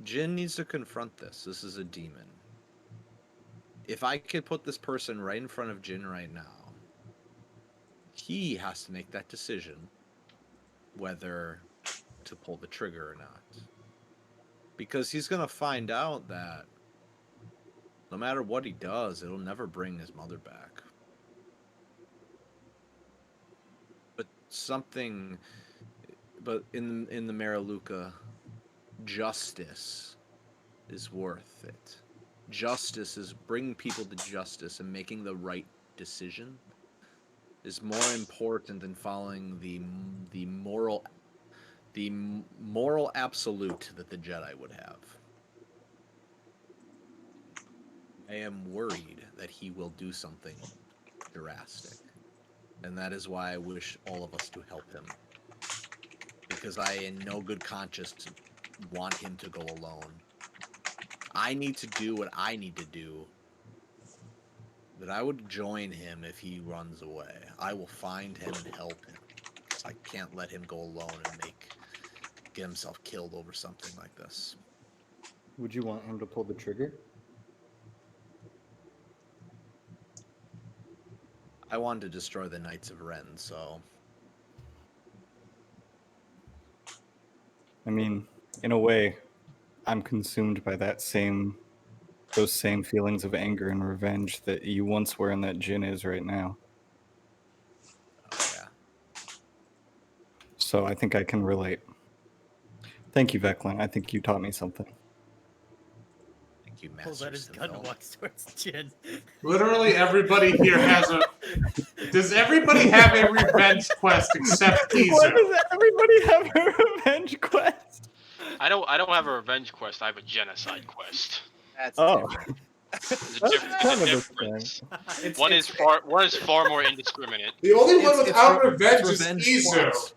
Jin needs to confront this. This is a demon. If I could put this person right in front of Jin right now, he has to make that decision whether to pull the trigger or not. Because he's going to find out that no matter what he does, it'll never bring his mother back. But in the Maraluka, justice is worth it. Justice is bringing people to justice and making the right decision is more important than following the moral absolute that the Jedi would have. I am worried that he will do something drastic. And that is why I wish all of us to help him. Because I, in no good conscience, want him to go alone. I need to do what I need to do. That I would join him if he runs away. I will find him and help him. I can't let him go alone and get himself killed over something like this. Would you want him to pull the trigger? I wanted to destroy the Knights of Ren, so... I mean, in a way, I'm consumed by those same feelings of anger and revenge that you once were and that Jin is right now. Oh, yeah. So I think I can relate. Thank you, Veclin. I think you taught me something. Thank you, Pulls out his Master gun and Symbol. walks towards Jin. Literally everybody here has a. Does everybody have a revenge quest except Why Izu? does everybody have a revenge quest? I don't have a revenge quest. I have a genocide quest. That's Oh. different. There's a, That's diff- there's kind a of the difference. It's- One it's- is far more indiscriminate. The only one It's without re- revenge it's is revenge Izu. quest.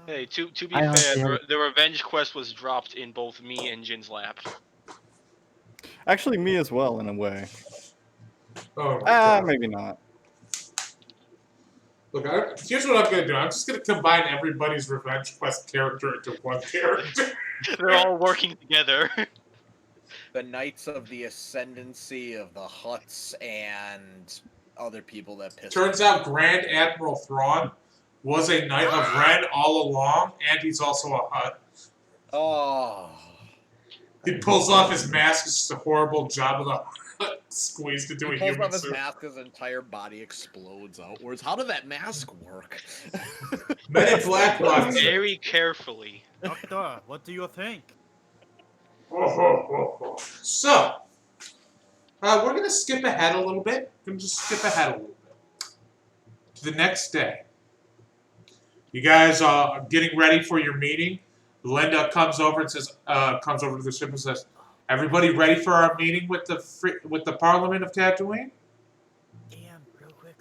Hey, to be I fair, honestly the revenge quest was dropped in both me and Jin's lap. Actually, me as well, in a way. Oh my god. Maybe not. Look, here's what I'm gonna do. I'm just gonna combine everybody's Revenge Quest character into one character. They're all working together. The Knights of the Ascendancy of the Huts and other people that pissed Turns me out Grand Admiral Thrawn was a Knight of Ren all along, and he's also a Hutt. Oh. He pulls off his mask. It's just a horrible job of the Hutt squeezed into a He pulls human off his suit. mask, his entire body explodes outwards. How did that mask work? Men in Black watch. Very carefully. Doctor, what do you think? So, we're going to skip ahead a little bit. We're going to just skip ahead a little bit. To the next day. You guys are getting ready for your meeting. Linda comes over and says, comes over to the ship and says, "Everybody ready for our meeting with the Parliament of Tatooine?" Damn, real quick.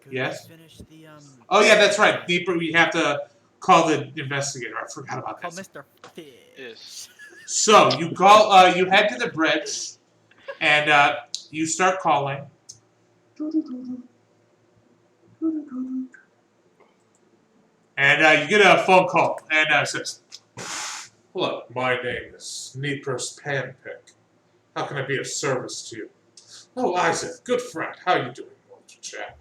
Could Yes? we finish the Oh yeah, that's right. Deeper, we have to call the investigator. I forgot about Call that. Mr. Fish. Yes. So you call, you head to the bridge, and you start calling. And you get a phone call, and it says, "Hello, my name is Neepers Panpick. How can I be of service to you?" "Oh, Isaac, good friend. How you doing, old chap?"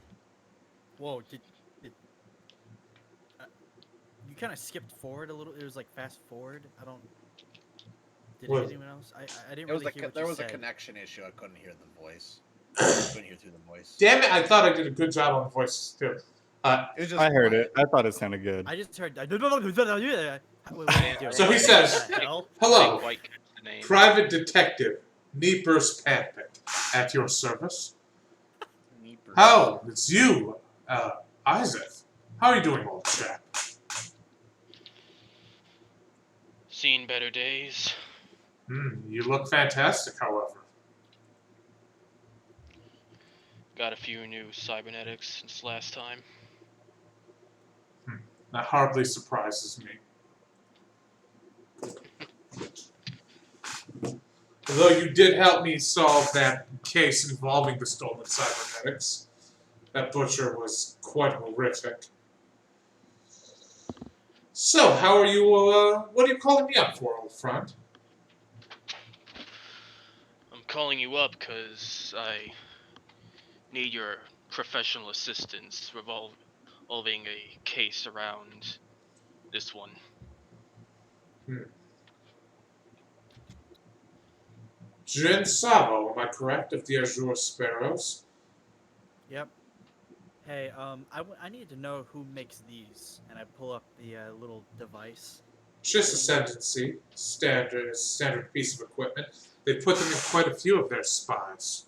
Whoa, did you kind of skipped forward a little? It was like fast forward. I don't. Did What? anyone else? I didn't There was, really hear what there you was a said. connection issue. I couldn't hear the voice. Couldn't hear through the voice. Damn it! I thought I did a good job on the voices too. It was just I heard quiet. it. I thought it sounded good. I just heard. So he says, "Hello, Didn't quite catch the name. Private Detective Neepers Panpick, at your service." "Oh, it's you, Isaac. How are you doing, old chap?" Seen better days. You look fantastic, however. Got a few new cybernetics since last time. That hardly surprises me. Although you did help me solve that case involving the stolen cybernetics. That butcher was quite horrific. So, how are you, what are you calling me up for, old friend? I'm calling you up because I need your professional assistance revolving a case around this one. Jin Savo, am I correct, of the Azure Sparrows? Yep. Hey, I need to know who makes these, and I pull up the little device. Just Ascendancy, standard piece of equipment. They put them in quite a few of their spies,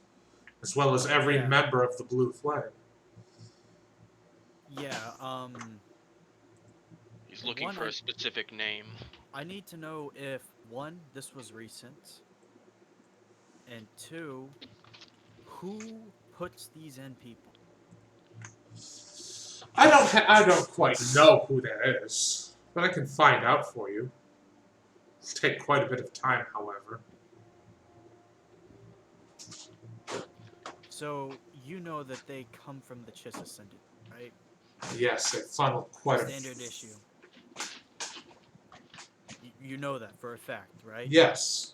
as well as every Yeah. member of the Blue Flame. Yeah. He's looking One, for a specific name. I need to know if one, this was recent, and two, who puts these in people. I don't quite know who that is, but I can find out for you. It'll take quite a bit of time, however. So you know that they come from the Chiss Ascendant, right? Yes, they funnel quite Standard issue. You know that for a fact, right? Yes.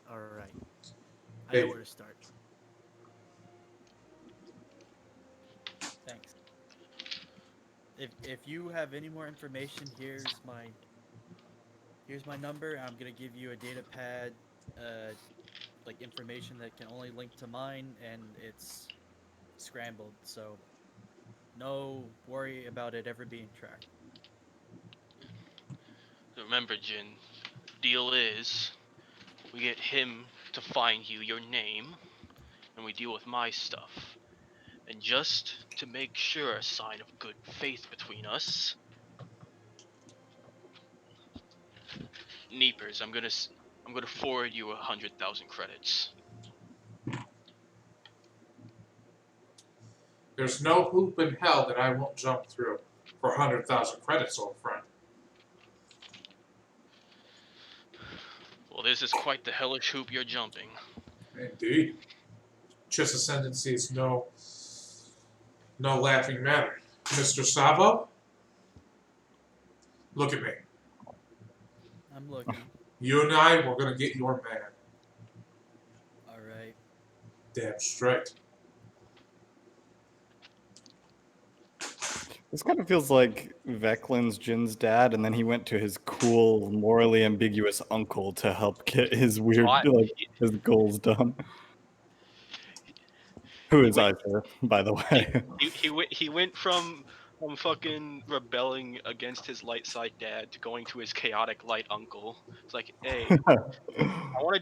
All right. I Hey. know where to start. Thanks. If you have any more information, here's my number. I'm gonna give you a data pad, like information that can only link to mine, and it's scrambled, so no worry about it ever being tracked. Remember, Jin, deal is we get him to find you your name, and we deal with my stuff. And just to make sure a sign of good faith between us, Neepers, I'm gonna forward you 100,000 credits. There's no hoop in hell that I won't jump through for 100,000 credits, old friend. Well, this is quite the hellish hoop you're jumping. Indeed. Chiss Ascendancy is no laughing matter. Mr. Savo, look at me. I'm looking. You and I, we're gonna get your man. All right. Damn straight. This kind of feels like Veklin's Jin's dad, and then he went to his cool, morally ambiguous uncle to help get his weird, What? his goals done. Who is went- Isaac, by the way? He went from fucking rebelling against his light side dad to going to his chaotic light uncle. It's like, hey, I want to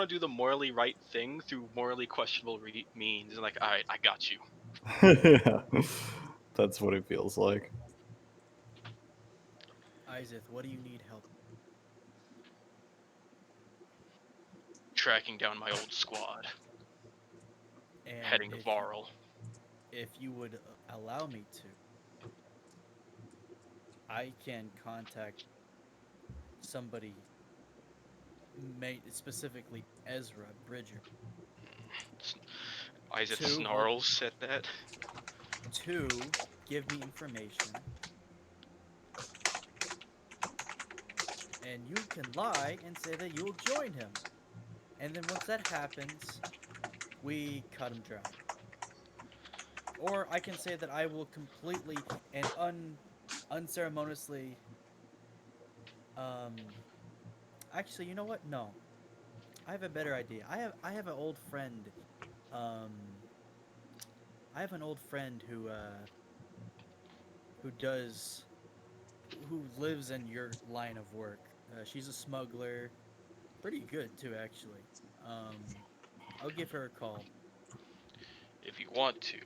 do the morally right thing through morally questionable means. And like, all right, I got you. Yeah. That's what it feels like. Isaac, what do you need help? Tracking down my old squad, And heading to Varl. if you would allow me to, I can contact somebody, specifically Ezra Bridger, Isaac Two. Snarls said that. to give me information. And you can lie and say that you'll join him. And then once that happens, we cut him dry. Or I can say that I will completely and unceremoniously actually, you know what? No. I have a better idea. I have an old friend I have an old friend who lives in your line of work. She's a smuggler, pretty good too, actually. I'll give her a call. If you want to.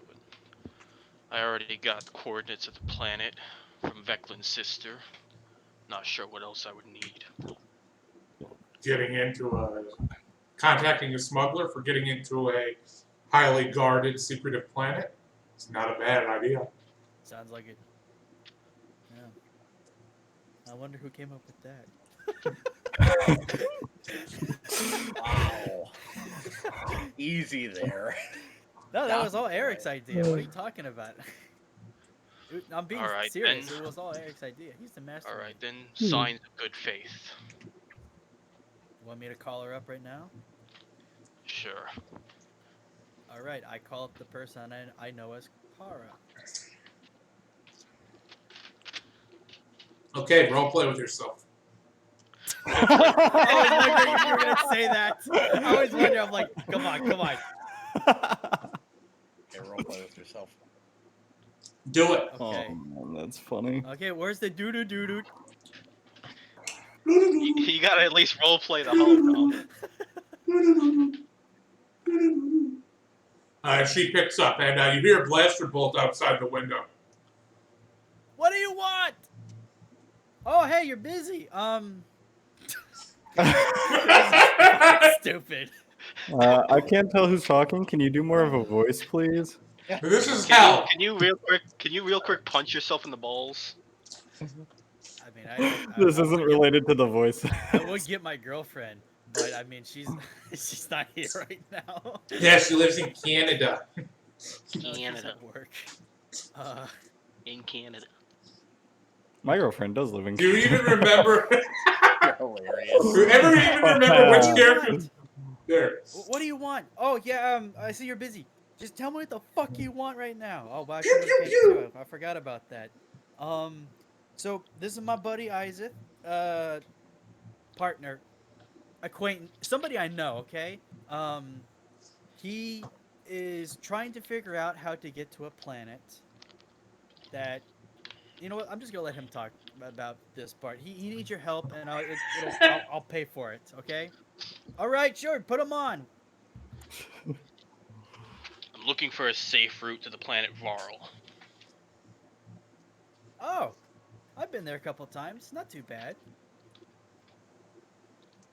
I already got coordinates of the planet from Veklin's sister. Not sure what else I would need. Getting into contacting a smuggler for getting into a highly guarded, secretive planet. It's not a bad idea. Sounds like it. Yeah. I wonder who came up with that. Wow. Easy there. No, that was all Eric's idea. What are you talking about? I'm being All right, serious. then. It was all Eric's idea. He's the master. All right, then. Signs of good faith. You want me to call her up right now? Sure. All right, I call up the person I know as Kara. Okay, role play with yourself. I was wondering if you were gonna say that. I was wondering. I'm like, come on. Okay, role play with yourself. Do it. Okay. Oh man, that's funny. Okay, where's the doo doo doo doo? You gotta at least roleplay the hologram. She picks up, and you hear a blaster bolt outside the window. What do you want? Oh, hey, you're busy. Stupid. I can't tell who's talking. Can you do more of a voice, please? This is hell. Can you real quick punch yourself in the balls? I mean, I This isn't related to the voice. I would get my girlfriend, but I mean, she's not here right now. Yeah, she lives in Canada. She's Canada. at work. In Canada. My girlfriend does live in Do you even remember? Hilarious. Whoever even remember which character? There. What do you want? Oh yeah, I see you're busy. Just tell me what the fuck you want right now. Oh wow, I forgot about that. So this is my buddy Isaac, partner, acquaintance, somebody I know. Okay. He is trying to figure out how to get to a planet that. You know what? I'm just gonna let him talk about this part. He needs your help, and I'll pay for it. Okay? All right, sure. Put him on. I'm looking for a safe route to the planet Varl. Oh, I've been there a couple times. Not too bad.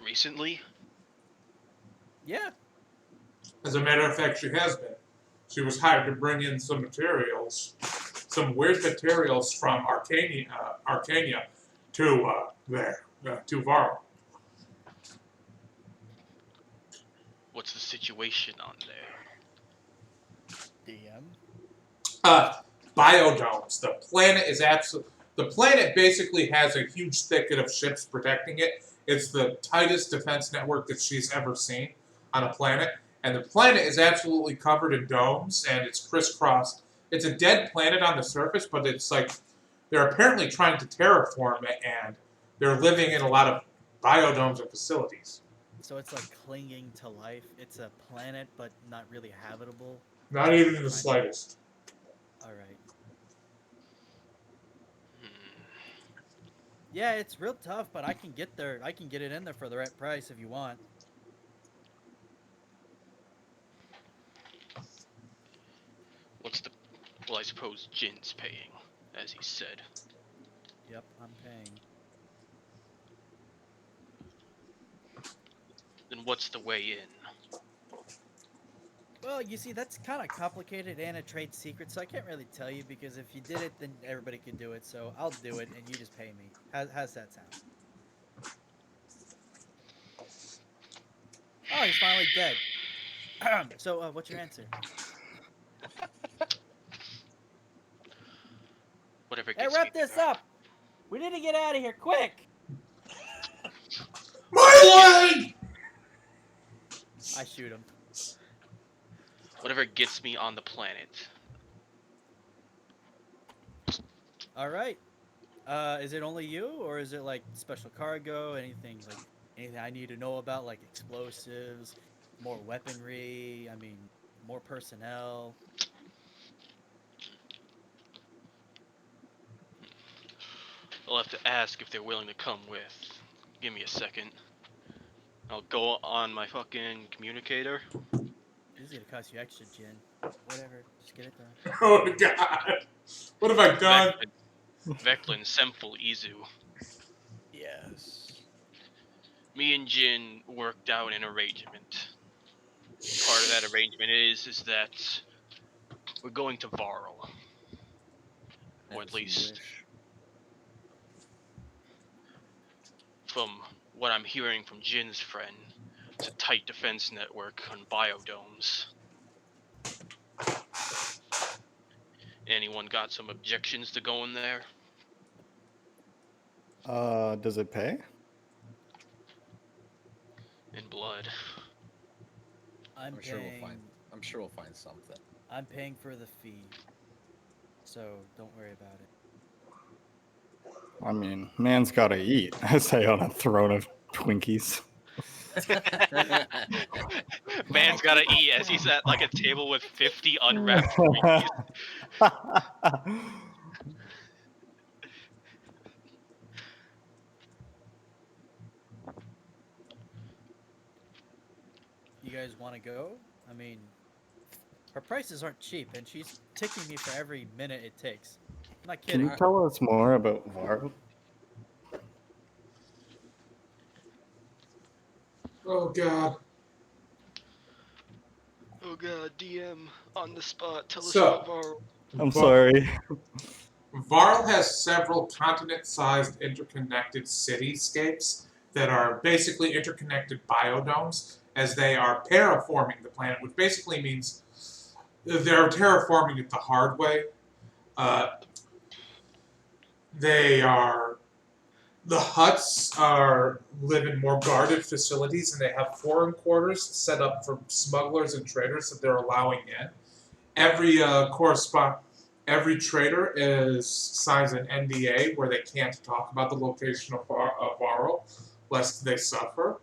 Recently? Yeah. As a matter of fact, she has been. She was hired to bring in some materials, some weird materials from Arcania to to Varl. What's the situation on there? DM. biodomes. The planet basically has a huge thicket of ships protecting it. It's the tightest defense network that she's ever seen on a planet. And the planet is absolutely covered in domes, and it's crisscrossed. It's a dead planet on the surface, but it's like they're apparently trying to terraform it, and they're living in a lot of biodomes and facilities. So it's like clinging to life. It's a planet, but not really habitable. Not even in the slightest. All right. Yeah, it's real tough, but I can get there. I can get it in there for the right price if you want. Well, I suppose Jin's paying, as he said. Yep, I'm paying. Then what's the way in? Well, you see, that's kind of complicated and a trade secret, so I can't really tell you because if you did it, then everybody could do it. So I'll do it, and you just pay me. How's that sound? Oh, he's finally dead. So, what's your answer? Whatever Hey, gets wrap me this there. up. We need to get out of here, quick. My way! I shoot him. Whatever gets me on the planet. All right. Is it only you, or is it like special cargo? Anything I need to know about, like explosives, more weaponry? I mean, more personnel. I'll have to ask if they're willing to come with. Give me a second. I'll go on my fucking communicator. This is gonna cost you extra, Jin. Whatever, just get it done. Oh God! What have I done? Veclin Semful Izu. Yes. Me and Jin worked out an arrangement. Part of that arrangement is that we're going to Varl. Or at least, from what I'm hearing from Jin's friend, it's a tight defense network on biodomes. Anyone got some objections to going there? Does it pay? In blood. I'm sure we'll paying. find. I'm sure we'll find something. I'm paying for the fee, so don't worry about it. I mean, man's gotta eat. I say on a throne of Twinkies. Man's gotta eat as he's at like a table with 50 unwrapped Twinkies. You guys want to go? I mean, her prices aren't cheap, and she's ticking me for every minute it takes. I'm not Can kidding. you tell us more about Varl? Oh God! Oh god, DM on the spot. Tell us So- about Varl. I'm sorry. Varl has several continent-sized interconnected cityscapes that are basically interconnected biodomes as they are terraforming the planet, which basically means they're terraforming it the hard way. The huts live in more guarded facilities, and they have foreign quarters set up for smugglers and traders that they're allowing in. Every trader signs an NDA where they can't talk about the location of Varl, lest they suffer.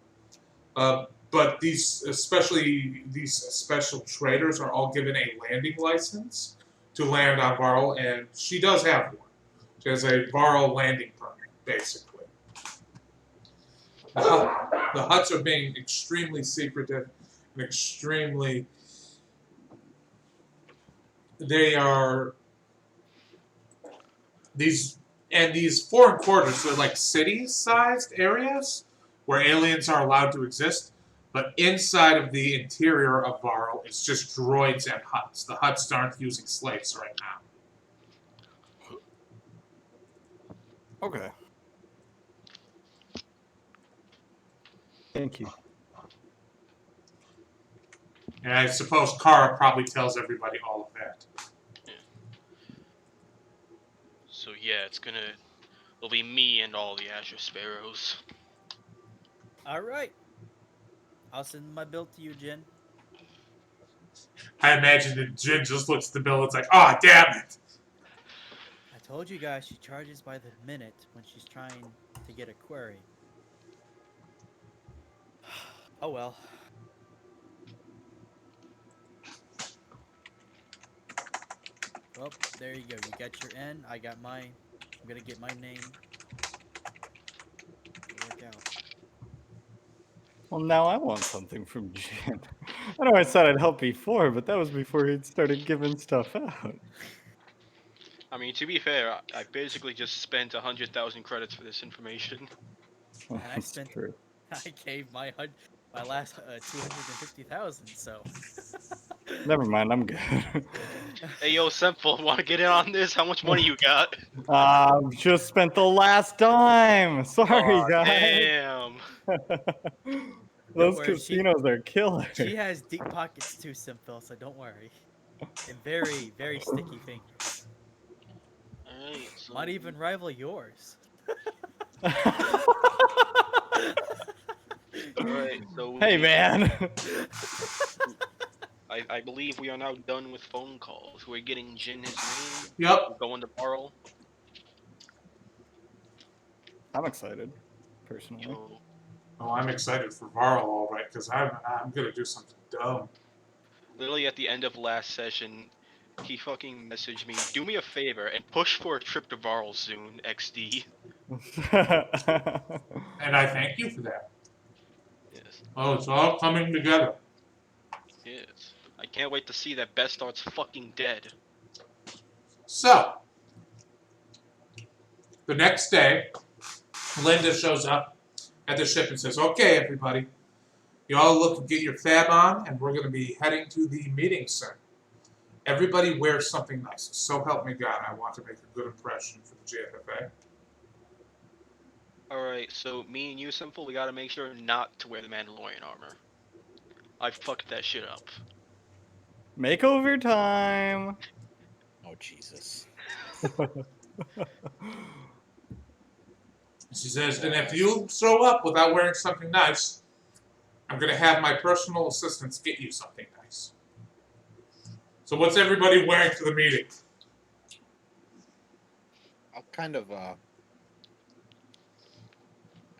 But these special traders are all given a landing license to land on Varl, and she does have one. She has a Varl landing permit, basically. The huts are being extremely secretive and extremely. They are these foreign quarters are like city-sized areas where aliens are allowed to exist, but inside of the interior of Varl, it's just droids and huts. The huts aren't using slaves right now. Okay. Thank you. And I suppose Kara probably tells everybody all of that. So yeah, it'll be me and all the Azure Sparrows. All right. I'll send my bill to you, Jen. I imagine that Jin just looks at the bill. It's like, oh, damn it. I told you guys she charges by the minute when she's trying to get a query. Oh well. Well, there you go. You got your N. I got mine. I'm gonna get my name. It'll work out. Well, now I want something from Jin. I know I said I'd help before, but that was before he'd started giving stuff out. I mean, to be fair, I basically just spent 100,000 credits for this information. And I That's spent. true. I gave my last 250,000. So. Never mind, I'm good. Hey, yo, Simple, want to get in on this? How much money you got? Just spent the last dime. Sorry, Aw, guys. damn. Those worry, casinos are killer. She has deep pockets too, Simphil, so don't worry. And very, very sticky fingers. Alright, so... Might even rival yours. Alright, so... Hey, man. I believe we are now done with phone calls. We're getting Jin his name. Yep. We're going to Barl. I'm excited, personally. Yo, Oh, I'm excited for Varl, all right, because I'm gonna do something dumb. literally at the end of last session, he fucking messaged me, do me a favor and push for a trip to Varl soon, XD. And I thank you for that. Yes, Oh, it's all coming together. yes. I can't wait to see that Bestart's fucking dead. So, the next day, Linda shows up at the ship and says, okay, everybody, you all look and get your fab on, and we're going to be heading to the meeting center. Everybody wears something nice. So help me God, I want to make a good impression for the JFFA. Alright, so me and you, Simple, we gotta make sure not to wear the Mandalorian armor. I fucked that shit up. Makeover time. Oh Jesus. She says, and if you show up without wearing something nice, I'm going to have my personal assistants get you something nice. So what's everybody wearing to the meeting? I'll kind of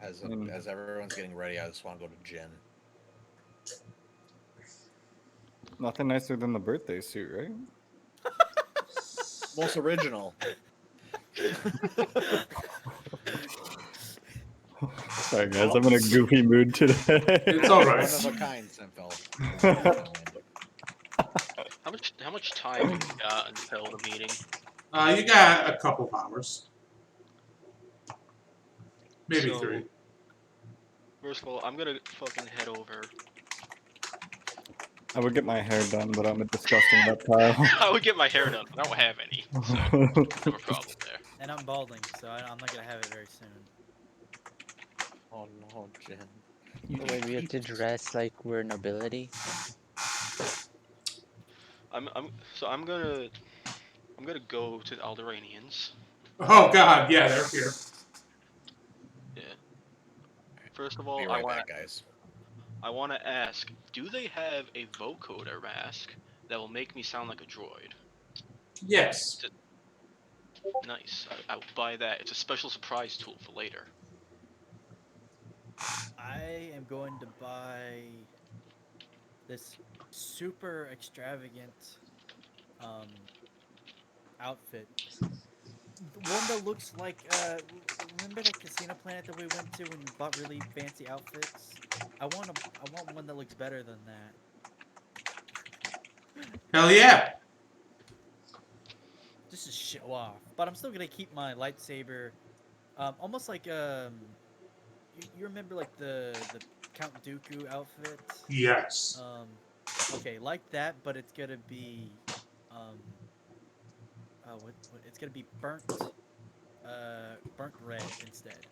as everyone's getting ready, I just want to go to Jin. Nothing nicer than the birthday suit, right? Most original. Sorry, guys, I'm in a goofy mood today. It's all right. One of a kind, Simple. How much time do you got until the meeting? You got a couple of hours. Maybe So, 3. First of all, I'm gonna fucking head over. I would get my hair done, but I'm a disgusting reptile. I would get my hair done, but I don't have any, so no problem there. And I'm balding, so I'm not gonna have it very soon. Oh no, Jin. Wait, we have to dress like we're nobility? I'm gonna go to the Alderanians. Oh, God, yeah, they're here. Yeah. First of Be all, right back, guys. I want to ask, do they have a vocoder mask that will make me sound like a droid? Yes. Nice. I will buy that. It's a special surprise tool for later. I am going to buy this super extravagant outfit. The one that looks like remember the Casino Planet that we went to when you bought really fancy outfits? I want one that looks better than that. Hell yeah. Just to show off. But I'm still gonna keep my lightsaber almost like you remember like the Count Dooku outfit? Yes. Okay, like that, but it's gonna be it's gonna be burnt red instead.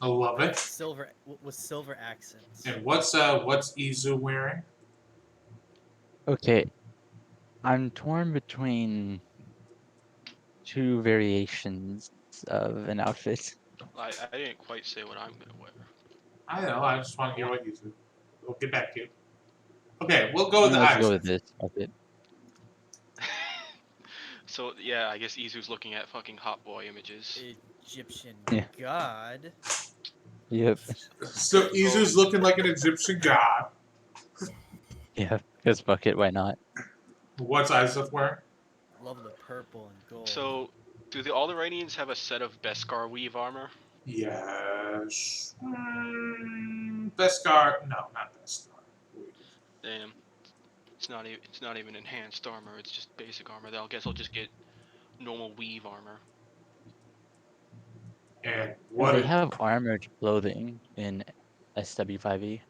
I love it. Silver with silver accents. And what's Izu wearing? Okay. I'm torn between 2 variations of an outfit. I didn't quite say what I'm gonna wear. I know. I just want to hear what you do. We'll get back to you. Okay, we'll go with the Let's go eyes. with this outfit. So yeah, I guess Izu's looking at fucking hot boy images. Egyptian Yeah. god. Yep. So Izu's looking like an Egyptian god. Yeah. Because fuck it, why not? What's Isaac wearing? Love the purple and gold. So, do the Alderanians have a set of Beskar weave armor? Yes. Beskar. No, not Beskar. Damn, it's not even enhanced armor. It's just basic armor. I guess I'll just get normal weave armor. And what? They have armored clothing in SW5E.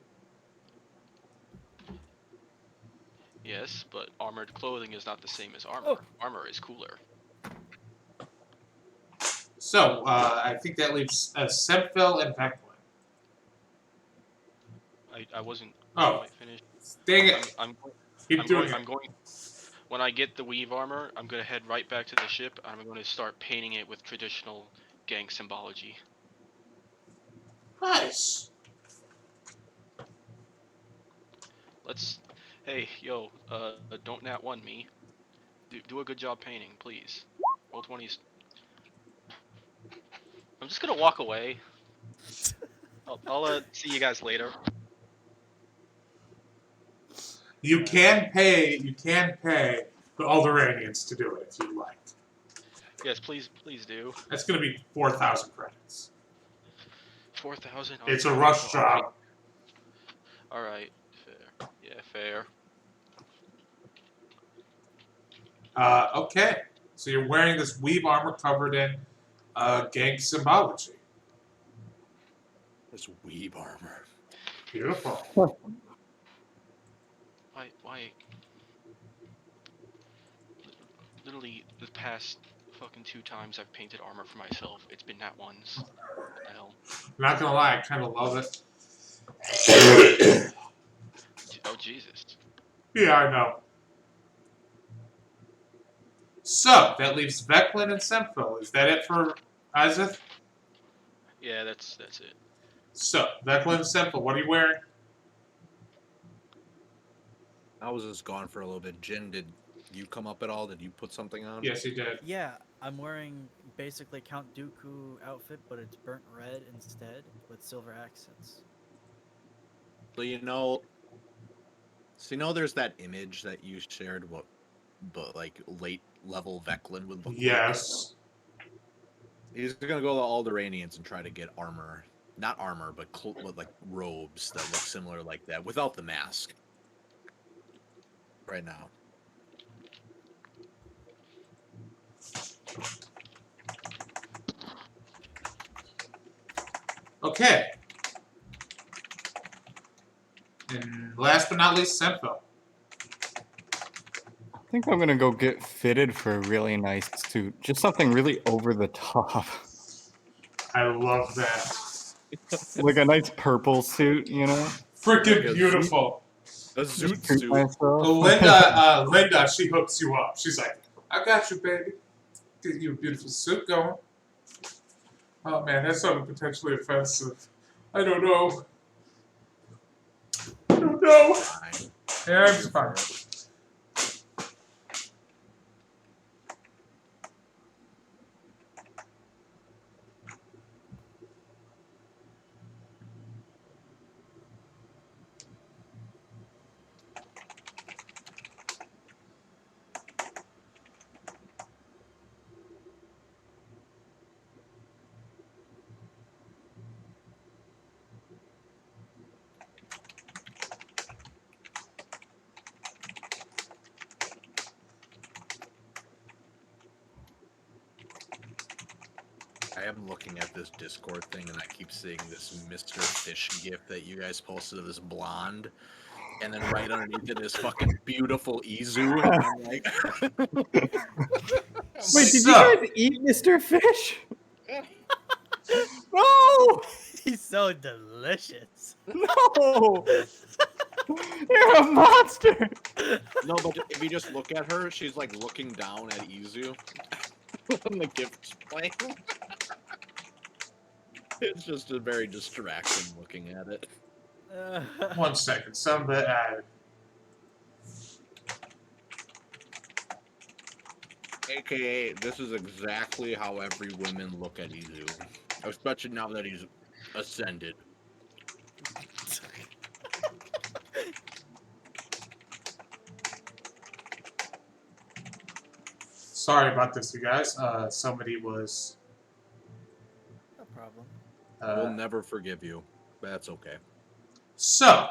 Yes, but armored clothing is not the same as armor. Oh. Armor is cooler. So, I think that leaves Semfil and Veclin. I wasn't Oh. quite finished. Dang it. I'm Keep doing it. I'm going. When I get the weave armor, I'm gonna head right back to the ship. And I'm going to start painting it with traditional gang symbology. Nice. Let's. Hey, yo, don't nat 1 me. Do a good job painting, please. Roll 20s. I'm just gonna walk away. I'll see you guys later. You can pay the Alderanians to do it if you'd like. Yes, please do. That's going to be 4,000 credits. 4,000. It's a rush job. All right, fair. Yeah, fair. Okay. So you're wearing this weave armor covered in gang symbology. This weave armor. Beautiful. Why? Literally, the past fucking 2 times I've painted armor for myself, it's been nat 1s. What the hell? I'm not going to lie, I kind of love it. Oh, Jesus. Yeah, I know. So, that leaves Veclin and Semfil. Is that it for Isaac? Yeah, that's it. So, Veclin and Semfil, what are you wearing? I was just gone for a little bit. Jin, did you come up at all? Did you put something on? Yes, he did. Yeah, I'm wearing basically Count Dooku outfit, but it's burnt red instead with silver accents. So there's that image that you shared, but like late level Veclin would look Yes. like. He's gonna go to the Alderanians and try to get armor, not armor, but like robes that look similar like that without the mask. Right now. Okay. And last but not least, Semfil. I think I'm gonna go get fitted for a really nice suit. Just something really over the top. I love that. Like a nice purple suit, you know? Freaking beautiful. A zoot Treat suit. myself. Linda, she hooks you up. She's like, I got you, baby. Get you a beautiful suit going. Oh, man, that's something potentially offensive. I don't know. Fine. Yeah, it's fine. I am looking at this Discord thing and I keep seeing this Mr. Fish gift that you guys posted of this blonde. And then right underneath it is fucking beautiful Izu. And I'm like, Wait, did you guys eat Mr. Fish? No! He's so delicious. No! You're a monster! no, but if you just look at her, she's like looking down at Izu. when the gift's playing. It's just a very distracting looking at it. 1 second. Somebody added. AKA, this is exactly how every woman look at Izu. Especially now that he's ascended. Sorry about this, you guys. Somebody was. No problem. We'll never forgive you. That's okay. So,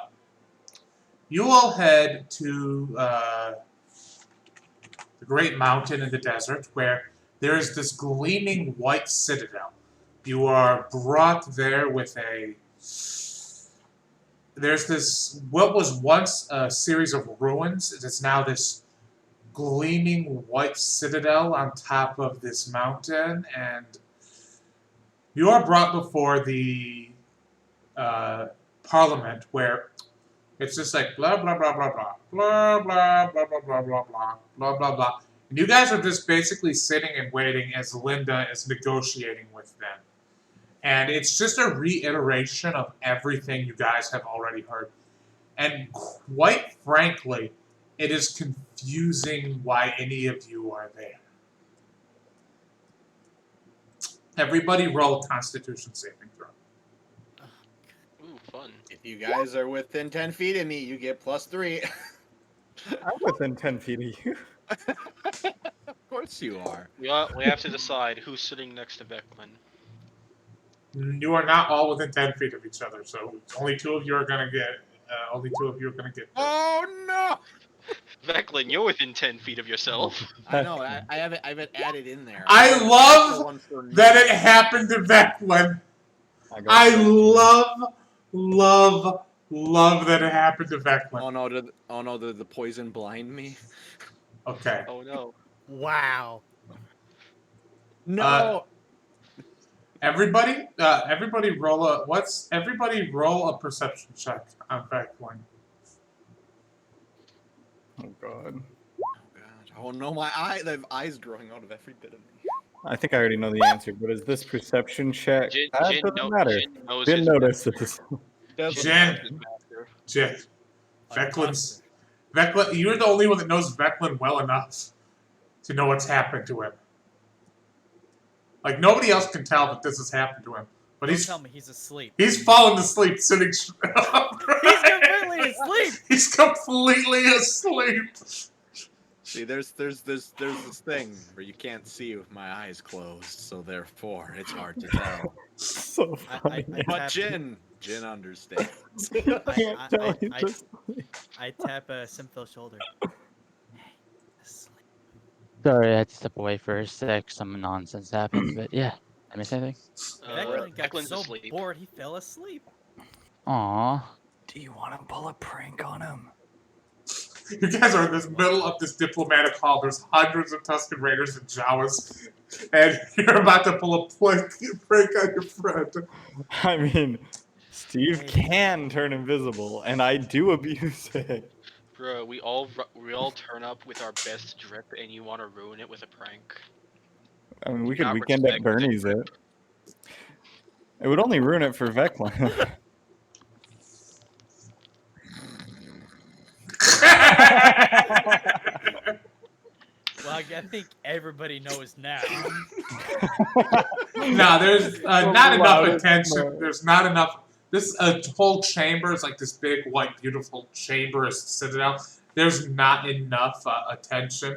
you all head to the great mountain in the desert where there is this gleaming white citadel. You are brought there with a. There's this, what was once a series of ruins, it is now this gleaming white citadel on top of this mountain, and you are brought before the parliament where it's just like blah blah blah blah blah blah blah blah blah blah blah blah blah blah blah. And you guys are just basically sitting and waiting as Linda is negotiating with them. And it's just a reiteration of everything you guys have already heard. And quite frankly, it is confusing why any of you are there. Everybody roll a Constitution saving throw. Ooh, fun. If you guys are within 10 feet of me, you get +3. I'm within 10 feet of you. Of course you are. We have to decide who's sitting next to Veclin. You are not all within 10 feet of each other, so only 2 of you are gonna get. Oh no! Veclin, you're within 10 feet of yourself. I know. I have it added in there. I love The one for me. that it happened to Veclin. I love that it happened to Veclin. Oh no! Did the poison blind me? Okay. Oh no. Wow. No. Everybody roll a perception check on Veclin. Oh god. Oh god. Oh no! My the eyes growing out of every bit of me. I think I already know the answer, but is this perception check? Jin Doesn't matter. knows Didn't his notice this. Jen. Veclin, you're the only one that knows Veclin well enough to know what's happened to him. Like, nobody else can tell that this has happened to him. But Don't tell me he's asleep. he's fallen asleep sitting upright. He's completely asleep. He's completely asleep. See, there's this thing where you can't see with my eyes closed, so therefore it's hard to tell. So funny. But Jin understands. I tap Simphil's shoulder. Sorry, I had to step away for a sec. Some nonsense happened, but yeah. Did I miss anything? Veclin got Veclin's so asleep. bored he fell asleep. Aw. Do you want to pull a prank on him? You guys are in the middle of this diplomatic hall. There's hundreds of Tusken Raiders and Jawas, and you're about to pull a prank on your friend. I mean, Steve can turn invisible, and I do abuse it. Bro, we all turn up with our best drip, and you want to ruin it with a prank. I mean, we could Not weekend at respect Bernie's it. It would only ruin it for Veclin. Well, I think everybody knows now. No, there's not enough attention. There's not enough. This whole chamber is like this big, white, beautiful chamber, a citadel. There's not enough attention.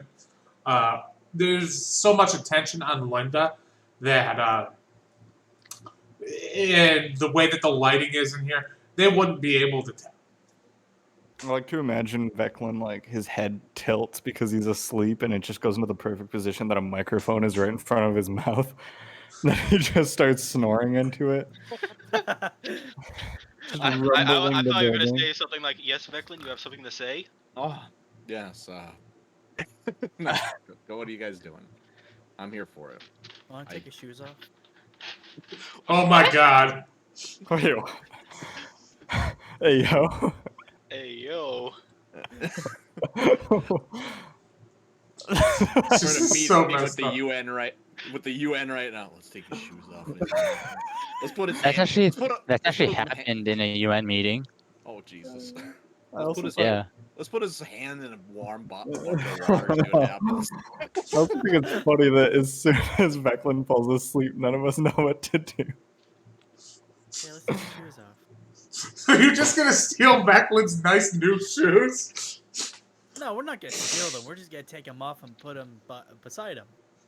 There's so much attention on Linda that, and the way that the lighting is in here, they wouldn't be able to tell. I like to imagine Veclin, like, his head tilts because he's asleep, and it just goes into the perfect position that a microphone is right in front of his mouth. Then he just starts snoring into it. I thought you were going to say something like, yes, Veclin, you have something to say? Oh, yes. What are you guys doing? I'm here for it. Want to take your shoes off? Oh my god. Wait, what? Hey, yo. Hey, yo. This is so messed with the up. UN right with the UN right now. Let's take his shoes off. Let's put his. That's hand, actually let's put a- that's let's put actually his hand- happened in a UN meeting. Oh Jesus. I also put his- thought- Yeah. Let's put his hand in a warm bucket of water. See what happens. I also think it's funny that as soon as Veclin falls asleep, none of us know what to do. Yeah, let's take the shoes off. So you're just gonna steal Becklin's nice new shoes? No, we're not gonna steal them. We're just gonna take them off and put them beside him.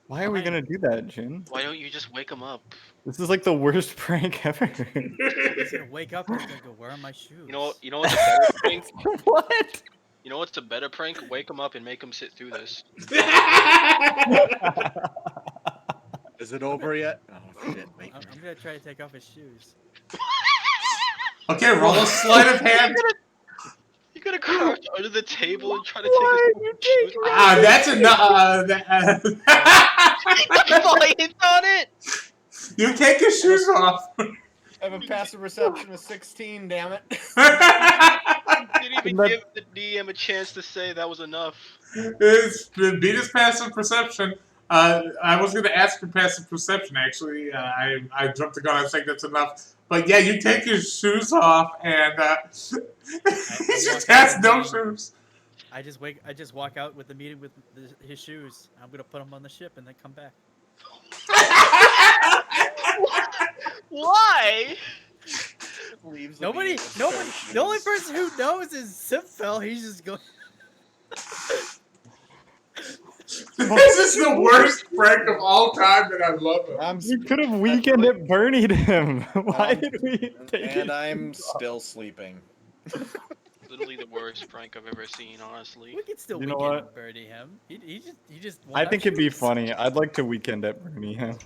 Why are we Fine. gonna do that, Jin? Why don't you just wake him up? This is like the worst prank ever. He's gonna wake up and he's gonna go, "Where are my shoes?" You know what's a better prank? What? You know what's a better prank? Wake him up and make him sit through this. Is it over yet? Oh shit! Wait. I'm gonna try to take off his shoes. Okay, roll a sleight of hand. You're gonna crouch under the table and try to Why take you his shoes take off. That's enough. Lions on it! You take your shoes off. I have a passive perception of 16. Damn it! Didn't even give the DM a chance to say that was enough. It's beat his passive perception. I was going to ask for passive perception, actually. I jumped the gun. I think that's enough. But yeah, you take your shoes off, and he just has no shoes. I just walk out with the meeting with his shoes. I'm gonna put them on the ship and then come back. Why? Leaves Nobody. The only person who knows is Simfel. He's just going. This is the worst prank of all time, and I love it. You could have weekend at Bernie'd him. Why did we take And it? I'm still sleeping. Literally the worst prank I've ever seen, honestly. We can still You know weekend what? birdie him. He just. I think it'd be shoes. funny. I'd like to weekend at Bernie him.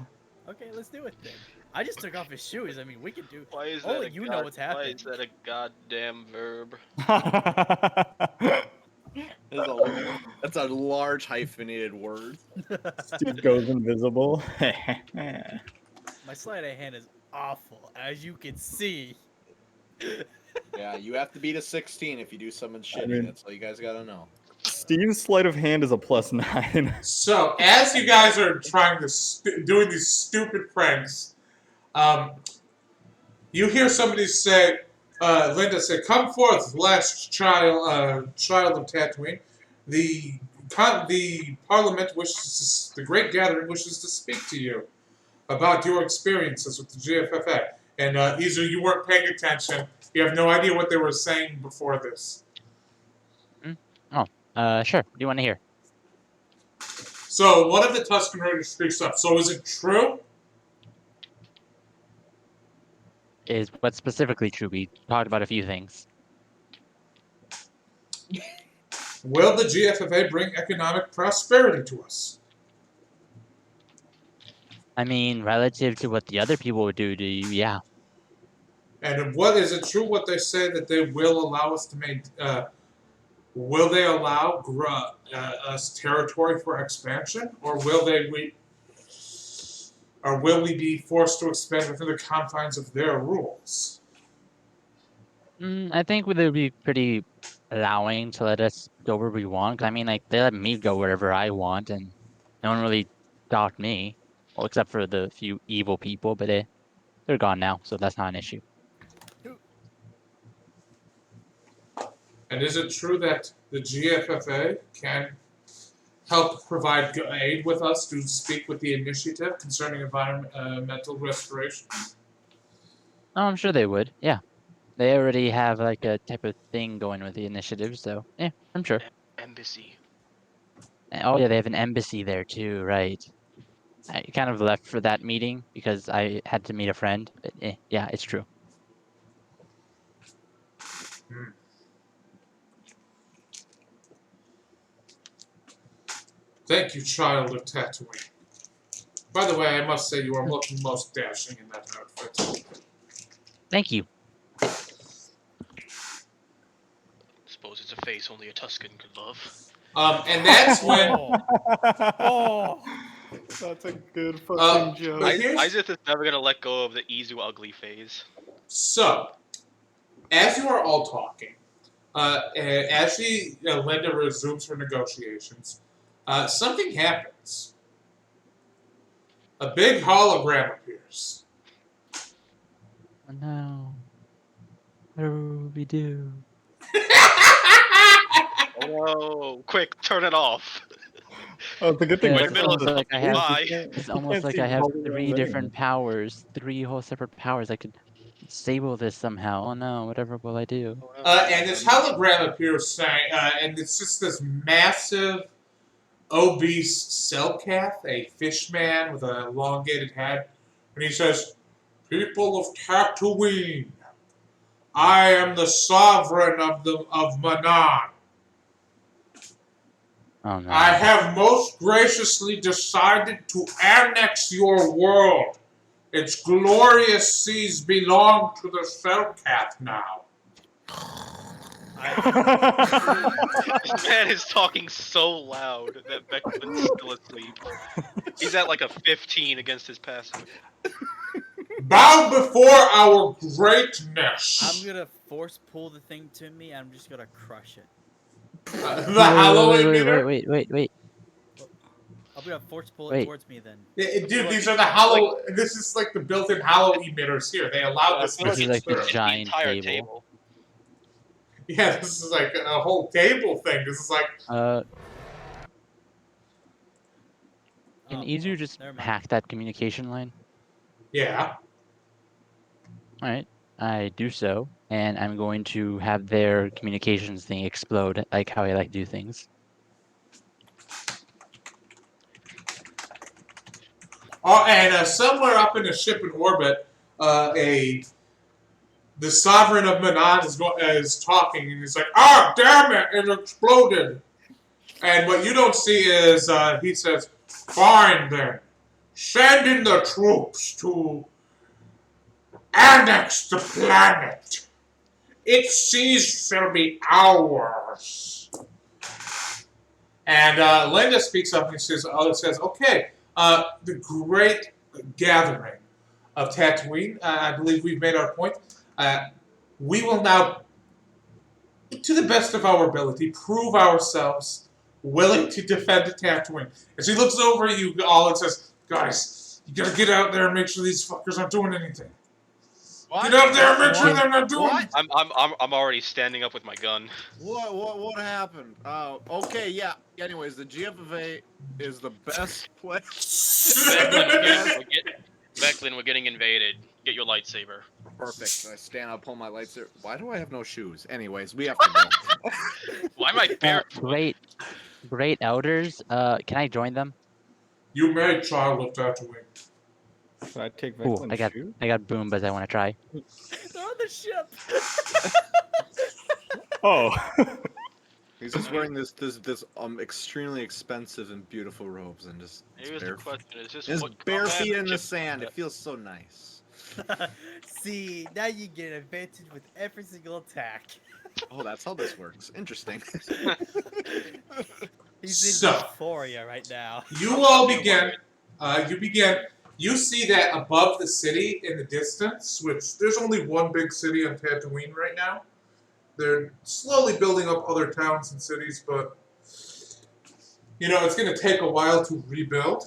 Okay, let's do it then. I just took off his shoes. I mean, we can do. Why is Only that you know what's Why happening. is that a goddamn verb? That's a large hyphenated word. Steve goes invisible. My sleight of hand is awful, as you can see. Yeah, you have to beat a 16 if you do something shitty. mean- That's all you guys gotta know. Steve's sleight of hand is a +9. So, as you guys are trying to doing these stupid pranks, you hear somebody say, Linda say, "Come forth, last child of Tatooine. The Parliament wishes, the Great Gathering wishes to speak to you about your experiences with the GFFA." And either you weren't paying attention, you have no idea what they were saying before this. Sure. What do you want to hear? So one of the Tusken Raiders speaks up. So is it true? Is what's specifically true? We talked about a few things. Will the GFFA bring economic prosperity to us? I mean, relative to what the other people would do to you, yeah. And what is it true what they say that they will allow us to make? Will they allow us territory for expansion, or will we be forced to expand within the confines of their rules? I think they'd be pretty allowing to let us go where we want. 'Cause I mean, like, they let me go wherever I want, and no one really stopped me. Well, except for the few evil people, but they're gone now, so that's not an issue. And is it true that the GFFA can help provide aid with us to speak with the initiative concerning environmental restoration? Oh, I'm sure they would. Yeah, they already have like a type of thing going with the initiative, so yeah, I'm sure. Embassy. Oh yeah, they have an embassy there too, right? I kind of left for that meeting because I had to meet a friend. But yeah, it's true. Thank you, child of Tatooine. By the way, I must say you are looking most dashing in that outfit. Thank you. Suppose it's a face only a Tusken could love. And that's when Oh. That's a good fucking joke. but here's- Isaac is never gonna let go of the Izu ugly phase. So, as you are all talking, as Linda resumes her negotiations, something happens. a big hologram appears. Oh no. What do we do? Oh no! Quick, turn it off. Oh, the good thing. Yeah, We're in the middle of like I have, Why? it's almost like I have 3 different powers, 3 whole separate powers. I could disable this somehow. Oh no, whatever will I do? And this hologram appears saying, and it's just this massive, obese Selkath, a fish man with an elongated head, and he says, "People of Tatooine, I am the sovereign of Manan. Oh no. I have most graciously decided to annex your world. Its glorious seas belong to the Selkath now." This man is talking so loud that Beckman's still asleep. He's at like a 15 against his passive. Bow before our greatness. I'm gonna force pull the thing to me, and I'm just gonna crush it. The hollow emitter. Wait. I'm gonna force pull it Wait. towards me then. Dude, these are the hollow. This is like the built-in hollow emitters here. They allowed this. This is like the through. giant entire table. Yeah, this is like a whole table thing. This is like. Can Oh, either just never mind. hack that communication line? Yeah. Alright, I do so, and I'm going to have their communications thing explode, like how I like to do things. Oh, and somewhere up in a ship in orbit, the sovereign of Manan is talking, and he's like, "Ah, damn it! It exploded." And what you don't see is he says, "Fine then, send in the troops to annex the planet. Its seas shall be ours." And Linda speaks up and says, "Okay, the great gathering of Tatooine. I believe we've made our point. We will now, to the best of our ability, prove ourselves willing to defend Tatooine." And she looks over at you all and says, "Guys, you gotta get out there and make sure these fuckers aren't doing anything. What? Get out there and make sure they're not doing What? anything." I'm already standing up with my gun. What happened? Okay, yeah. Anyways, the GFA is the best place. Becklin, we're getting invaded. Get your lightsaber. Perfect. I stand up, pull my lightsaber. Why do I have no shoes? Anyways, we have to go. Why am I barefoot? Great elders, can I join them? You may, child of Tatooine. Should I take Ooh, Veclin's shoe? I got boom, but I want to try. They're on the ship. Oh. He's just wearing this extremely expensive and beautiful robes and just Here's the question: is this his what bare combat feet in the ship- sand. It feels so nice. See, now you get an advantage with every single attack. Oh, that's how this works. Interesting. He's in So- euphoria right now. You all begin. You see that above the city in the distance, which there's only one big city on Tatooine right now. They're slowly building up other towns and cities, but it's going to take a while to rebuild.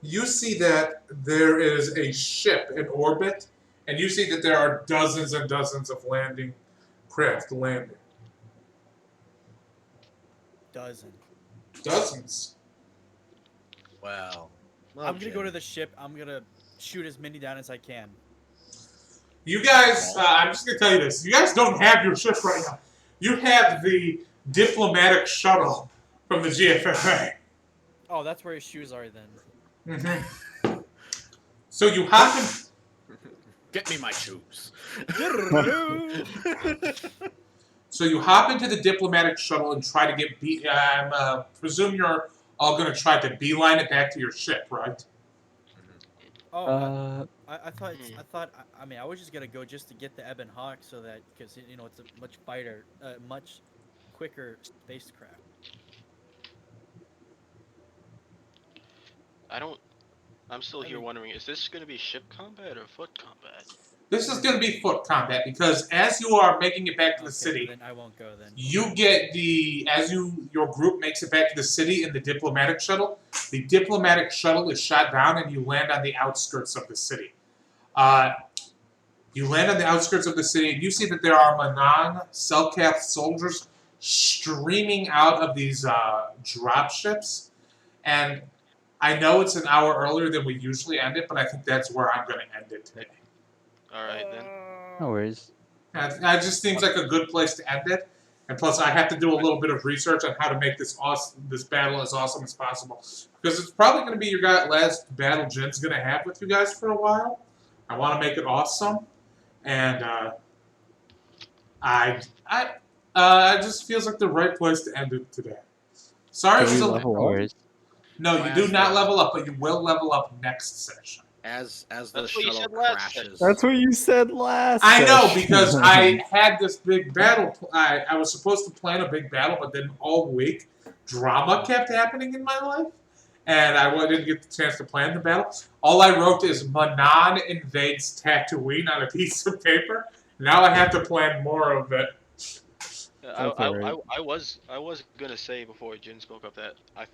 You see that there is a ship in orbit, and you see that there are dozens and dozens of landing craft landing. Dozens. Wow. I'm gonna go to the ship. I'm gonna shoot as many down as I can. You guys, I'm just going to tell you this. You guys don't have your ship right now. You have the diplomatic shuttle from the GFFA. Oh, that's where his shoes are then. Mm-hmm. So you hop in. Get me my shoes. So you hop into the diplomatic shuttle and try to get. I presume you're all going to try to beeline it back to your ship, right? Oh, I thought I was just gonna go just to get the Ebon Hawk so that because it's a much quicker spacecraft. I don't. I'm still I here mean- wondering, is this going to be ship combat or foot combat? This is going to be foot combat because as you are making it back to the Okay, city, then I won't go then. you get your group makes it back to the city in the diplomatic shuttle. The diplomatic shuttle is shot down and you land on the outskirts of the city. You land on the outskirts of the city and you see that there are Manan Selkath soldiers streaming out of these drop ships. And I know it's an hour earlier than we usually end it, but I think that's where I'm going to end it today. Alright then. No worries. It just seems like a good place to end it. And plus, I have to do a little bit of research on how to make this battle as awesome as possible. Because it's probably going to be your last battle Jin's going to have with you guys for a while. I want to make it awesome. And it just feels like the right place to end it today. Sorry, it was Do we a... level No up? worries. No, you do not level up, but you will level up next session. As the That's what you shuttle said last crashes. That's what you said last. I know, session. because I had this big battle. I was supposed to plan a big battle, but then all week, drama kept happening in my life. And I didn't get the chance to plan the battle. All I wrote is Manan invades Tatooine on a piece of paper. Now I have to plan more of it. I was gonna say before Jin spoke up that I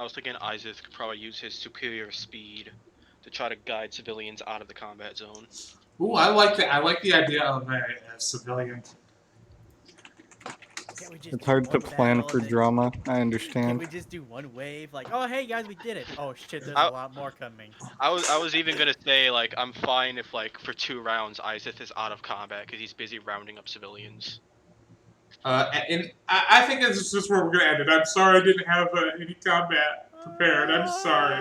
was thinking Isaac could probably use his superior speed to try to guide civilians out of the combat zone. Ooh, I like that. I like the idea of a civilian. Can't we just It's do hard to one plan battle for and then- drama. I Can understand. we just do one wave? Like, oh hey guys, we did it. Oh shit, there's I- a lot more coming. I was even gonna say like I'm fine if like for 2 rounds Isaac is out of combat because he's busy rounding up civilians. And I think this is just where we're going to end it. I'm sorry I didn't have any combat prepared. I'm sorry.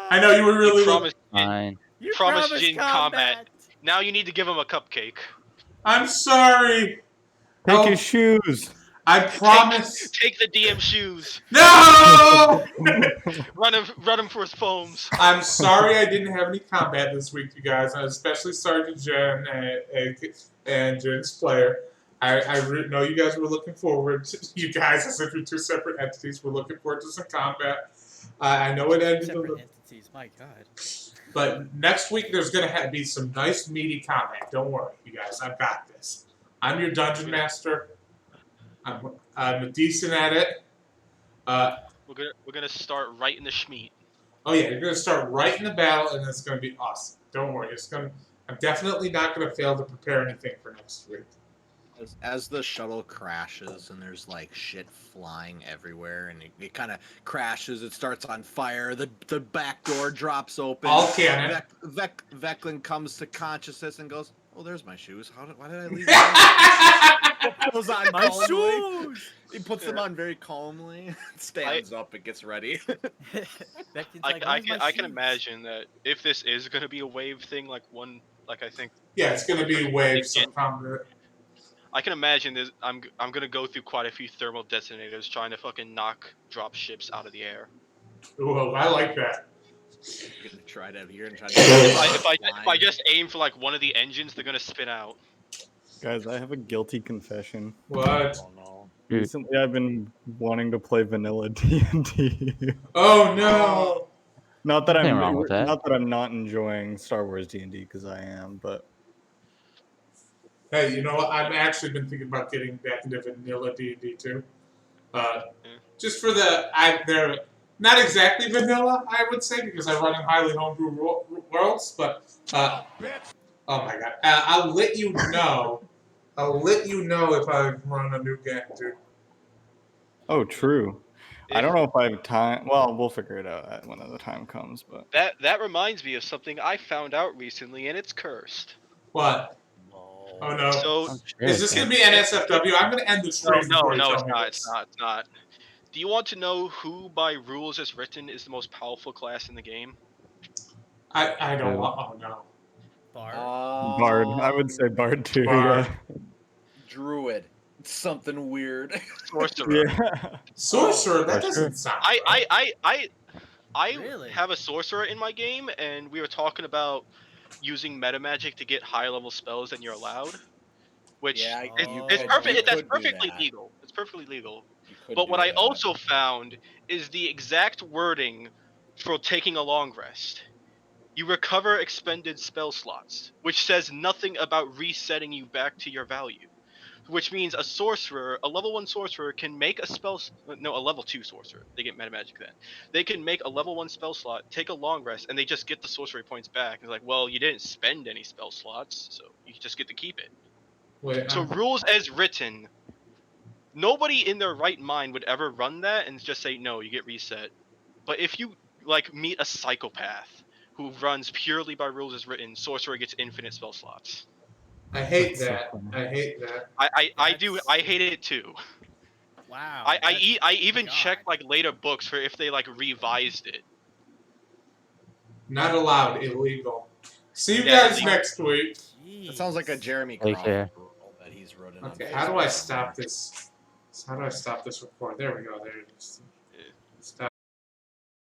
I know you were really... You promised Fine. You promised promised Jin combat. Now you need to give him a cupcake. I'm sorry. Take Oh, his shoes. I promise. Take the DM shoes. No! Run him for his foams. I'm sorry I didn't have any combat this week, you guys. I'm especially sorry to Jen and Jen's player. I know you guys were looking forward to, you guys, as if you're 2 separate entities, were looking forward to some combat. I know it ended a Separate little... entities, my god. But next week there's going to be some nice meaty combat. Don't worry, you guys. I've got this. I'm your dungeon master. I'm decent at it. We're gonna start right in the schmeat. Oh yeah, you're gonna start right in the battle, and it's gonna be awesome. Don't worry, I'm definitely not gonna fail to prepare anything for next week. As the shuttle crashes and there's like shit flying everywhere and it kind of crashes, it starts on fire, the back door drops open. All cannon. Veclin comes to consciousness and goes, "Oh, there's my shoes. Why did I leave them?" Goes on My calmly. shoes! He puts them on very calmly, stands up and gets ready. I can imagine that if this is gonna be a wave thing, I think. Yeah, it's gonna be waves sometime. I can imagine this. I'm gonna go through quite a few thermal detonators trying to fucking knock drop ships out of the air. Ooh, I like that. You're gonna try to. You're gonna try to. If I just aim for like one of the engines, they're gonna spin out. Guys, I have a guilty confession. What? Oh no. Recently, I've been wanting to play vanilla D&D. Oh no! Not that Nothing wrong with that. Not that I'm not enjoying Star Wars D&D, because I am, but Hey, you know what? I've actually been thinking about getting back into vanilla D&D too. Just for they're not exactly vanilla, I would say, because I run in highly homebrew worlds. But oh my god, I'll let you know. I'll let you know if I run a new game, dude. oh, true. I don't know if I have time. Well, we'll figure it out when the time comes. But That reminds me of something I found out recently, and it's cursed. What? Oh no. So Is this going to be NSFW? I'm going to end the stream. no, before you tell it's me not. this. It's not. Do you want to know who, by rules as written, is the most powerful class in the game? I don't want. Oh no. Bard. I would say Bard too. Bard. Yeah. Druid. It's something weird. Sorcerer. Yeah. Sorcerer. That doesn't sound. I Really? have a sorcerer in my game, and we were talking about using meta magic to get high level spells than you're allowed, which Yeah, it's you perfect. could That's do perfectly that. legal. It's perfectly legal. You could But do what I that. also found is the exact wording for taking a long rest. you recover expended spell slots, which says nothing about resetting you back to your value. Which means a sorcerer, a level 1 sorcerer, can make a a level 2 sorcerer. They get meta magic then. They can make a level 1 spell slot, take a long rest, and they just get the sorcery points back. It's like, well, you didn't spend any spell slots, so you just get to keep it. Wait, So rules as written, nobody in their right mind would ever run that and just say, no, you get reset. But if you like meet a psychopath who runs purely by rules as written, sorcerer gets infinite spell slots. I hate That's so that. funny. I hate that. I do. That's- I hate it too. Wow. I even God. checked like later books for if they like revised it. Not allowed. Illegal. See you Yeah, guys illegal. next week. That sounds like a Jeez. Jeremy Hey, Crawford Sarah. rule that he's written on Okay, how do I Facebook. stop this? How do I stop this record? There we go. There it is. Stop.